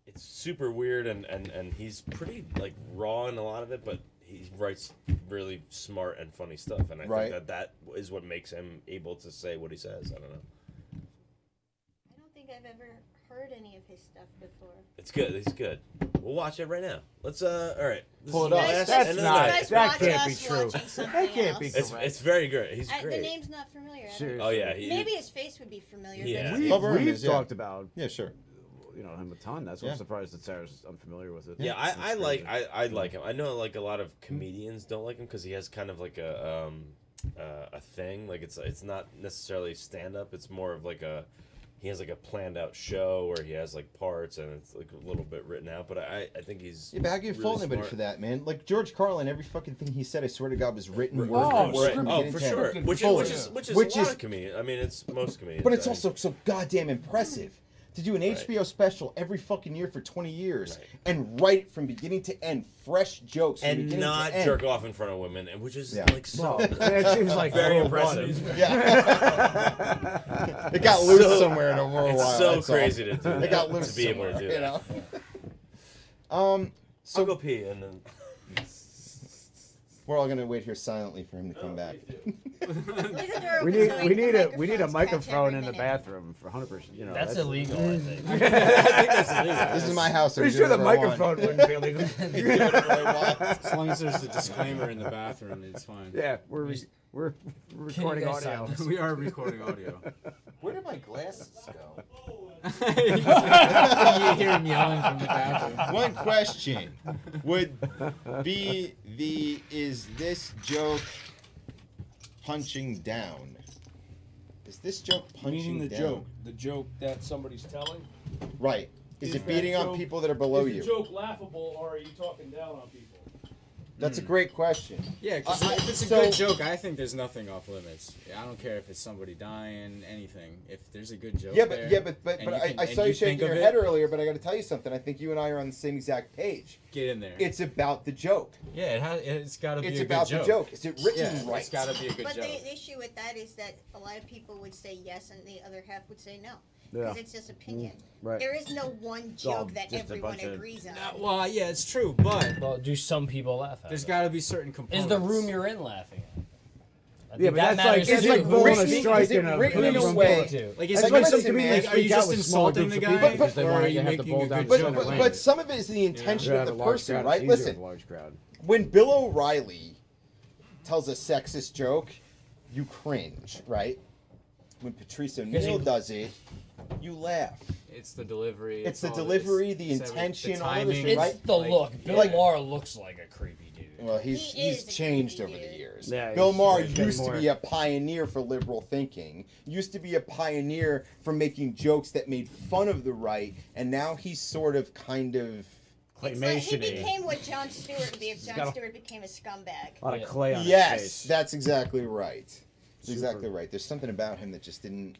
it's super weird and he's pretty like raw in a lot of it, but he writes really smart and funny stuff, and I think that is what makes him able to say what he says. I don't know. I don't think I've ever heard any of his stuff before. It's good. He's good. We'll watch it right now. Let's all right. Pull it up. That can't be true. That can't be correct. It's very good. He's great. The name's not familiar. Oh yeah. Maybe his face would be familiar. Yeah. We've talked about. Yeah, sure. You know him a ton. That's why I'm surprised that Sarah's unfamiliar with it. Yeah, I like him. I know like a lot of comedians don't like him because he has kind of like a thing. Like it's not necessarily stand up. It's more of like he has like a planned out show where he has like parts and it's like a little bit written out. But I think he's but how can you fault anybody for that, man? Like George Carlin, every fucking thing he said, I swear to God, was written word for word. Oh, for sure. Which is a lot of comedians. I mean, it's most comedians. But it's also so goddamn impressive to do an HBO special every fucking year for 20 years and write from beginning to end fresh jokes from and beginning not to end. jerk off in front of women, and which is like so. It seems like very impressive. Yeah. It got loose somewhere in a while. It's so crazy to do. It got loose to be able to do that. You know. So I'll go pee and then. We're all gonna wait here silently for him to come back. we need a microphone in the bathroom for 100%. You know, that's illegal. I think. I think that's illegal. This is my house. Pretty sure the microphone wouldn't be illegal. As long as there's a disclaimer in the bathroom, it's fine. Yeah, we're recording audio. We are recording audio. Where did my glasses go? You hear him yelling from the bathroom. One question would be is this joke punching down? Is this joke punching Meaning down? the joke that somebody's telling? Right. Is it that beating on joke- people that are below is you? the joke laughable, or are you talking down on people? That's a great question. Yeah, because if it's a good joke, I think there's nothing off limits. I don't care if it's somebody dying, anything. If there's a good joke, Yeah, there, but and you can- I and saw you think shaking of your it, head earlier, but I got to tell you something. I think you and I are on the same exact page. Get in there. It's about the joke. Yeah, it's got to be It's a about good the joke. joke. Is it written Yeah, right? It's got to be a good But joke. the issue with that is that a lot of people would say yes, and the other half would say no. Yeah. Because it's just opinion. Right. There is no one all joke that just a everyone bunch of- agrees on. Well, yeah, it's true, but Well, do some people laugh at there's it? got to be certain Is components. the room you're in laughing at? I Yeah, think but that's like matters it's too. like blowing a Written- strike is it in a written in a room way- full of two. Like, That's it's like like some something comedians like, are you freak out just with small insulting groups the of guy, people because they or want are to you have the making bull a down good the joke? lane. But some of it is the intention Yeah, of the large person, crowd, right? it's easier Listen, with a large crowd. when Bill O'Reilly tells a sexist joke, you cringe, right? When Patrice O'Neill does it, you laugh. It's the delivery. It's the all delivery, this. the It's intention, the all of this timing. shit, right? It's the look. Bill like- Maher looks like a creepy dude. Well, he's He is a changed creepy over the dude. years. Yeah, Bill he's Maher getting used to more- be a pioneer for liberal thinking, used to be a pioneer for making jokes that made fun of the right, and now he's sort of kind of It's like he claymation-y. became what Jon Stewart would be if Jon got a- Stewart became a scumbag. A lot of clay on his Yes, face. that's exactly right. That's Super. exactly right. There's something about him that just didn't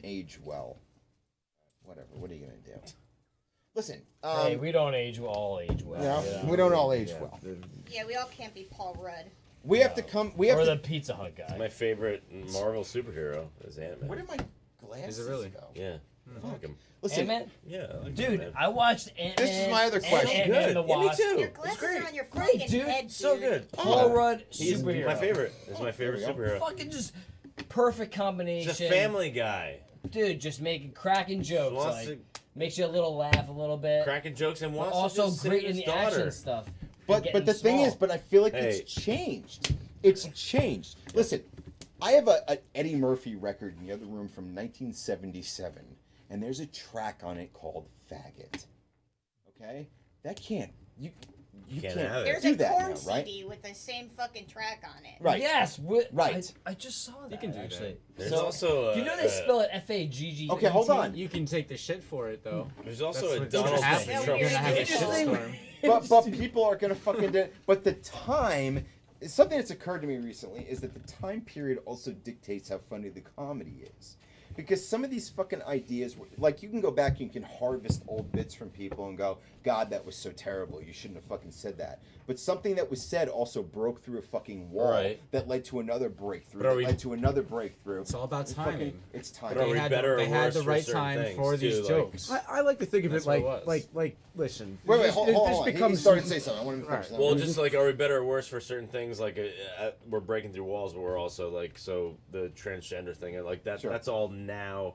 age well. Whatever. What are you gonna do? Listen, Hey, we don't age all age well. no, you know? we don't all age well. Yeah, we all can't be Paul Rudd. We have to come. We have Or to. the Pizza Hut guy. My favorite Marvel superhero is Ant-Man. Where did my glasses really? go? Yeah. I like him. Listen, Ant-Man? Yeah. I like Dude, Ant-Man. I watched Ant-Man. This is my other question. Ant-Man Good. and the Yeah, me Wasp. too. Your It's glasses great. are on your Great, fucking dude. head, So dude. good. Paul Rudd, He's superhero. my favorite. He's my favorite There we superhero. Fucking just perfect combination. He's a family guy. Dude, just making cracking jokes. Wants Like, makes you a little laugh a little bit. Cracking jokes and But wants also to just sit great with in his the daughter. action stuff. but Getting the thing small. is, but I feel like Hey. it's changed. It's changed. Listen, I have a Eddie Murphy record in the other room from 1977, and there's a track on it called "Faggot." Okay, that can't you Can't can't have it. There's do a that corn now, right? CD with the same fucking track on it. Right. Yes, Right. I just saw that. You can do actually. that. There's So, also do you know they spell it F-A-G-G? Okay, hold on. You can take the shit for it though. There's also That's a what's Donald gonna happen. Trump. You're gonna have a Interesting. shitstorm. But people are gonna fucking do it. But the time, something that's occurred to me recently is that the time period also dictates how funny the comedy is. Because some of these fucking ideas, like you can go back and you can harvest old bits from people and go, God, that was so terrible. You shouldn't have fucking said that. But something that was said also broke through a fucking wall Right. that led to another breakthrough. But are That we- led to another breakthrough. It's all about And fucking- timing. It's But are timing. we They had better the- or they had worse the for right certain time things, for these too, like- jokes. I like to think of That's it what it was. like listen. Wait, hold This on. He becomes started to say something. I want him to finish. Well, just like, are we better or worse for certain things? Like, we're breaking through walls, but we're also like, so the transgender thing, and like that. Sure. That's all now,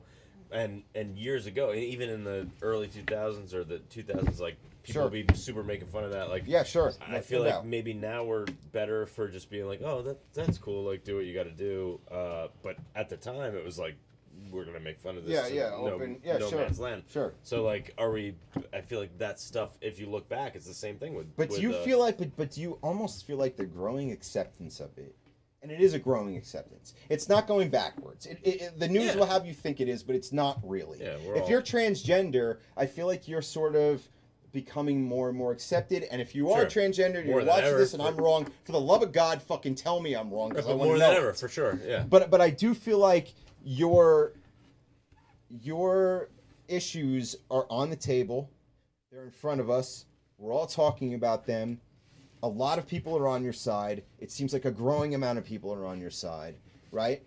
and years ago, even in the early 2000s or the 2000s, like people Sure. be super making fun of that. Like, Yeah, sure. I No feel like doubt. maybe now we're better for just being like, oh, that's cool. Like, do what you got to do. But at the time, it was like, we're gonna make fun of this. Yeah, to yeah, no, open- yeah, no sure, man's land. sure. So like, are we? I feel like that stuff. If you look back, it's the same thing with. But with, you feel like, but you almost feel like the growing acceptance of it, and it is a growing acceptance. It's not going backwards. The news Yeah. will have you think it is, but it's not really. Yeah, we're if all- you're transgender, I feel like you're sort of becoming more and more accepted. And if you are Sure. transgender, More you're than watching ever, this, and I'm wrong. For the love of God, fucking tell me I'm wrong. 'Cause I but wanna more know than it. ever, for sure. Yeah. But I do feel like your issues are on the table. They're in front of us. We're all talking about them. A lot of people are on your side. It seems like a growing amount of people are on your side, right?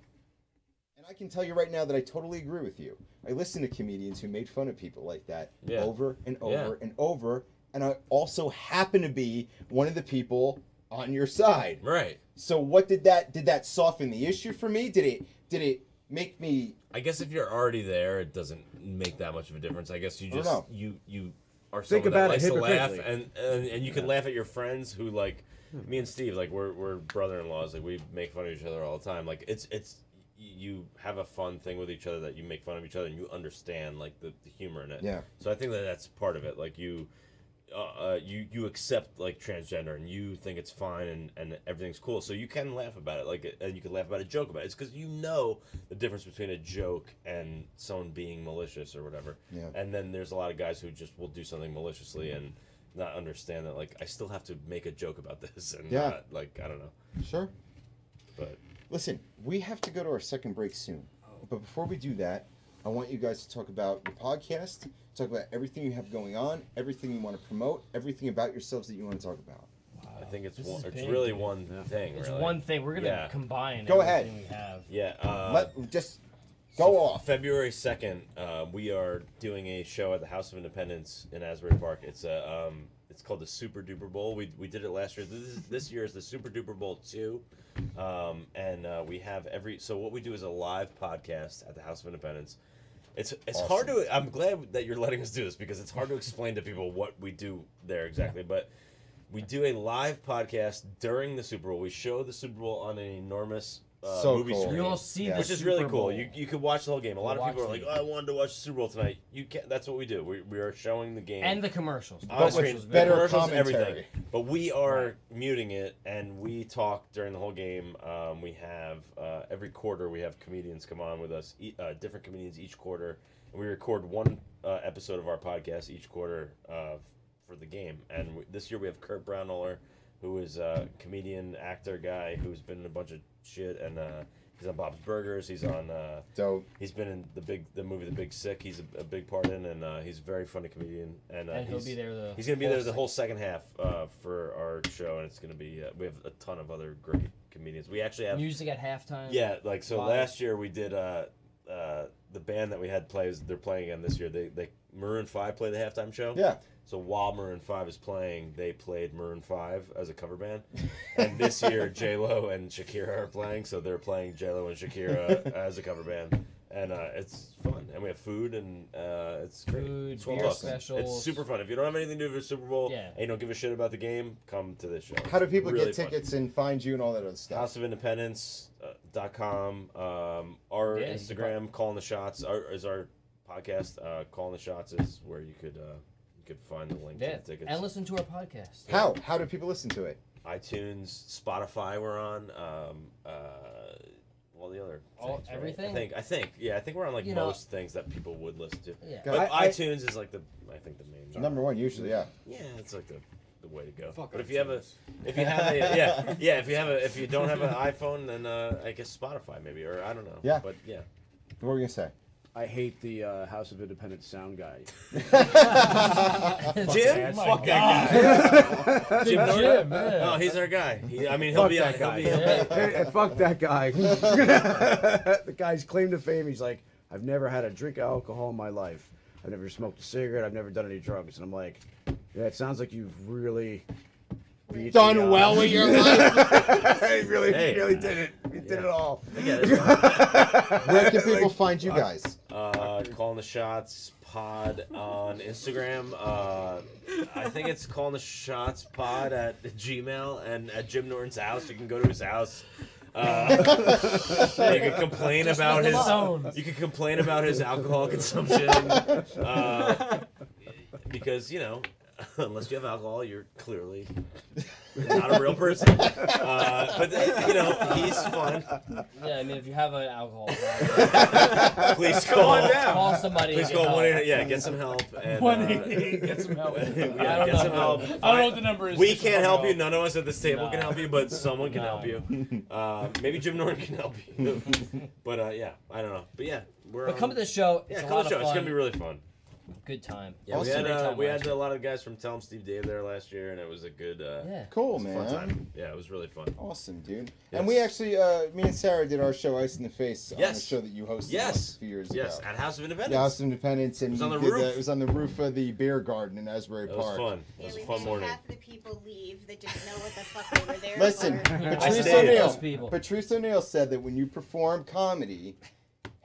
And I can tell you right now that I totally agree with you. I listen to comedians who made fun of people like that Yeah. over and over Yeah. and over. And I also happen to be one of the people on your side. Right. So what did that soften the issue for me? Did it make me? I guess if you're already there, it doesn't make that much of a difference. I guess you I don't just know. you are Think someone about that it likes to laugh, hypocritically. and you can laugh at your friends who like me and Steve. Like we're brother-in-laws. Like we make fun of each other all the time. Like it's you have a fun thing with each other, that you make fun of each other and you understand like the humor in it. Yeah. So I think that's part of it. Like you accept like transgender and you think it's fine and everything's cool. So you can laugh about it, like, and you can laugh about a joke about it. It's because you know the difference between a joke and someone being malicious or whatever. Yeah. And then there's a lot of guys who just will do something maliciously and not understand that, like, I still have to make a joke about this and not, like, I don't know. Sure. But listen, we have to go to our second break soon. But before we do that, I want you guys to talk about your podcast, talk about everything you have going on, everything you want to promote, everything about yourselves that you want to talk about. I think it's really one thing. It's really. one thing. We're gonna combine Go everything ahead. we have. Yeah. Just go off. February 2nd, we are doing a show at the House of Independence in Asbury Park. It's it's called the Super Duper Bowl. We did it last year. This year is the Super Duper Bowl 2. And we have so what we do is a live podcast at the House of Independence. It's Awesome. hard to. I'm glad that you're letting us do this because it's hard to explain to people what we do there exactly. But we do a live podcast during the Super Bowl. We show the Super Bowl on an enormous movie cool. screen. You'll see the which is Super really cool. Bowl. You could watch the whole game. A lot of people are Watch like, the "Oh, I wanted to watch the Super Bowl tonight." You can't. That's what we do. We are showing the game And the commercials. on the screen. with better Commercials, commentary. everything. But we are muting it, and we talk during the whole game. We have every quarter we have comedians come on with us, different comedians each quarter, and we record one episode of our podcast each quarter for the game. And this year we have Kurt Brownoller, who is a comedian, actor guy who's been in a bunch of shit, and he's on Bob's Burgers. He's on. Dope. He's been in the movie The Big Sick. He's a big part in, and he's a very funny comedian. And he'll be there. He's gonna be there the whole second half for our show, and it's gonna be. We have a ton of other great comedians. We actually have music at halftime. Yeah, like so. Live. Last year we did the band that we had plays. They're playing again this year. They Maroon 5 played the halftime show. Yeah. So while Maroon 5 is playing, they played Maroon 5 as a cover band. And this year, J-Lo and Shakira are playing, so they're playing J-Lo and Shakira as a cover band. And it's fun. And we have food, and it's great. Food, $12 beer specials. It's super fun. If you don't have anything to do with the Super Bowl and you don't give a shit about the game, come to this show. How do people Really get fun. tickets and find you and all that other stuff? houseofindependence.com. Our Instagram, Calling the Shots, is our podcast. Calling the Shots is where you could find the link to the tickets. And listen to our podcast. How do people listen to it? iTunes, Spotify, we're on. All the other things, everything. Right? I think we're on like most things that people would listen to. Yeah. But iTunes is like the main. Number one usually, yeah. Yeah, it's like the way to go. Fuck but if iTunes. you have if you don't have an iPhone, then I guess Spotify maybe, or I don't know. Yeah. But yeah. What were you gonna say? I hate the House of Independence sound guy. Jim? Fuck that guy. Jim, yeah. Oh, he's our guy. He'll Fuck be that guy. Hey, fuck that guy. The guy's claim to fame, he's like, I've never had a drink of alcohol in my life. I've never smoked a cigarette. I've never done any drugs. And I'm like, yeah, it sounds like you've really done well with your life. You really did it. You did it all. Where can people find you guys? Calling the Shots Pod on Instagram. I think it's Calling the Shots Pod at Gmail, and at Jim Norton's house. You can go to his house. You can complain about his. You can complain about his alcohol consumption, because unless you have alcohol, you're clearly not a real person. But he's fun. Yeah, I mean, if you have an alcohol problem, Please call. Call somebody. Please call 1-800. Get some help. 1-800. Get some help. Get some help. I don't know what the number is. We can't help you. None of us at this table can help you, but someone can help you. Maybe Jim Norton can help you. But I don't know. But yeah, But come to the show. Yeah, It's a come lot to the show. of It's fun. gonna be really fun. Good time. Yeah, Awesome. we had a lot of guys from Tell 'em Steve Dave there last year, and it was a good, Cool, it was a man. fun time. Yeah, it was really fun. Awesome, dude. Yes. And we actually, me and Sarah did our show Ice in the Face on the show that you hosted a few years ago. Yes, at House of Independence. Yeah, House of Independence, and It was on the we did roof. It was on the roof of the beer garden in Asbury It Park. was fun. It was a fun morning. Half the people leave that didn't know what the fuck they were there Listen, for. Patrice O'Neill said that when you perform comedy,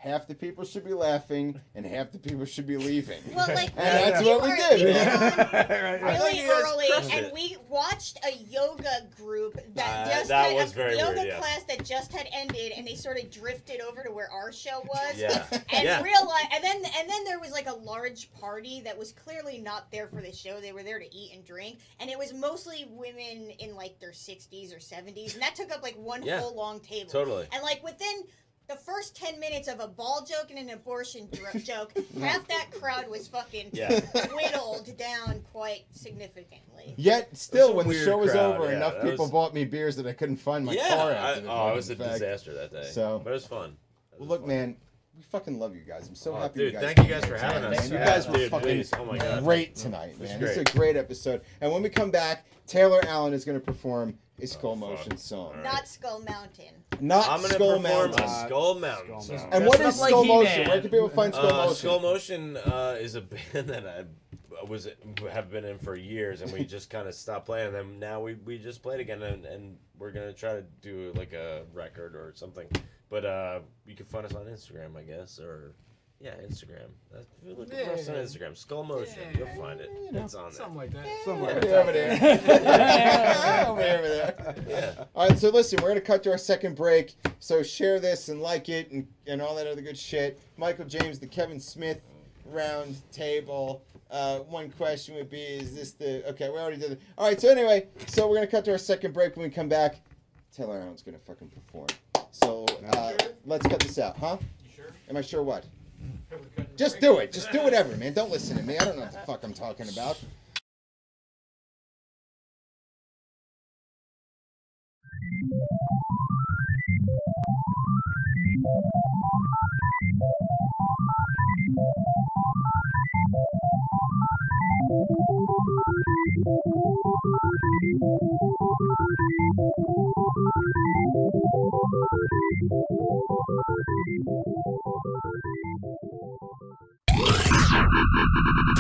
half the people should be laughing and half the people should be leaving. Well, like, and that's what we did. Really early, and we watched a yoga group that just that had was a very yoga weird, yeah. class that just had ended, and they sort of drifted over to where our show was. Yeah. And Yeah. realized, and then there was like a large party that was clearly not there for the show. They were there to eat and drink, and it was mostly women in like their 60s or 70s, and that took up like one whole long table. Totally. And like within the first 10 minutes of a ball joke and an abortion joke, half that crowd was fucking whittled down quite significantly. Yet, still, when the weird show was crowd, over, yeah, enough that people was- bought me beers that I couldn't find my car after the it was a fucking fact. disaster that day. So, but it was fun. Well, look, man, we fucking love you guys. I'm so happy dude, you guys thank you came guys for tonight, having us. man. You Yeah, guys were dude, fucking please. Oh my God. great tonight, This is man. great. This is a great episode. And when we come back, Taylor Allen is going to perform a Skull Motion song. Not Skull Mountain. Not I'm gonna Skull perform Mountain. a Skull Mountain song. And what is Skull Motion? Where can people find Skull Motion? Skull Motion is a band that I have been in for years, and we just kind of stopped playing. And then now we just played again, and we're gonna try to do like a record or something. But you can find us on Instagram, I guess, or Instagram. If you look for us on Instagram, Skull Motion, you'll find it. It's on there. Something like that. Over there. Over there. Yeah. All right, so listen, we're going to cut to our second break. So share this and like it and all that other good shit. Michael James, the Kevin Smith round table. One question would be, is this the... Okay, we already did it. All right, so anyway, so we're going to cut to our second break. When we come back, Taylor Allen's going to fucking perform. So let's cut this out, huh? You sure? Am I sure what? Just do it. Just do whatever, man. Don't listen to me. I don't know what the fuck I'm talking about.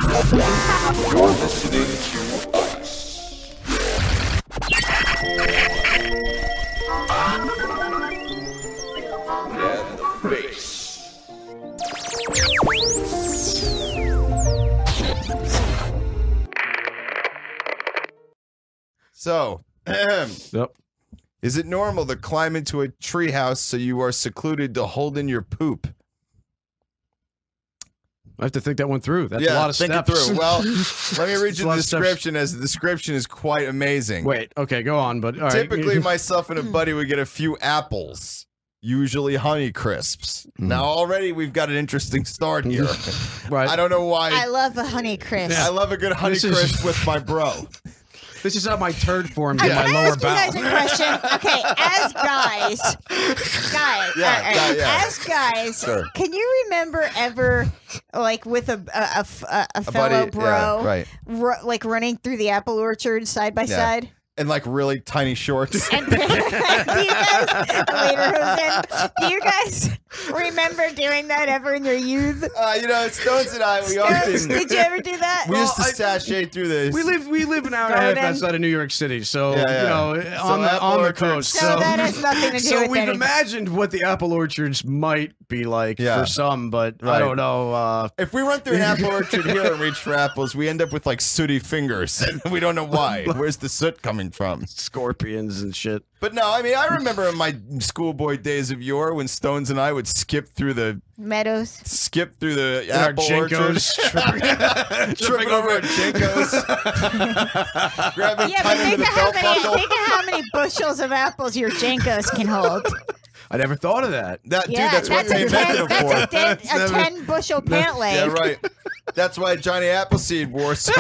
You're listening to us. And the bass. So, is it normal to climb into a treehouse so you are secluded to hold in your poop? I have to think that one through. That's yeah, a lot of think steps. it through. Well, let me read It's you a lot the of steps. description, as the description is quite amazing. Wait, okay, go on. But all right. Typically, myself and a buddy would get a few apples, usually Honey Crisps. Now, already we've got an interesting start here. Right. I don't know why. I love a Honey Crisp. I love a good Honey This is- Crisp with my bro. This is how my turd forms in my Can I lower ask you guys bowel. a question? Okay, as guys, Yeah. as guys, Sure. can you remember ever, like, with a fellow buddy, bro, yeah, right. like running through the apple orchard side by Yeah. side? And like really tiny shorts. Do you guys remember doing that ever in your youth? You know, Stones and I, we often... Did you ever do that? We used to sashay through this. We live an hour and a half Garden. outside of New York City, so Yeah, yeah. you know, So on the apple orchard. coast. So that has nothing to do so with we've anything. imagined what the apple orchards might be like Yeah. for some, but I Right. don't know. If we run through an apple orchard here and reach for apples, we end up with like sooty fingers. We don't know why. Where's the soot coming from? Scorpions and shit. But no, I mean, I remember in my schoolboy days of yore when Stones and I would skip through the Meadows. apple orchard. Jinkos. Tripping over at Jinkos. Grabbing Yeah, but time into think the of, how belt many, buckle. think of how many bushels of apples your Jenkos can hold. I never thought of that. Dude, Yeah, that's what they a invented them for. That's a 10 bushel pant leg. Yeah, right. That's why Johnny Appleseed wore such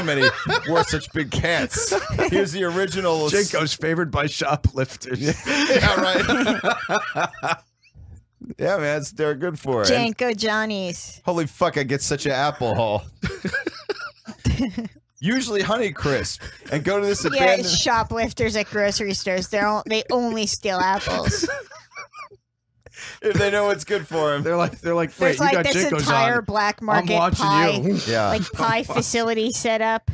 big pants. He was the original. Jinko's favored by shoplifters. Yeah, right. Yeah, man, they're good for it. Janko Johnnies. Holy fuck, I get such an apple haul. Usually Honey Crisp. And go to this Yeah, abandoned... shoplifters at grocery stores. They only steal apples. If they know what's good for them. They're like, wait, There's you like got this Jinkos entire on. black market I'm watching pie, you. Yeah. like pie facility set up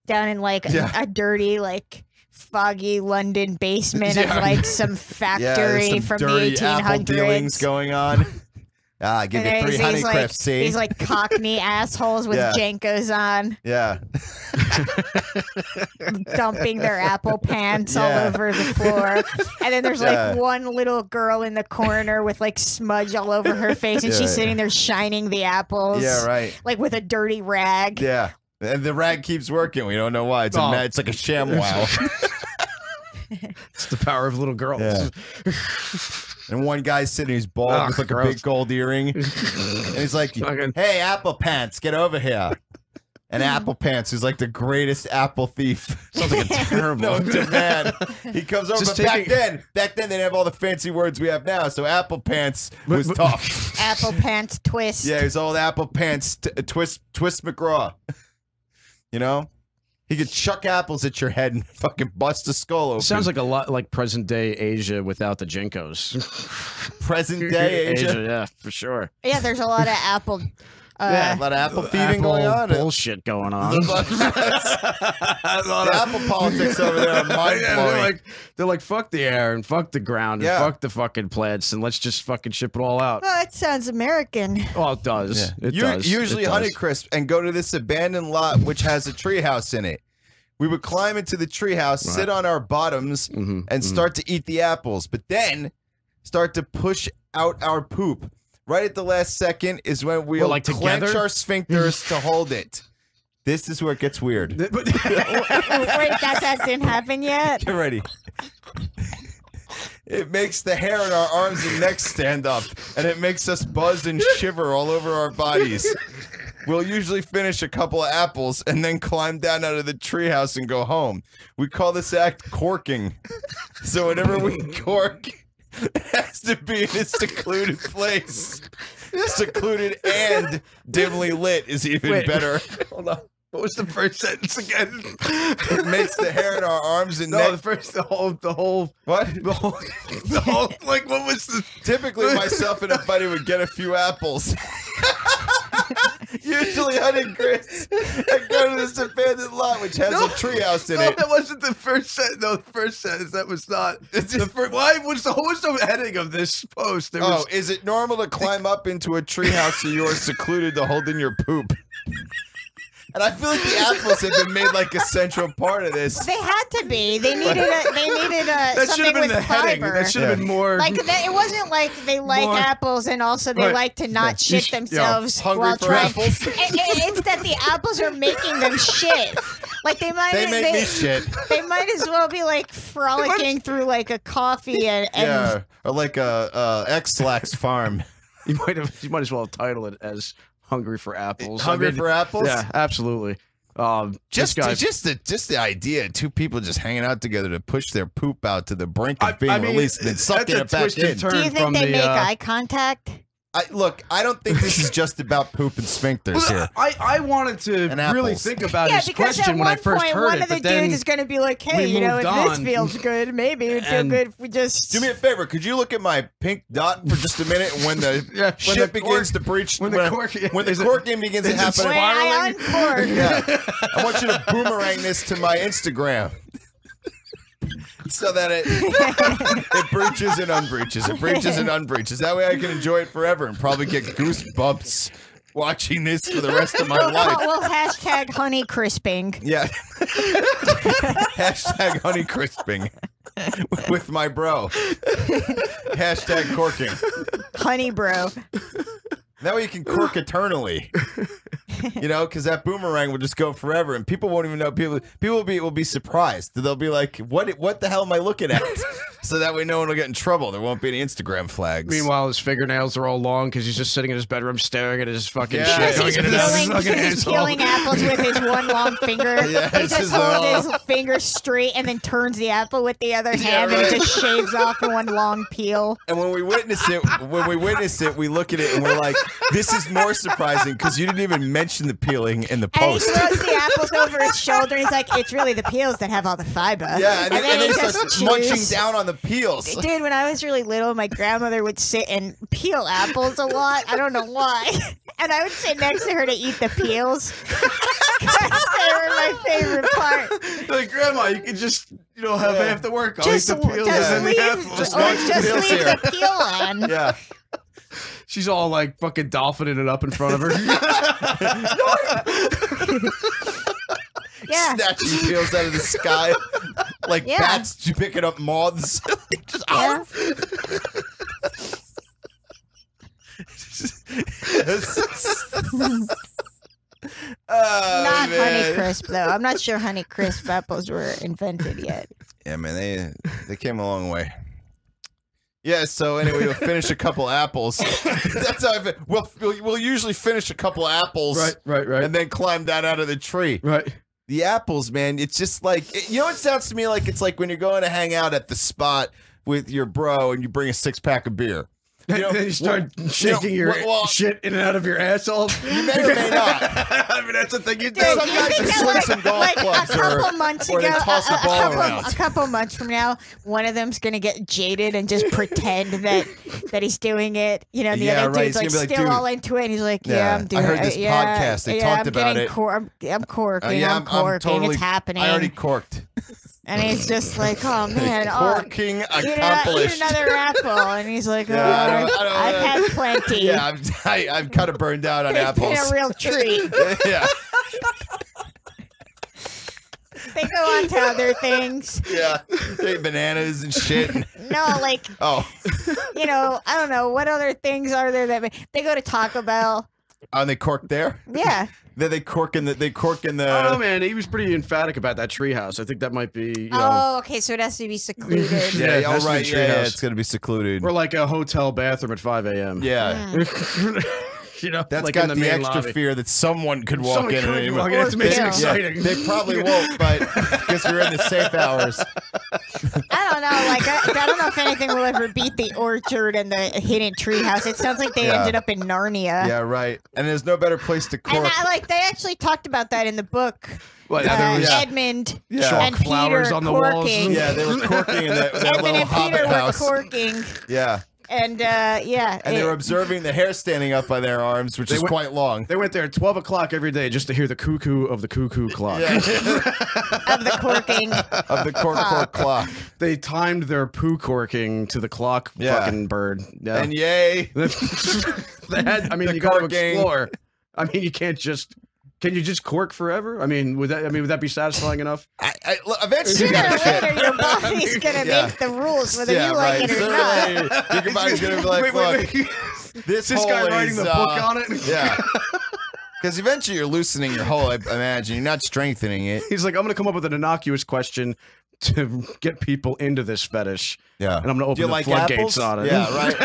down in like a dirty, like foggy London basement of Yeah. like some factory some from the dirty apple 1800s. dealings going on. Give you 3 Honey Crisps, see? These like Cockney assholes with Jenkos on. Yeah. Dumping their apple pants all over the floor. And then there's like one little girl in the corner with like smudge all over her face, and she's sitting there shining the apples. Yeah, right. Like with a dirty rag. Yeah. And the rag keeps working. We don't know why. It's it's like a ShamWow. It's the power of little girls. Yeah. And one guy's sitting, he's bald with like a big gold earring. And he's like, hey, Apple Pants, get over here. And Apple Pants, who's like the greatest apple thief. Sounds like a terrible. No, man. He comes over, Just but back then they didn't have all the fancy words we have now. So Apple Pants was tough. Apple Pants Twist. Yeah, he's old Apple Pants Twist McGraw. You know? He could chuck apples at your head and fucking bust a skull open. Sounds like a lot like present day Asia without the Jinkos. Present day Asia? Yeah, for sure. Yeah, there's a lot of apple. A lot of apple thieving going on. Bullshit going on. The apple politics over there are mind blowing. They're like, fuck the air and fuck the ground and fuck the fucking plants and let's just fucking ship it all out. Oh, it sounds American. Well, it does. It does. Usually Honeycrisp and go to this abandoned lot which has a treehouse in it. We would climb into the treehouse, sit on our bottoms, and start to eat the apples, but then start to push out our poop. Right at the last second is when we'll like clench together? our sphincters to hold it. This is where it gets weird. Wait, that didn't happen yet? Get ready. It makes the hair on our arms and necks stand up, and it makes us buzz and shiver all over our bodies. We'll usually finish a couple of apples and then climb down out of the treehouse and go home. We call this act corking. So whenever we cork, it has to be in a secluded place. Secluded and dimly lit is even better. Hold on. What was the first sentence again? It makes the hair in our arms and neck. The whole. What? The whole. Like, what was the? Typically, myself and a buddy would get a few apples. Usually Honeycrisp, and go to this abandoned lot which has a treehouse in it. That wasn't the first sentence. No, the first sentence. That was not. The first, why? What's the heading of this post? Is it normal to climb up into a treehouse so you're secluded to hold in your poop? And I feel like the apples have been made like a central part of this. They had to be. They needed that should have been the heading. Fiber. That should have been more. Like it wasn't like they like apples and also they like to not shit themselves while trying. It's that the apples are making them shit. Like they make me shit. They might as well be like frolicking through like a coffee and or like a X-Lax farm. You might as well title it as Hungry for Apples. Hungry for apples? Yeah, absolutely. Just the idea, two people just hanging out together to push their poop out to the brink of being released and then sucking it back in. Do you think they make eye contact? Look, I don't think this is just about poop and sphincters here. I wanted to really think about his question when I first heard one it, of the but then dudes is going to be like, "Hey, you know, if this feels good, maybe it would feel good if we just." Do me a favor. Could you look at my pink dot for just a minute? When the shit begins to breach, when the corking begins to happen, I uncork. I want you to boomerang this to my Instagram. So that it breaches and unbreaches. It breaches and unbreaches. That way I can enjoy it forever and probably get goosebumps watching this for the rest of my life. Well, hashtag honey crisping. Yeah. Hashtag honey crisping with my bro. Hashtag corking. Honey bro. That way you can cork eternally. You know, because that boomerang will just go forever, and people won't even know. People will be surprised. They'll be like, "What the hell am I looking at?" So that way, no one will get in trouble. There won't be any Instagram flags. Meanwhile, his fingernails are all long because he's just sitting in his bedroom staring at his fucking shit. He's peeling apples with his one long finger. He just holds his finger straight and then turns the apple with the other hand and just shaves off in one long peel. And when we witness it, we look at it and we're like, "This is more surprising because you didn't even mention the peeling in the post." And he throws the apples over his shoulder. And he's like, "It's really the peels that have all the fiber." Yeah, and then he starts munching down on the peels. Dude, when I was really little, my grandmother would sit and peel apples a lot. I don't know why. And I would sit next to her to eat the peels. They were my favorite part. Like, Grandma, you can just, have half the work. I'll eat the peels and the apples. Just leave the peel on. Yeah. She's all like fucking dolphining it up in front of her. Yeah. Snatching peels out of the sky like bats picking up moths. Just Not man. Honeycrisp though. I'm not sure Honeycrisp apples were invented yet. Yeah, man, they came a long way. Yeah, so anyway, we'll finish a couple apples. That's how we'll usually finish a couple apples, right, and then climb down out of the tree. Right. The apples, man, it's just like you know. It sounds to me like it's like when you're going to hang out at the spot with your bro, and you bring a 6-pack of beer. You know, then you start shaking your shit in and out of your asshole. You may or may not. I mean, that's the thing you do. Some guys just swing some golf clubs a couple months or ago, they toss the ball around. a couple months from now, one of them's gonna get jaded and just pretend that he's doing it. You know, the other dude's like still all into it. And he's like, "Yeah, I'm doing it. I heard this podcast. They talked about it. I'm corking. Yeah, I'm corking. totally, it's happening." I already corked. And he's just like, "Oh man, corking accomplished." Eat another apple, and he's like, "Oh, Yeah, I've had plenty." Yeah, I'm kind of burned out on apples. It's been a real treat. Yeah. They go on to other things. Yeah, they eat bananas and shit. No, like, you know, I don't know what other things are there that they go to Taco Bell. Oh, and they cork there. Yeah. Then they cork in the. Oh man, he was pretty emphatic about that treehouse. I think that might be. You know, oh, okay, so it has to be secluded. Yeah, all has to be right. treehouse. Yeah, it's gonna be secluded. Or like a hotel bathroom at 5 a.m. Yeah. You know, that's like got in the main extra lobby. fear that someone could walk Someone in. could and walk in. It makes it exciting. Yeah, they probably won't, but because we're in the safe hours. I don't know. Like, I don't know if anything will ever beat the orchard and the hidden treehouse. It sounds like they ended up in Narnia. Yeah, right. And there's no better place to cork. And they actually talked about that in the book. Well, there was Edmund chalk and flowers Peter on the corking. walls. Yeah, they were corking in that Edmund little and hobbit Peter house. were corking. Yeah. And yeah. And they were observing the hair standing up on their arms, which is quite long. They went there at 12 o'clock every day just to hear the cuckoo of the cuckoo clock. Yeah. Of the corking. Of the cork clock. They timed their poo corking to the clock fucking bird. Yeah. And yay. They had, I mean, The you got to corking. explore. I mean, you can't just. Can you just cork forever? I mean, would that be satisfying enough? Eventually, Sooner or later, your body's gonna make the rules, whether you like it or not. Your body's gonna be like, look, this guy hole writing is, the book on it? Yeah. Because eventually you're loosening your hole, I imagine. You're not strengthening it. He's like, I'm going to come up with an innocuous question to get people into this fetish. Yeah. And I'm going to open the floodgates on it. Yeah, right.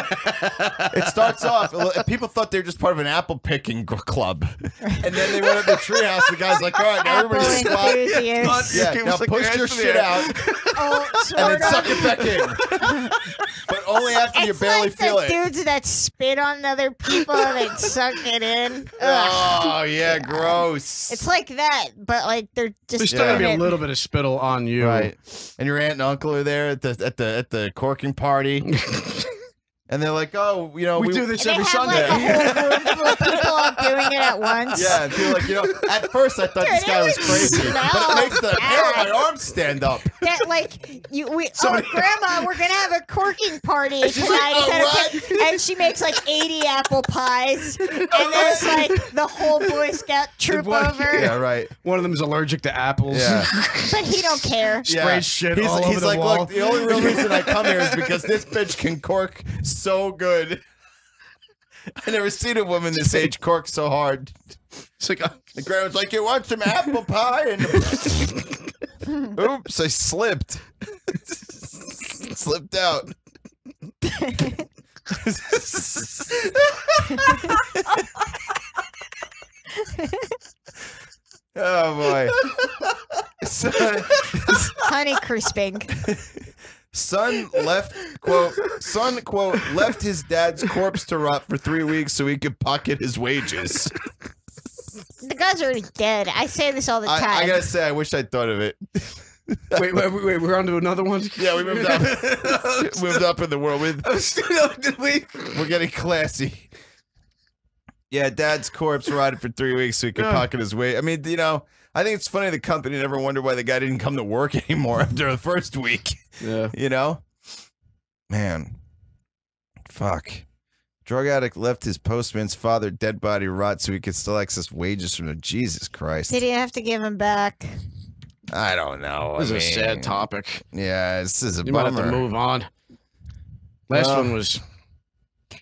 It starts off, people thought they were just part of an apple picking club. And then they went up to the treehouse. The guy's like, all right, now everybody squat. Yeah, now push your shit out. And then suck it back in. But only after you barely feel it. Dudes that spit on other people and then suck it in. Oh, yeah, gross. It's like that, but like they're just. There's still going to be a little bit of spittle on you. Right. And your aunt and uncle are there at the corking party. And they're like, oh, you know, we do this every have, Sunday. Like, a whole room full of people all doing it at once. Yeah, and people like, you know, at first I thought this guy was crazy, but it makes the hair on my arms stand up. That like Grandma, we're gonna have a corking party And she's like, tonight, "Oh, and she makes like 80 apple pies, and there's like the whole Boy Scout troop over. Yeah, right. One of them is allergic to apples. Yeah. But he don't care. Sprays shit He's all over the like, wall. look, the only real reason I come here is because this bitch can cork so good. I never seen a woman this age cork so hard. It's like the grandma's like, you want some apple pie? And oops, I slipped. Slipped out. Oh boy. Honey crisping. Son left his dad's corpse to rot for 3 weeks so he could pocket his wages. The guy's already dead. I say this all the time. I gotta say, I wish I'd thought of it. wait, we're on to another one? Yeah, we moved up. Moved up in the world. We're getting classy. Yeah, dad's corpse rotted for 3 weeks so he could pocket his way. I mean, you know, I think it's funny the company never wondered why the guy didn't come to work anymore after the first week. Yeah. You know? Man. Fuck. Drug addict left his postman's father dead body rot so he could still access wages from him. Jesus Christ. Did he have to give him back? I don't know. This is a sad topic. Yeah, this is a You bummer. might have to move on. Last one was...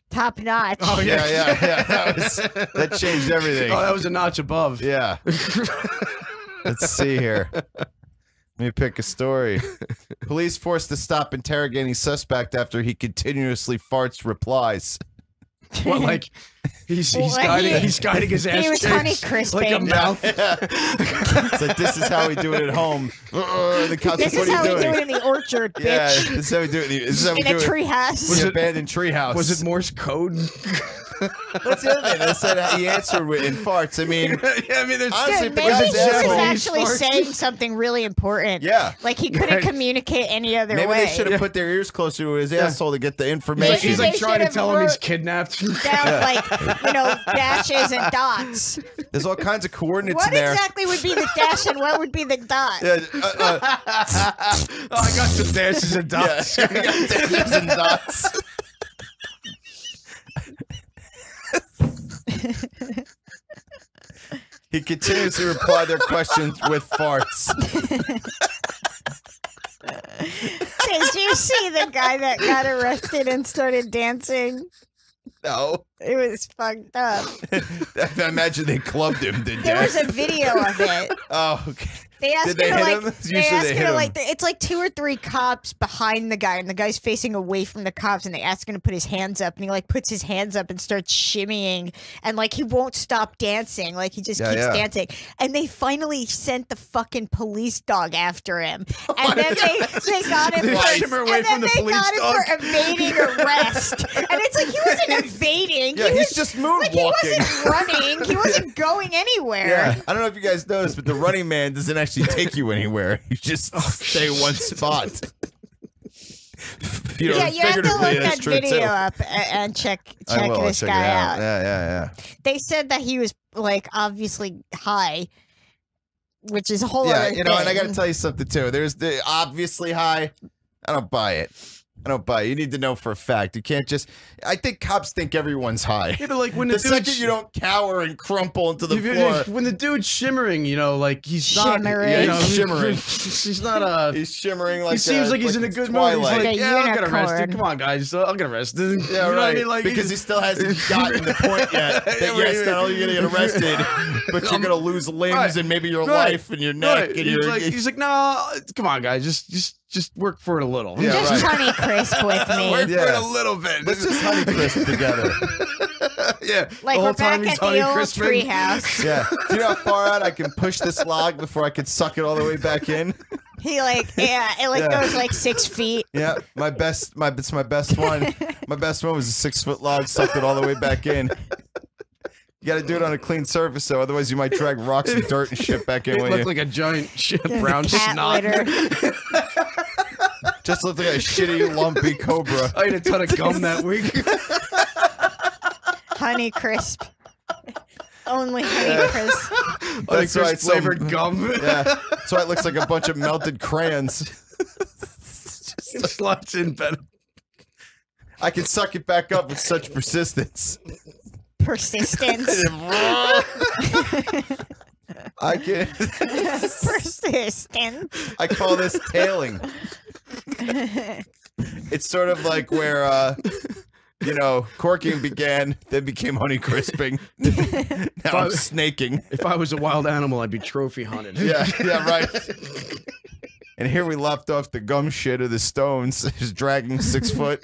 Top notch. Oh, yeah. That changed everything. Oh, that was a notch above. Yeah. Let's see here. Let me pick a story. Police forced to stop interrogating suspect after he continuously farts replies. What, like he's guiding his ass. He was honey crisping. Like a mouth. It's like, this is how we do it at home. The cops This like, is what how are you we doing? do it in the orchard, bitch. Yeah, this is how we do it. This is how we In do a it. treehouse. The abandoned treehouse. Was it Morse code? That's the other thing. They said he answered in farts. I mean, yeah, I mean, there's honestly, Dude, maybe he was asshole. actually saying something really important. Yeah. Like he couldn't communicate any other Maybe way. they should have put their ears closer to his asshole to get the information. He's like trying to should've tell him he's wrote kidnapped. Down like, dashes and dots. There's all kinds of coordinates What in there. exactly would be the dash and what would be the dot? Yeah, Oh, I got some dashes and dots. Yeah, I got dashes and dots. He continues to reply their questions with farts. Did you see the guy that got arrested and started dancing? No. It was fucked up. I imagine they clubbed him to There was death. a video of it. Oh, okay. They asked Did they him to hit like. him? They Usually asked they him hit to him. like. It's like 2 or 3 cops behind the guy, and the guy's facing away from the cops, and they ask him to put his hands up, and he like puts his hands up and starts shimmying, and like he won't stop dancing, like he just keeps dancing, and they finally sent the fucking police dog after him, and then they got him They for, shimmer away and from then the they police got him dog. for evading arrest, and it's like he wasn't evading. Yeah, he he's was, just like he moonwalking. wasn't running. He wasn't going anywhere. Yeah, I don't know if you guys noticed, but the running man doesn't actually take you anywhere. You just stay one spot. You know, Yeah, you have to figuratively, look that's that true, video too. up and check I will, I'll this check guy it out. out. Yeah. They said that he was like obviously high, which is a whole Yeah, other you know, thing. and I got to tell you something too. There's the obviously high. I don't buy it. You need to know for a fact. You can't just. I think cops think everyone's high. Yeah, but like when the the dude's- second you don't cower and crumple into the If you- floor. when the dude's shimmering, like he's Shimmering. not. Yeah, You know, he's shimmering. He's not He's shimmering like. He seems like he's in a it's good mood. He's Twilight. like, Like a yeah, I'll get unicorn. arrested. Come on, guys, I'll get arrested. Yeah, You know right. what I mean? Like, because he still hasn't gotten the point yet that yes, not only are you gonna get arrested, but you're gonna lose limbs Right. and maybe your Right. life and your neck Right. and He's your. he's like, no, come on, guys, just work for it a little. Yeah, Just right. honey crisp with me. Work for it Yeah. a little bit. Let's just honey crisp together. Yeah, Like the we're whole time back he's at the honey old crisping. treehouse. Yeah. Do you know how far out I can push this log before I can suck it all the way back in? He like it goes like 6 feet. Yeah, it's my best one. My best one was a 6-foot log, sucked it all the way back in. You got to do it on a clean surface, though. Otherwise, you might drag rocks and dirt and shit back in It with looked you. like a giant brown Cat snot. litter. Just looked like a shitty, lumpy cobra. I ate a ton of gum that week. Honey crisp. Only honey crisp. That's right, flavored gum. Yeah, that's why it looks like a bunch of melted crayons. It slots in better. I can suck it back up with such persistence. Persistence. I can. Persistent. I call this tailing. It's sort of like where, corking began, then became honey crisping. Now I'm snaking. If I was a wild animal, I'd be trophy hunted. Yeah, right. And here we left off the gum shit of the stones, just dragging 6 foot.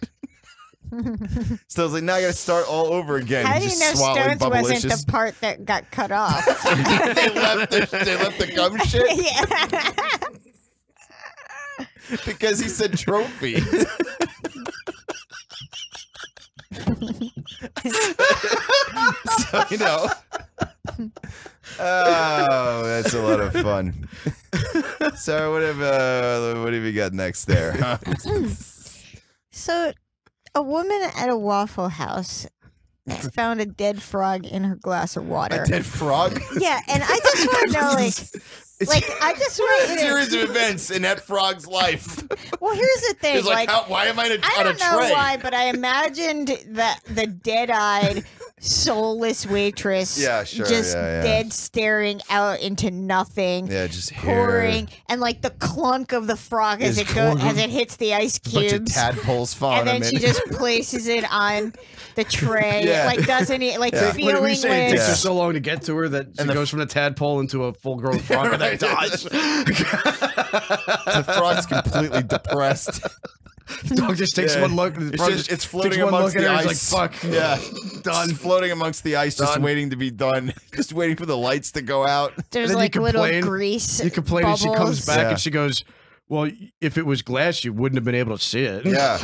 So I was like, now I gotta start all over again. How do you Just know swallowing stones wasn't Bubblicious. the part that got cut off? they left the gum shit? Yeah. Because he said trophy. So, oh, that's a lot of fun. So what have we got next there? Huh? So, a woman at a Waffle House found a dead frog in her glass of water. A dead frog? Yeah, and I just want to know, like, Like, I just want a series of events in that frog's life. Well, here's the thing. He's like, why am I on a tray? I don't know why, but I imagined that the dead-eyed, soulless waitress just dead staring out into nothing. Yeah, just pouring. And, like, the clunk of the frog as it hits the ice cubes. A bunch of tadpoles falling. And then she just places it on the tray. Yeah. Like, doesn't it? Like, feeling What do you say? It takes her like... so long to get to her that she goes from the tadpole into a full-grown frog and then dies. The frog's completely depressed. The dog just takes one look. It's floating amongst the ice. He's like, fuck. Yeah. Done. It's floating amongst the ice, just waiting to be done. Just waiting for the lights to go out. There's like little grease. You complain and she comes back Yeah. and she goes, well, if it was glass, you wouldn't have been able to see it. Yeah.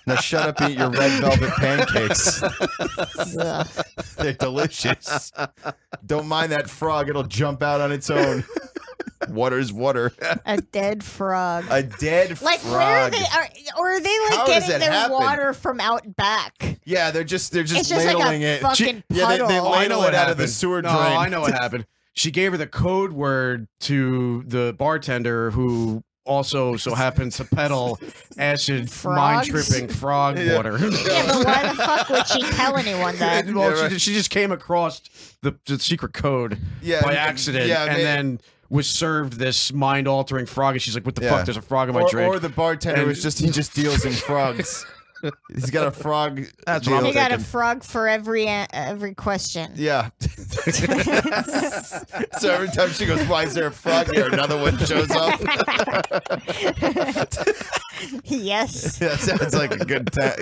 Now shut up and eat your red velvet pancakes. They're delicious. Don't mind that frog. It'll jump out on its own. Water's water. A dead frog. A dead like, frog. where are they? Or are they like How does getting that their happen? water from out back? Yeah, they're just It's just like a ladling it. fucking Yeah, they puddle. ladle it out of the sewer drain. No, I know what happened. She gave her the code word to the bartender who also so happens to peddle acid, mind-tripping frog water. Yeah, but why the fuck would she tell anyone that? Well, she just came across the secret code by accident and then was served this mind-altering frog, and she's like, what the fuck, there's a frog in my drink. Or the bartender was just, he just deals in frogs. He's got a frog. That's deal. He got a frog for every question. Yeah. So every time she goes, why is there a frog here? Another one shows up. Yes. That sounds like a good time.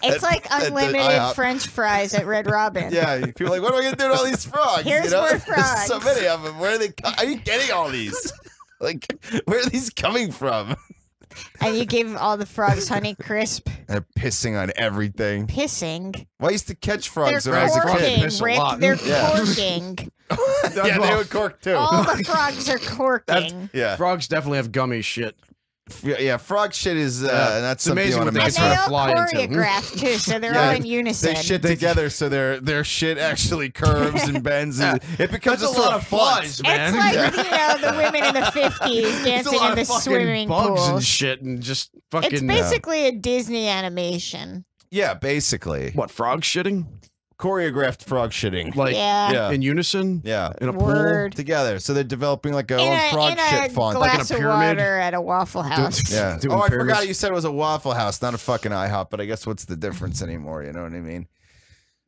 It's like unlimited French fries at Red Robin. Yeah, people are like, what am I going to do with all these frogs? Here's more There's frogs. so many of them. Where are they? Are you getting all these? Like, where are these coming from? And you give all the frogs Honey Crisp. They're pissing on everything. Pissing? Well, I used to catch frogs They're when I was a kid. corking, Rick. They're corking. Yeah, they would cork too. All the frogs are corking. Yeah. Frogs definitely have gummy shit. Yeah, frog shit is that's something you want to make And they all choreograph too, so they're all in unison. They shit together, so their shit actually curves and bends, and it becomes That's a a sort lot of of flies, man. It's like, Yeah. the women in the 50s dancing in the swimming bugs pool. and shit, and just fucking. It's basically a Disney animation. Yeah, basically. What, frog shitting? Choreographed frog shitting. Like Yeah. in unison? Yeah. In a Word. pool? Together. So they're developing like a In own a, frog in a shit font. glass Like in a of pyramid. water at a Waffle House. Yeah. Doing Oh, I pyramids. forgot you said it was a Waffle House, not a fucking IHOP, but I guess what's the difference anymore? You know what I mean?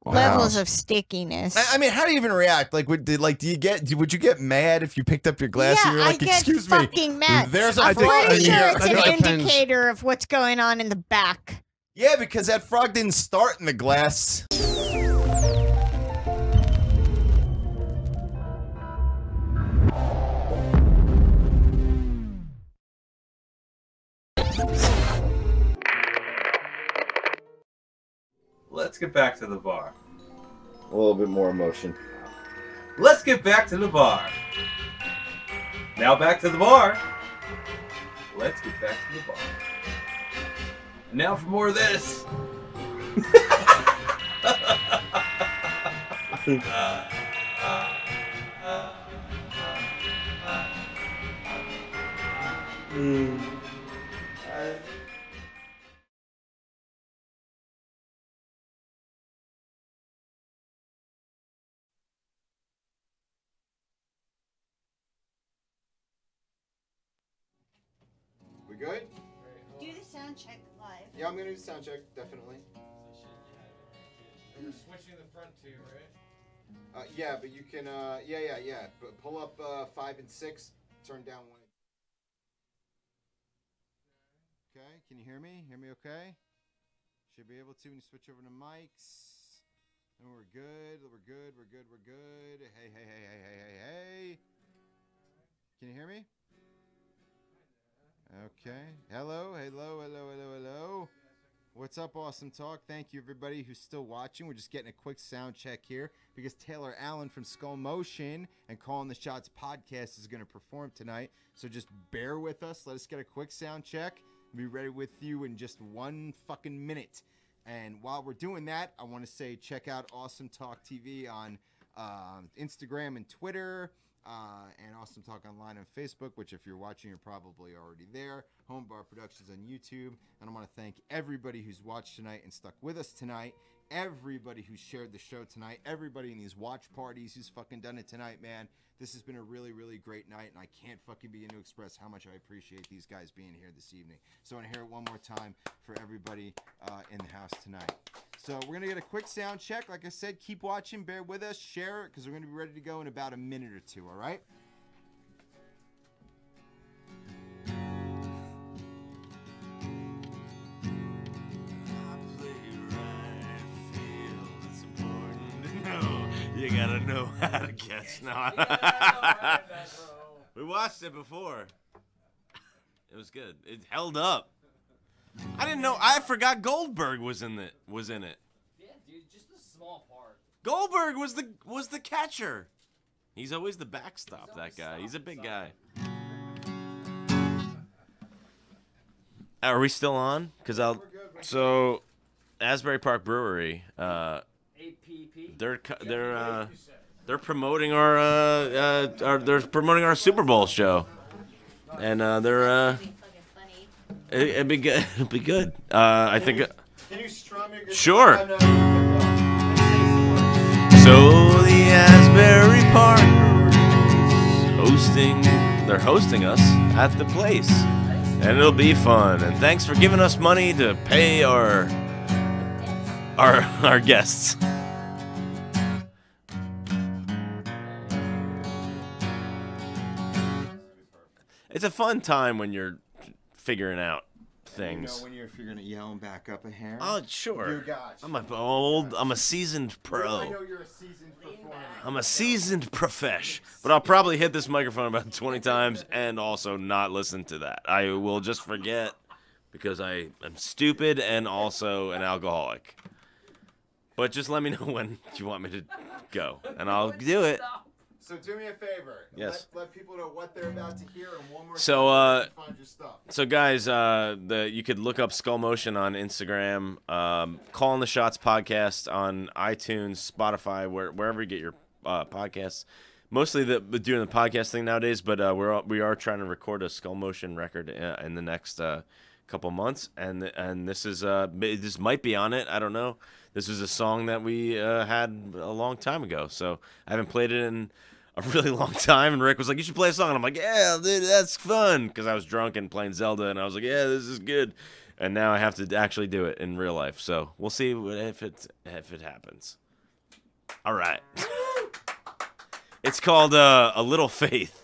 Levels of stickiness. I mean, how do you even react? Like, would you get mad if you picked up your glass Yeah, and you're like, I get "Excuse fucking me, mad. there's a I'm frog pretty in sure here." it's an indicator of what's going on in the back. Yeah, because that frog didn't start in the glass. Let's get back to the bar. A little bit more emotion. Let's get back to the bar. Now back to the bar. Let's get back to the bar. And now for more of this. We good? Do the sound check live. Yeah, I'm gonna do sound check, definitely. We're switching the front two, right? Yeah, but you can, yeah. But pull up 5 and 6, turn down 1. Okay, can you hear me? Hear me okay? Should be able to when you switch over to mics. And we're good. Hey. Can you hear me? Okay. Hello. What's up, Awesome Talk? Thank you, everybody who's still watching. We're just getting a quick sound check here because Taylor Allen from Skull Motion and Calling the Shots podcast is going to perform tonight. So just bear with us. Let us get a quick sound check. We'll be ready with you in just 1 fucking minute. And while we're doing that, I want to say check out Awesome Talk TV on Instagram and Twitter. and Awesome Talk Online on Facebook, which if you're watching, you're probably already there. Home Bar Productions on YouTube. And I want to thank everybody who's watched tonight and stuck with us tonight. Everybody who shared the show tonight. Everybody in these watch parties who's fucking done it tonight, man. This has been a really, really great night, and I can't fucking begin to express how much I appreciate these guys being here this evening. So I want to hear it one more time for everybody in the house tonight. So we're going to get a quick sound check. Like I said, keep watching, bear with us, share it, because we're going to be ready to go in about a minute or two, all right? You gotta know how to guess now. We watched it before. It was good. It held up. I didn't know. I forgot Goldberg was in it. Yeah, dude, just a small part. Goldberg was the catcher. He's always the backstop. That guy. He's a big guy. Are we still on? So, Asbury Park Brewery. They're promoting our Super Bowl show, and it'd be good. It'd be good. I think. Can you strum your guitar? Sure. So the Asbury Park they're hosting us at the place, and it'll be fun. And thanks for giving us money to pay our guests. It's a fun time when you're figuring out things. You know when you're figuring it, yelling back up a hair? Oh, sure. You got you. I'm a seasoned pro. I know you're a seasoned performer. I'm a seasoned profesh. But I'll probably hit this microphone about 20 times and also not listen to that. I will just forget because I am stupid and also an alcoholic. But just let me know when you want me to go, and I'll do it. So do me a favor. Yes. Let people know what they're about to hear, and one more So, time find your stuff. So guys, you could look up Skull Motion on Instagram, Calling the Shots podcast on iTunes, Spotify, wherever you get your podcasts. Mostly doing the podcast thing nowadays, but we are trying to record a Skull Motion record in the next couple months, and this might be on it. I don't know. This was a song that we had a long time ago, so I haven't played it in a really long time. And Rick was like, "You should play a song," and I'm like, "Yeah, dude, that's fun," because I was drunk and playing Zelda, and I was like, "Yeah, this is good." And now I have to actually do it in real life, so we'll see if it happens. All right. It's called A Little Faith.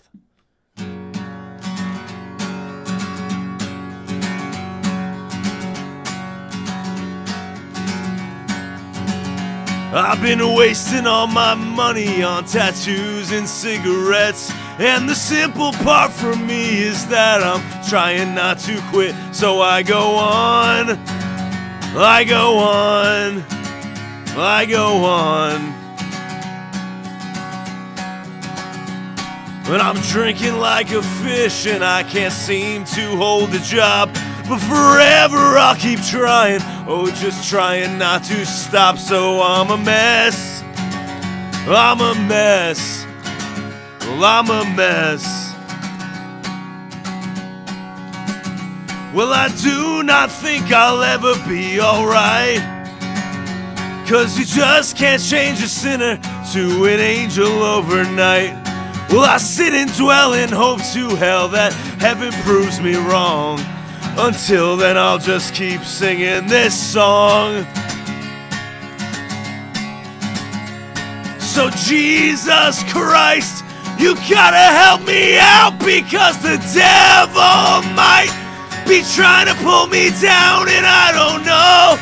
I've been wasting all my money on tattoos and cigarettes, and the simple part for me is that I'm trying not to quit. So I go on, I go on, I go on. But I'm drinking like a fish and I can't seem to hold a job. But forever I'll keep trying, oh, just trying not to stop. So I'm a mess, I'm a mess, well, I'm a mess. Well, I do not think I'll ever be alright, 'cause you just can't change a sinner to an angel overnight. Well, I sit and dwell in hope to hell that heaven proves me wrong. Until then, I'll just keep singing this song. So Jesus Christ, you gotta help me out, because the devil might be trying to pull me down, and I don't know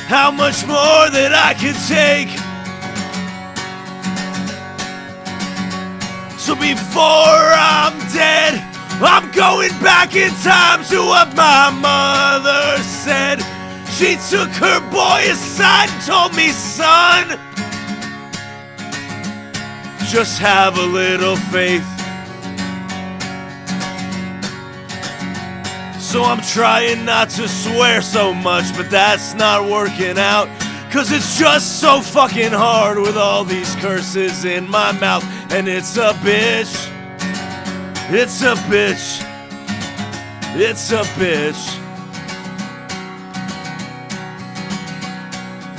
how much more that I can take. So before I'm dead, I'm going back in time to what my mother said. She took her boy aside and told me, son, just have a little faith. So I'm trying not to swear so much, but that's not working out. 'cause it's just so fucking hard with all these curses in my mouth. And it's a bitch. It's a bitch. It's a bitch.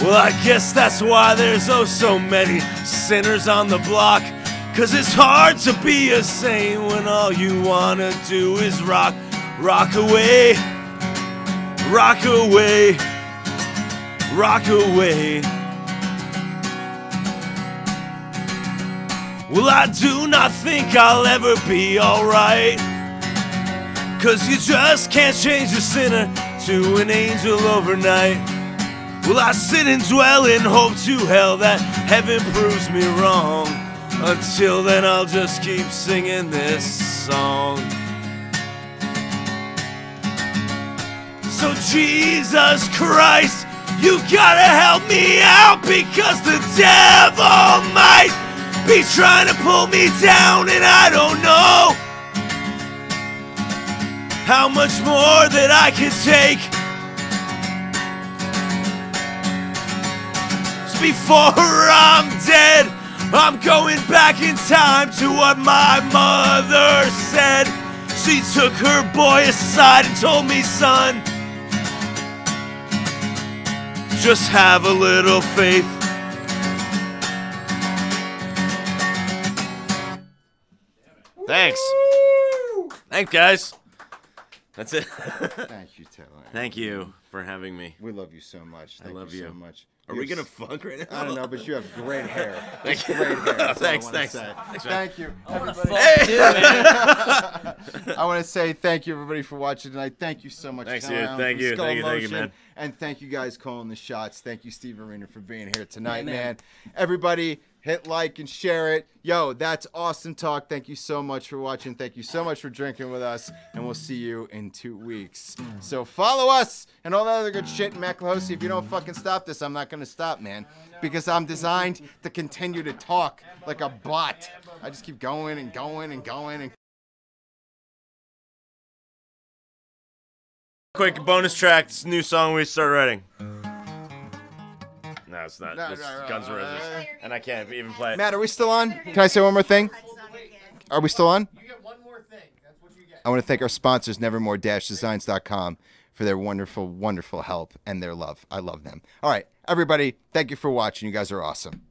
Well, I guess that's why there's oh so many sinners on the block. 'Cause it's hard to be a saint when all you wanna do is rock. Rock away. Rock away. Rock away. Well, I do not think I'll ever be alright. 'Cause you just can't change a sinner to an angel overnight. Well, I sit and dwell in hope to hell that heaven proves me wrong. Until then, I'll just keep singing this song. So Jesus Christ, you gotta help me out, because the devil might be trying to pull me down, and I don't know how much more that I can take. Before I'm dead, I'm going back in time to what my mother said. She took her boy aside and told me, son, just have a little faith. Thanks. Thanks, guys. That's it. Thank you, Taylor. Thank you for having me. We love you so much. Thank I love you you so much. Are we gonna fuck right now? I don't know, but you have great hair. Thank you. Great hair. That's Thanks, all I wanna thanks. say. Thanks, man. Thank you, I wanna everybody. fuck too, man. I want to say thank you, everybody, for watching tonight. Thank you so much. Thanks, Callin, dude. Thank from you. Skull Thank you, Motion. man. And thank you guys calling the shots. Thank you, Steve Arena, for being here tonight, Yeah, man. man. Everybody, hit like and share it. Yo, that's Austin Talk. Thank you so much for watching. Thank you so much for drinking with us. And we'll see you in 2 weeks. So follow us and all that other good shit. And Matt Clohosi, if you don't fucking stop this, I'm not going to stop, man. Because I'm designed to continue to talk like a bot. I just keep going and going and going and Quick bonus track, this new song we start writing. No, it's not. No, It's no, no, Guns N' Roses. And I can't even play it. Matt, are we still on? Can I say one more thing? Are we still on? You get one more thing. That's what you get. I want to thank our sponsors, nevermore-designs.com, for their wonderful, wonderful help and their love. I love them. All right, everybody, thank you for watching. You guys are awesome.